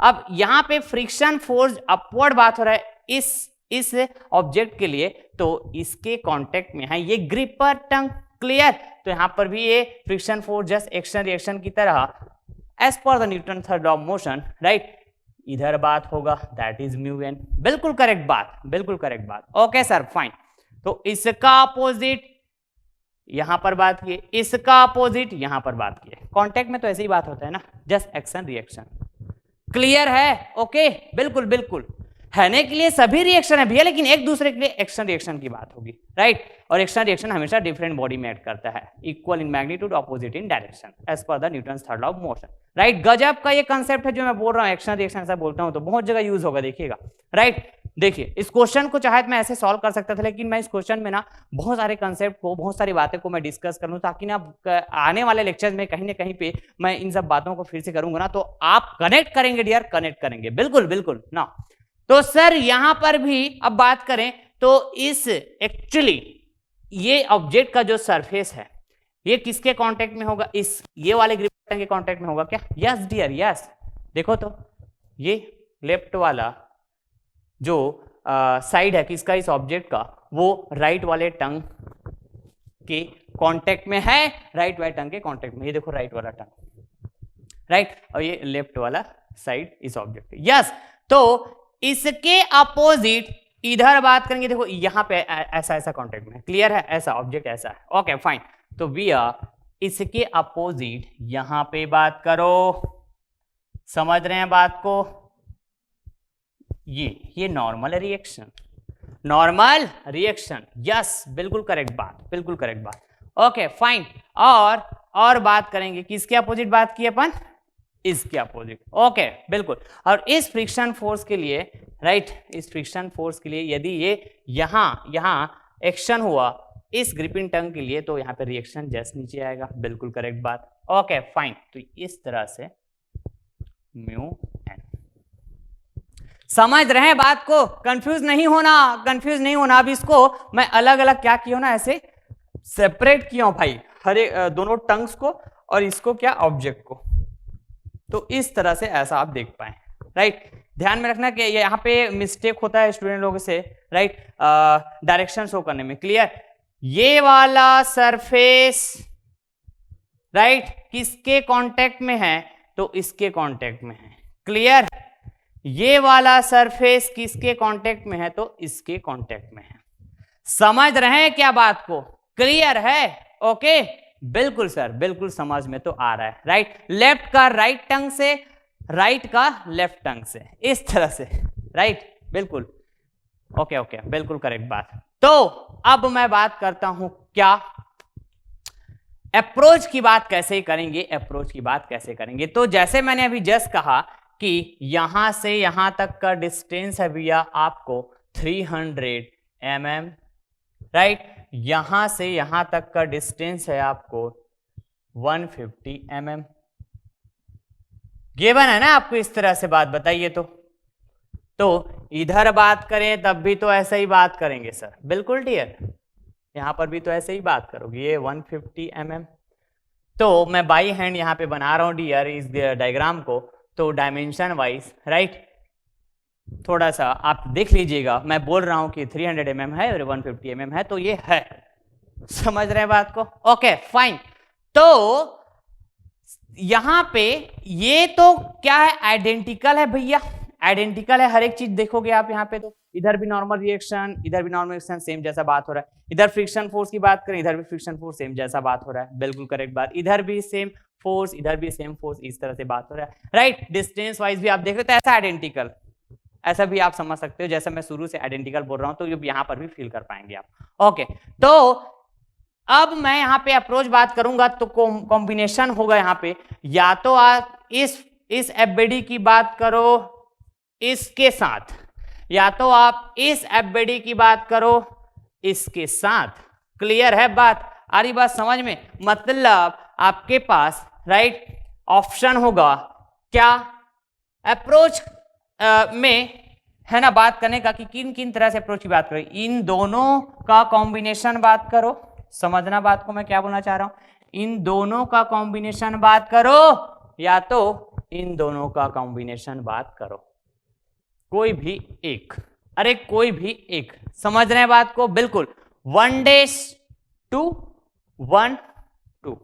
अब यहां पे फ्रिक्शन फोर्स अपवर्ड बात हो रहा है इस ऑब्जेक्ट के लिए, तो इसके कांटेक्ट में है ये ग्रिपर टंग। क्लियर? तो यहां पर भी ये friction force just action reaction की तरह as per the Newton third law of motion, right, इधर बात होगा, दैट इज म्यू एन। बिल्कुल करेक्ट बात, बिल्कुल करेक्ट बात। Okay sir, fine. तो इसका अपोजिट यहां पर बात किए, इसका अपोजिट यहां पर बात किए। कांटेक्ट में तो ऐसे ही बात होता है ना, जस्ट एक्शन रिएक्शन। क्लियर है? ओके, बिल्कुल बिल्कुल। रहने के लिए सभी रिएक्शन है भैया, लेकिन एक दूसरे के लिए एक्शन रिएक्शन की बात होगी, राइट। और एक्शन रिएक्शन हमेशा डिफरेंट बॉडी में ऐड करता है, equal in magnitude, opposite in direction, as per the Newton's third law of motion, right. गजब का ये कंसेप्ट है जो मैं बोल रहा हूँ, एक्शन रिएक्शन ऐसा बोलता हूँ तो बहुत जगह यूज होगा, देखिएगा, राइट। देखिए, इस क्वेश्चन को चाहे मैं ऐसे सॉल्व कर सकता था, लेकिन मैं इस क्वेश्चन में ना बहुत सारे कंसेप्ट को, बहुत सारी बातें को मैं डिस्कस कर लूं, ताकि ना आने वाले लेक्चर्स में कहीं ना कहीं पे मैं इन सब बातों को फिर से करूंगा ना, तो आप कनेक्ट करेंगे डियर, कनेक्ट करेंगे, बिल्कुल बिल्कुल ना। तो सर यहां पर भी अब बात करें तो इस एक्चुअली ये ऑब्जेक्ट का जो सरफेस है ये किसके कांटेक्ट में होगा? इस ये वाले ग्रिपर के कांटेक्ट में होगा क्या? Yes dear, yes. देखो तो ये लेफ्ट वाला जो साइड है किसका, इस ऑब्जेक्ट का, वो राइट वाले टंग के कांटेक्ट में है, राइट वाले टंग के कांटेक्ट में। ये देखो राइट वाला टंग, राइट, और ये लेफ्ट वाला साइड इस ऑब्जेक्ट। यस, तो इसके अपोजिट इधर बात करेंगे, देखो यहां पे ऐसा ऐसा कांटेक्ट में, क्लियर है, ऐसा ऑब्जेक्ट ऐसा है। Okay fine. तो भैया इसके अपोजिट यहां पे बात करो, समझ रहे हैं बात को? ये normal reaction, normal reaction, yes, बिल्कुल करेक्ट बात, बिल्कुल करेक्ट बात। Okay fine. और बात करेंगे किसके अपोजिट बात की अपन? इसके अपोजिट। ओके बिल्कुल। और इस फ्रिक्शन फोर्स के लिए, राइट, इस फ्रिक्शन फोर्स के लिए यदि ये यहां एक्शन हुआ इस ग्रिपिंग टंग के लिए, तो यहाँ पे रिएक्शन जस्ट नीचे आएगा, बिल्कुल करेक्ट बात। Okay fine. तो इस तरह से म्यू एन, समझ रहे हैं बात को? कंफ्यूज नहीं होना, कंफ्यूज नहीं होना। अब इसको मैं अलग अलग क्या किया ना, ऐसे सेपरेट किया हूं भाई, हर एक दोनों टंग्स को, और इसको क्या, ऑब्जेक्ट को। तो इस तरह से ऐसा आप देख पाए, राइट। ध्यान में रखना कि यहाँ पे मिस्टेक होता है स्टूडेंट लोगों से, राइट, डायरेक्शन शो करने में। क्लियर? ये वाला सरफेस, राइट, किसके कांटेक्ट में है? तो इसके कांटेक्ट में है। क्लियर? ये वाला सरफेस किसके कांटेक्ट में है? तो इसके कांटेक्ट में है। समझ रहे हैं क्या बात को? क्लियर है? ओके, बिल्कुल सर, बिल्कुल समझ में तो आ रहा है, राइट। लेफ्ट का राइट टंग से, राइट का लेफ्ट टंग से, इस तरह से, राइट, बिल्कुल। ओके ओके, बिल्कुल करेक्ट बात। तो अब मैं बात करता हूं क्या, अप्रोच की बात कैसे करेंगे, अप्रोच की बात कैसे करेंगे। तो जैसे मैंने अभी जस्ट कहा कि यहां से यहां तक का डिस्टेंस है भैया आपको 300 mm, राइट। यहां से यहां तक का डिस्टेंस है आपको 150 mm। गिवन है ना आपको इस तरह से बात, बताइए तो इधर बात करें तब भी तो ऐसे ही बात करेंगे सर, बिल्कुल डियर। यहां पर भी तो ऐसे ही बात करोगे, ये 150 mm। तो मैं बाई हैंड यहां पे बना रहा हूं डियर इस डायग्राम को, तो डायमेंशन वाइज, राइट, थोड़ा सा आप देख लीजिएगा। मैं बोल रहा हूं कि 300 mm है और 150 mm है, तो ये है, समझ रहे हैं बात को? Okay fine. तो यहां पे ये तो क्या है, आइडेंटिकल है भैया, आइडेंटिकल है, हर एक चीज देखोगे आप यहाँ पे। तो इधर भी नॉर्मल रिएक्शन, इधर भी नॉर्मल रिएक्शन, सेम जैसा बात हो रहा है। इधर फ्रिक्शन फोर्स की बात करें, इधर भी फ्रिक्शन फोर्स सेम जैसा बात हो रहा है, बिल्कुल करेक्ट बात। इधर भी सेम फोर्स, इधर भी सेम फोर्स, इस तरह से बात हो रहा है, राइट। डिस्टेंस वाइज भी आप देख रहे हो, ऐसा आइडेंटिकल, ऐसा भी आप समझ सकते हो, जैसा मैं शुरू से आइडेंटिकल बोल रहा हूं, तो यहां पर भी फील कर पाएंगे आप। ओके, तो अब मैं यहां पे अप्रोच बात करूंगा, तो कॉम्बिनेशन होगा यहां पे, या तो आप इस एफबीडी की बात करो इसके साथ, या तो आप इस एफबीडी की बात करो इसके साथ। क्लियर है बात? आ रही बात समझ में? मतलब आपके पास, राइट, ऑप्शन होगा क्या, अप्रोच में है ना बात करने का कि किन किन तरह से अप्रोच की बात करो, इन दोनों का कॉम्बिनेशन बात करो, समझना बात को मैं क्या बोलना चाह रहा हूं, इन दोनों का कॉम्बिनेशन बात करो या तो इन दोनों का कॉम्बिनेशन बात करो, कोई भी एक, अरे कोई भी एक, समझ रहे हैं बात को, बिल्कुल 1 dash 2 1 2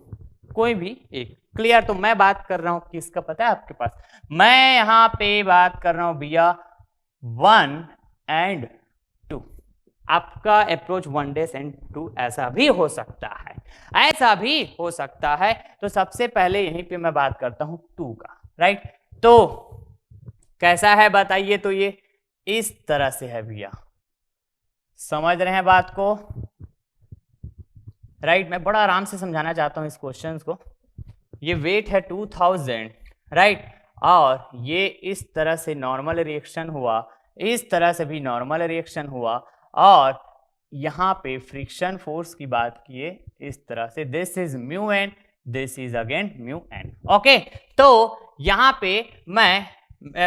कोई भी एक, क्लियर। तो मैं बात कर रहा हूं किसका पता है आपके पास, मैं यहां पे बात कर रहा हूं भैया 1 and 2, आपका अप्रोच 1 dash and 2 ऐसा भी हो सकता है, ऐसा भी हो सकता है। तो सबसे पहले यहीं पे मैं बात करता हूं 2 का, राइट। तो कैसा है बताइए, तो ये इस तरह से है भैया, समझ रहे हैं बात को, राइट। मैं बड़ा आराम से समझाना चाहता हूं इस क्वेश्चन को। ये वेट है 2000, राइट, और ये इस तरह से नॉर्मल रिएक्शन हुआ, इस तरह से भी नॉर्मल रिएक्शन हुआ, और यहां पे फ्रिक्शन फोर्स की बात किए इस तरह से, this is mu N, this is again mu N, okay. तो यहां पे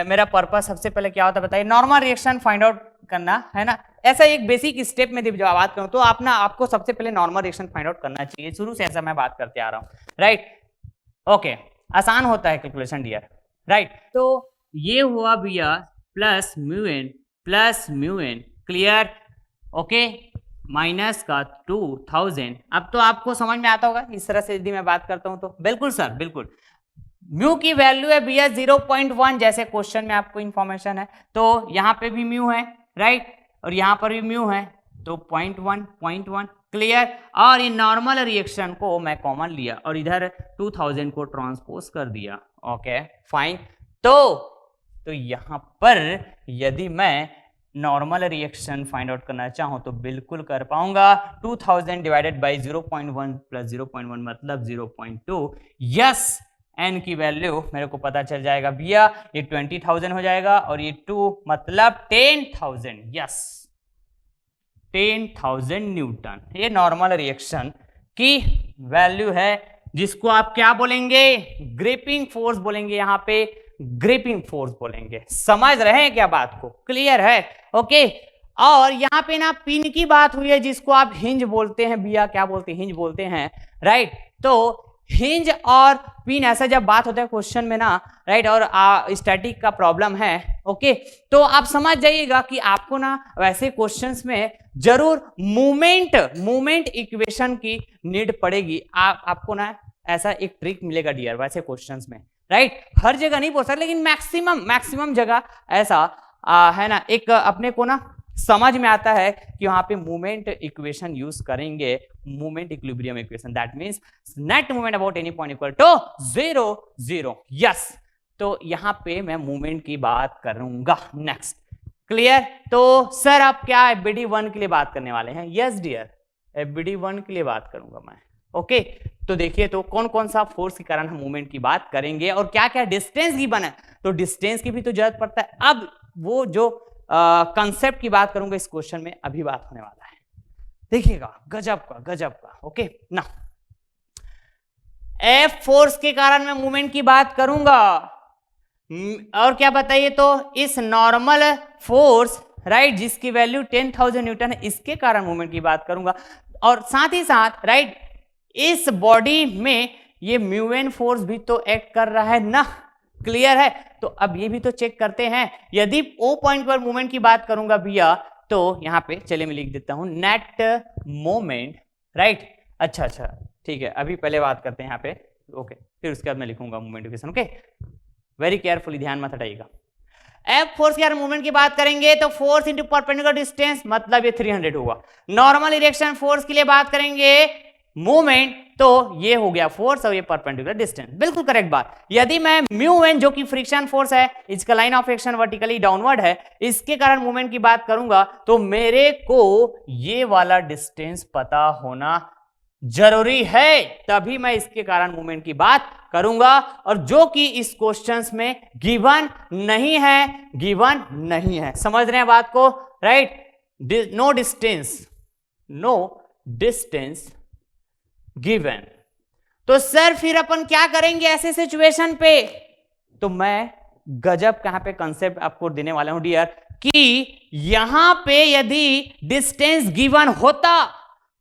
मेरा पर्पस सबसे पहले क्या होता है बताइए, नॉर्मल रिएक्शन फाइंड आउट करना, है ना। ऐसा एक बेसिक स्टेप में जब बात करूं तो आपको सबसे पहले नॉर्मल रिएक्शन फाइंड आउट करना चाहिए, शुरू से ऐसा मैं बात करते आ रहा हूं, राइट। ओके, आसान होता है कैलकुलेशन डियर, राइट। तो ये हुआ भैया plus mu N, clear, okay, minus का 2000। अब तो आपको समझ में आता होगा इस तरह से यदि मैं बात करता हूं तो, बिल्कुल सर बिल्कुल। म्यू की वैल्यू है भैया 0.1, जैसे क्वेश्चन में आपको इंफॉर्मेशन है, तो यहां पे भी म्यू है, राइट, और यहां पर भी म्यू है, तो 0.1, क्लियर। और ये नॉर्मल रिएक्शन को मैं कॉमन लिया और इधर 2000 को ट्रांसपोज कर दिया, ओके फाइन। तो यहां पर यदि मैं नॉर्मल रिएक्शन फाइंड आउट करना चाहूं तो बिल्कुल कर पाऊंगा, 2000 डिवाइडेड बाई 0.1 प्लस 0.1 मतलब 0.2, यस, एन की वैल्यू मेरे को पता चल जाएगा भैया, ये 20,000 हो जाएगा और ये 2 मतलब 10,000, यस 10,000 न्यूटन। ये नॉर्मल रिएक्शन की वैल्यू है, जिसको आप क्या बोलेंगे, ग्रिपिंग फोर्स बोलेंगे, यहां पे ग्रिपिंग फोर्स बोलेंगे, समझ रहे हैं क्या बात को, क्लियर है, ओके। और यहां पे ना पिन की बात हुई है, जिसको आप हिंज बोलते हैं भैया, क्या बोलते हैं, हिंज बोलते हैं, राइट। तो हिंज और पिन ऐसा जब बात होता है क्वेश्चन में ना, राइट, और स्टैटिक का प्रॉब्लम है, ओके, तो आप समझ जाइएगा कि आपको ना वैसे क्वेश्चंस में जरूर मूवमेंट इक्वेशन की नीड पड़ेगी, आपको ना ऐसा एक ट्रिक मिलेगा डियर वैसे क्वेश्चंस में, राइट। हर जगह नहीं बोल सकते, लेकिन मैक्सिमम जगह ऐसा है ना, एक अपने को ना समझ में आता है कि वहां पे मूवमेंट इक्वेशन यूज करेंगे, movement equilibrium equation, that means net movement about any point equal to 0 yes. तो यहां पे मैं मूवमेंट की बात करूंगा नेक्स्ट, क्लियर। तो सर आप क्या एफबीडी 1 के लिए बात करने वाले हैं, यस डियर, एफबीडी 1 के लिए बात करूंगा मैं, ओके। तो देखिए तो कौन कौन सा फोर्स के कारण हम मूवमेंट की बात करेंगे और क्या क्या डिस्टेंस गिवन है, तो डिस्टेंस की भी तो जरूरत पड़ता है। अब वो जो कंसेप्ट की बात करूंगा इस क्वेश्चन में, अभी बात होने वाला है, देखिएगा, गजब का, ओके ना। एफ फोर्स के कारण मैं मूवमेंट की बात करूंगा, और क्या बताइए, तो इस नॉर्मल फोर्स, राइट, जिसकी वैल्यू 10,000 न्यूटन है, इसके कारण मूवमेंट की बात करूंगा, और साथ ही साथ, राइट, इस बॉडी में ये म्यू एन फोर्स भी तो एक्ट कर रहा है ना, क्लियर है। तो अब ये भी तो चेक करते हैं, यदि ओ पॉइंट पर मूवमेंट की बात करूंगा भैया, तो यहां पे चलिए मैं लिख देता हूं नेट मोमेंट, राइट, अच्छा ठीक है, अभी पहले बात करते हैं यहाँ पे, ओके, फिर उसके बाद मैं लिखूंगा movement equation, okay, very carefully, ध्यान मत हटाइएगा। एफ फोर्स के मूवमेंट की बात करेंगे तो फोर्स इंटू परपेंडिकुलर डिस्टेंस, मतलब ये 300 होगा। नॉर्मल इरेक्शन फोर्स के लिए बात करेंगे मूवमेंट, तो ये हो गया फोर्स और ये परपेंडिकुलर डिस्टेंस, बिल्कुल करेक्ट बात। यदि मैं म्यू एन जो कि फ्रिक्शन फोर्स है, इसका line of action vertically downward है, इसके कारण मूवमेंट की बात करूंगा, तो मेरे को ये वाला डिस्टेंस पता होना जरूरी है, तभी मैं इसके कारण मूवमेंट की बात करूंगा, और जो कि इस क्वेश्चंस में गिवन नहीं है, समझ रहे हैं बात को, राइट। नो डिस्टेंस गिवन, तो सर फिर अपन क्या करेंगे ऐसे सिचुएशन पे, तो मैं गजब कहां पे कंसेप्ट आपको देने वाला हूं डियर, कि यहां पे यदि डिस्टेंस गिवन होता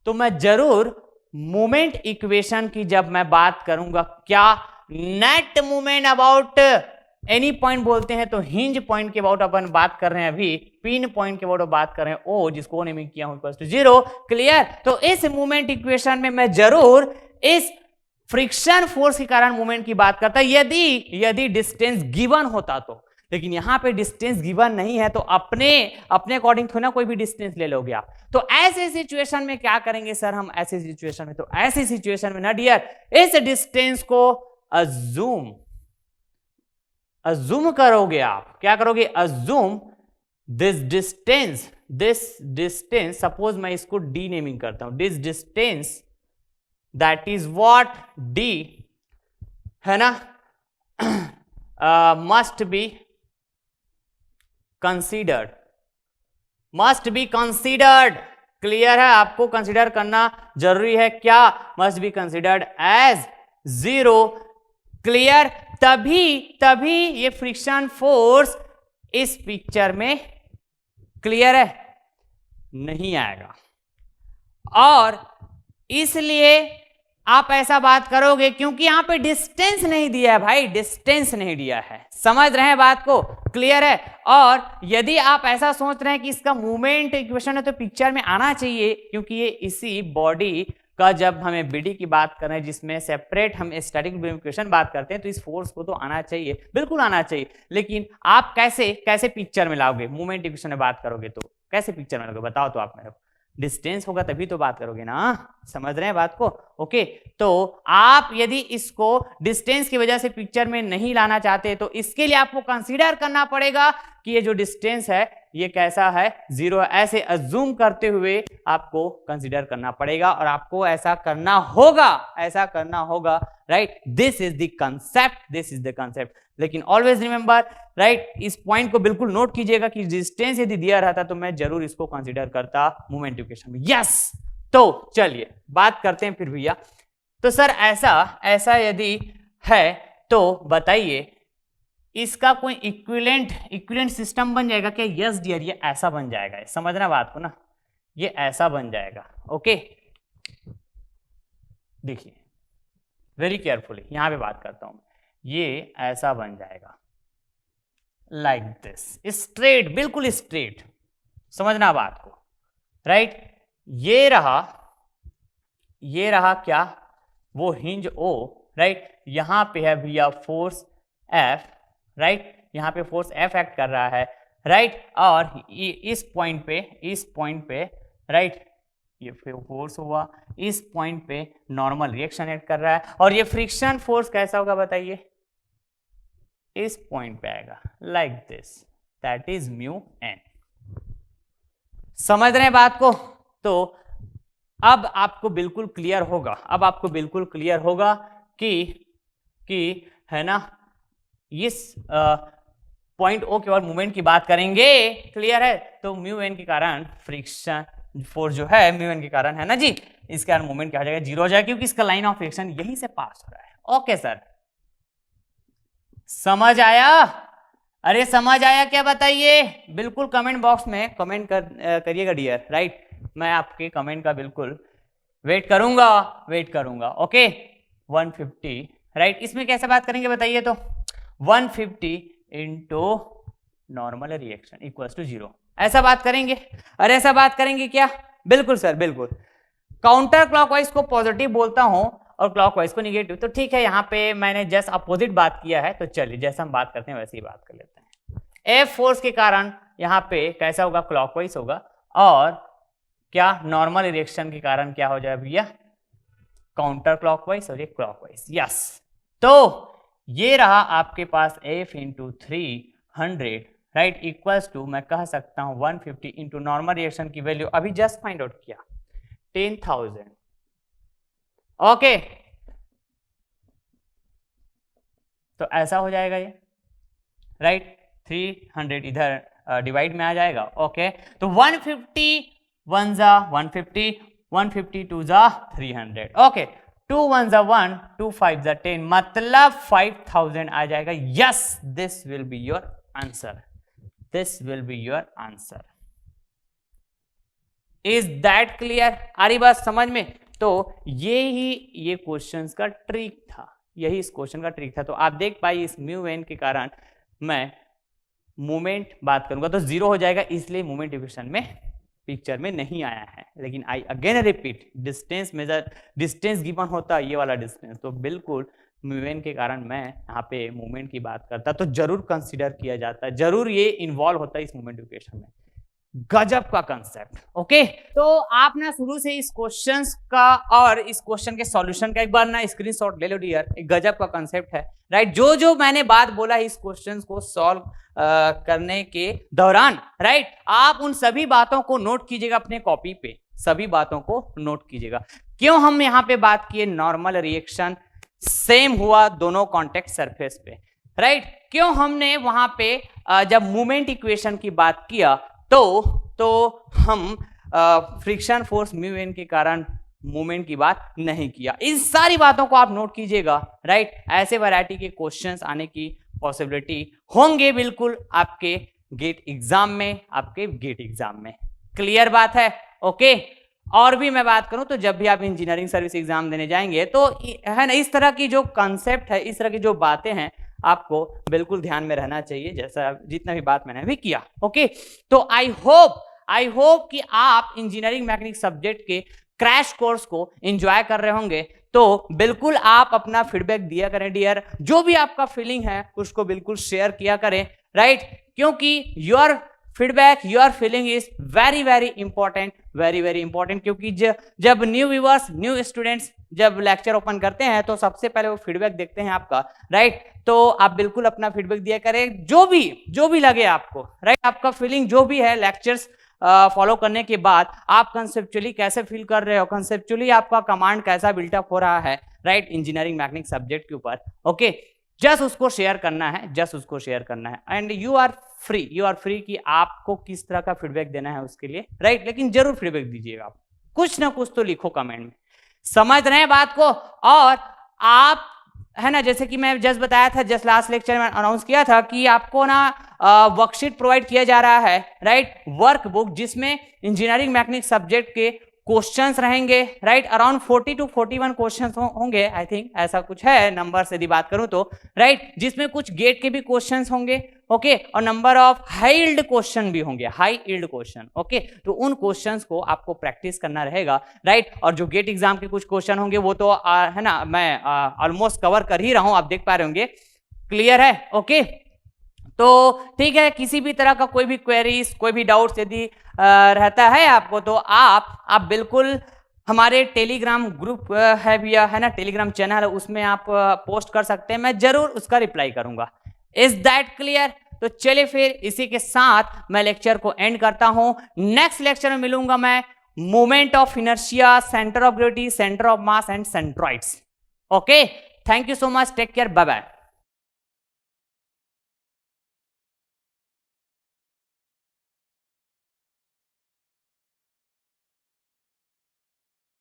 तो मैं जरूर मोमेंट इक्वेशन की जब मैं बात करूंगा, क्या net moment about any point बोलते हैं, तो हिंज पॉइंट के अबाउट अपन बात कर रहे हैं, अभी पिन पॉइंट के अबाउट बात कर रहे हैं, ओ जिसको नेमिंग किया हूं इक्वल टू 0। क्लियर? तो इस मोमेंट इक्वेशन में मैं जरूर इस फ्रिक्शन फोर्स के कारण मोमेंट की बात करता यदि डिस्टेंस गिवन होता तो। लेकिन यहां पे डिस्टेंस गिवन नहीं है, तो अपने अकॉर्डिंग थोड़ा ना कोई भी डिस्टेंस ले लोगे आप। तो ऐसे सिचुएशन में क्या करेंगे सर हम, ऐसे सिचुएशन में, तो ऐसी सिचुएशन में ना डियर, इस डिस्टेंस को अज्यूम करोगे आप। क्या करोगे? अज्यूम दिस डिस्टेंस, सपोज मैं इसको डी नेमिंग करता हूं, this distance that is what D है ना, मस्ट बी कंसीडर्ड। क्लियर है? आपको कंसीडर करना जरूरी है। क्या? Must be considered as 0। Clear? तभी ये फ्रिक्शन फोर्स इस पिक्चर में, क्लियर है, नहीं आएगा। और इसलिए आप ऐसा बात करोगे क्योंकि यहां पे डिस्टेंस नहीं दिया है भाई, डिस्टेंस नहीं दिया है। समझ रहे हैं बात को? क्लियर है? और यदि आप ऐसा सोच रहे हैं कि इसका मूवमेंट इक्वेशन है तो पिक्चर में आना चाहिए, क्योंकि ये इसी बॉडी का, जब हमें बीडी की बात कर रहे हैं जिसमें सेपरेट हम स्टैटिक इक्वेशन बात करते हैं, तो इस फोर्स को तो आना चाहिए, बिल्कुल आना चाहिए। लेकिन आप कैसे पिक्चर में लाओगे? मूवमेंट इक्वेशन में बात करोगे तो कैसे पिक्चर में लाओगे? बताओ तो आप मेरे को। डिस्टेंस होगा तभी तो बात करोगे ना। समझ रहे हैं बात को? ओके, तो आप यदि इसको डिस्टेंस की वजह से पिक्चर में नहीं लाना चाहते, तो इसके लिए आपको कंसीडर करना पड़ेगा कि ये जो डिस्टेंस है ये कैसा है, 0 है। ऐसे अज्यूम करते हुए आपको कंसीडर करना पड़ेगा और आपको ऐसा करना होगा, right? This is the concept. लेकिन ऑलवेज रिमेंबर, राइट, इस पॉइंट को बिल्कुल नोट कीजिएगा कि डिस्टेंस यदि दिया रहता तो मैं जरूर इसको कंसीडर करता मोमेंट इक्वेशन में। यस, तो चलिए बात करते हैं फिर भैया। तो सर ऐसा यदि है तो बताइए इसका कोई इक्विवेलेंट सिस्टम बन जाएगा क्या? यस डियर, ये ऐसा बन जाएगा। समझना बात को ना, ये ऐसा बन जाएगा। ओके, देखिए वेरी केयरफुली, यहां पे बात करता हूं। ये ऐसा बन जाएगा लाइक दिस, स्ट्रेट, बिल्कुल स्ट्रेट। समझना बात को, राइट? ये रहा क्या? वो हिंज O, राइट? यहां पे है भैया फोर्स F, राइट? यहां पे फोर्स F एक्ट कर रहा है, राइट? और इस पॉइंट पे, राइट, ये फोर्स हुआ, इस पॉइंट पे नॉर्मल रिएक्शन एक्ट कर रहा है। और ये फ्रिक्शन फोर्स कैसा होगा बताइए? इस पॉइंट पे आएगा like this, that is mu N. समझ रहे हैं बात को? तो अब आपको बिल्कुल क्लियर होगा कि है ना, इस पॉइंट O के बाद मूवमेंट की बात करेंगे। क्लियर है? तो म्यू एन के कारण फ्रिक्शन फोर्स जो है, म्यू एन के कारण, है ना जी, इसके कारण मूवमेंट क्या हो जाएगा? 0 हो जाएगा, क्योंकि इसका लाइन ऑफ रिएक्शन यहीं से पास हो रहा है। ओके सर, समझ आया? अरे समझ आया क्या बताइए? बिल्कुल कमेंट बॉक्स में कमेंट करिएगा डियर, राइट? मैं आपके कमेंट का बिल्कुल वेट करूंगा। Okay, 150, right? इसमें कैसे बात करेंगे बताइए? तो 150 into normal reaction equals to 0, ऐसा बात करेंगे। अरे ऐसा बात करेंगे क्या? बिल्कुल सर, बिल्कुल। काउंटर क्लॉकवाइज को पॉजिटिव बोलता हूं और क्लॉकवाइज को निगेटिव, तो ठीक है, यहाँ पे मैंने जस्ट अपोजिट बात किया है, तो चलिए जैसा हम बात करते हैं वैसे ही बात कर लेते हैं। एफ फोर्स के कारण यहाँ पे कैसा होगा? क्लॉकवाइज होगा। और क्या? नॉर्मल रिएक्शन के कारण क्या हो जाए भैया? काउंटर क्लॉकवाइज और ये क्लॉकवाइज। यस, तो ये रहा आपके पास F into 300, right, equals to, मैं कह सकता हूं 150 इंटू नॉर्मल रिएक्शन की वैल्यू अभी जस्ट फाइंड आउट किया, 10,000। ओके, तो ऐसा हो जाएगा ये, राइट? 300 इधर डिवाइड में आ जाएगा। ओके, तो 150 1 जा 150, 150 2 जा 300। ओके, 2 1 जा 1, 2 5 जा 10, मतलब 5000 आ जाएगा। Yes, this will be your answer. This will be your answer. Is that clear? आ रही बात समझ में? तो ये क्वेश्चंस का ट्रिक था, यही इस क्वेश्चन का ट्रिक था। तो आप देख पाइए इस म्यू एन के कारण मैं मोमेंट बात करूंगा तो जीरो हो जाएगा, इसलिए मोमेंट इक्वेशन में पिक्चर में नहीं आया है। लेकिन I again repeat, distance measure, distance given होता है ये वाला डिस्टेंस, तो बिल्कुल म्यू एन के कारण मैं यहाँ पे मोमेंट की बात करता तो जरूर कंसीडर किया जाता है, जरूर ये इन्वॉल्व होता है इस मोमेंट इक्वेशन में। गजब का कंसेप्ट। ओके, तो आप ना शुरू से इस क्वेश्चंस का और इस क्वेश्चन के सॉल्यूशन का एक बार ना स्क्रीनशॉट ले लो डियर, एक गजब का कंसेप्ट है, राइट। जो जो मैंने बात बोला है इस क्वेश्चन को सॉल्व करने के दौरान, राइट, आप उन सभी बातों को नोट कीजिएगा अपने कॉपी पे, सभी बातों को नोट कीजिएगा। क्यों हम यहाँ पे बात किए नॉर्मल रिएक्शन सेम हुआ दोनों कॉन्टेक्ट सरफेस पे, राइट। क्यों हमने वहां पे जब मूवमेंट इक्वेशन की बात किया तो हम फ्रिक्शन फोर्स म्यू एन के कारण मूवमेंट की बात नहीं किया। इन सारी बातों को आप नोट कीजिएगा, राइट। ऐसे वैरायटी के क्वेश्चंस आने की पॉसिबिलिटी होंगे बिल्कुल आपके गेट एग्जाम में, आपके गेट एग्जाम में। क्लियर बात है? ओके। और भी मैं बात करूं तो जब भी आप इंजीनियरिंग सर्विस एग्जाम देने जाएंगे तो है ना, इस तरह की जो कंसेप्ट है, इस तरह की जो बातें हैं, आपको बिल्कुल ध्यान में रहना चाहिए, जैसा जितना भी बात मैंने अभी किया। ओके, तो आई होप कि आप इंजीनियरिंग मैकेनिक्स सब्जेक्ट के क्रैश कोर्स को एंजॉय कर रहे होंगे। तो बिल्कुल आप अपना फीडबैक दिया करें डियर, जो भी आपका फीलिंग है उसको बिल्कुल शेयर किया करें, राइट। क्योंकि your feedback, your feeling is very very important, very very important. क्योंकि जब न्यू व्यूअर्स, न्यू स्टूडेंट्स जब लेक्चर ओपन करते हैं तो सबसे पहले वो फीडबैक देखते हैं आपका, राइट। तो आप बिल्कुल अपना फीडबैक दिया करें, जो भी लगे आपको, राइट। आपका फीलिंग जो भी है लेक्चर्स फॉलो करने के बाद, आप कंसेप्चुअली कैसे फील कर रहे हो, कंसेप्चुअली आपका कमांड कैसा बिल्टअप हो रहा है, राइट, इंजीनियरिंग मैकेनिक्स सब्जेक्ट के ऊपर। ओके, जस्ट उसको शेयर करना है, जस्ट उसको शेयर करना है। एंड यू आर फ्री कि आपको किस तरह का फीडबैक देना है उसके लिए, राइट। लेकिन जरूर फीडबैक दीजिएगा, कुछ ना कुछ तो लिखो कमेंट में। समझ रहे हैं बात को? और आप है ना, जैसे कि मैं जस्ट बताया था, जस्ट लास्ट लेक्चर में अनाउंस किया था कि आपको ना वर्कशीट प्रोवाइड किया जा रहा है, राइट, वर्कबुक, जिसमें इंजीनियरिंग मैकेनिक्स सब्जेक्ट के क्वेश्चंस रहेंगे, राइट। अराउंड 40 to 41 क्वेश्चंस होंगे, आई थिंक ऐसा कुछ है नंबर से यदि बात करूं तो, राइट। जिसमें कुछ गेट के भी क्वेश्चंस होंगे, ओके, और number of high yield question भी होंगे, हाई यील्ड क्वेश्चन, ओके। तो उन क्वेश्चंस को आपको प्रैक्टिस करना रहेगा, राइट। और जो गेट एग्जाम के कुछ क्वेश्चन होंगे वो तो है ना, मैं ऑलमोस्ट कवर कर ही रहा हूं, आप देख पा रहे होंगे। क्लियर है? ओके, तो ठीक है। किसी भी तरह का कोई भी क्वेरीज, कोई भी डाउट्स यदि रहता है आपको, तो आप बिल्कुल हमारे टेलीग्राम ग्रुप है भैया, है ना, टेलीग्राम चैनल है, उसमें आप पोस्ट कर सकते हैं, मैं जरूर उसका रिप्लाई करूंगा। Is that clear? तो चलिए फिर इसी के साथ मैं लेक्चर को एंड करता हूं। नेक्स्ट लेक्चर में मिलूंगा मैं moment of inertia, centre of gravity, centre of mass and centroids. Okay, thank you so much, take care, bye bye.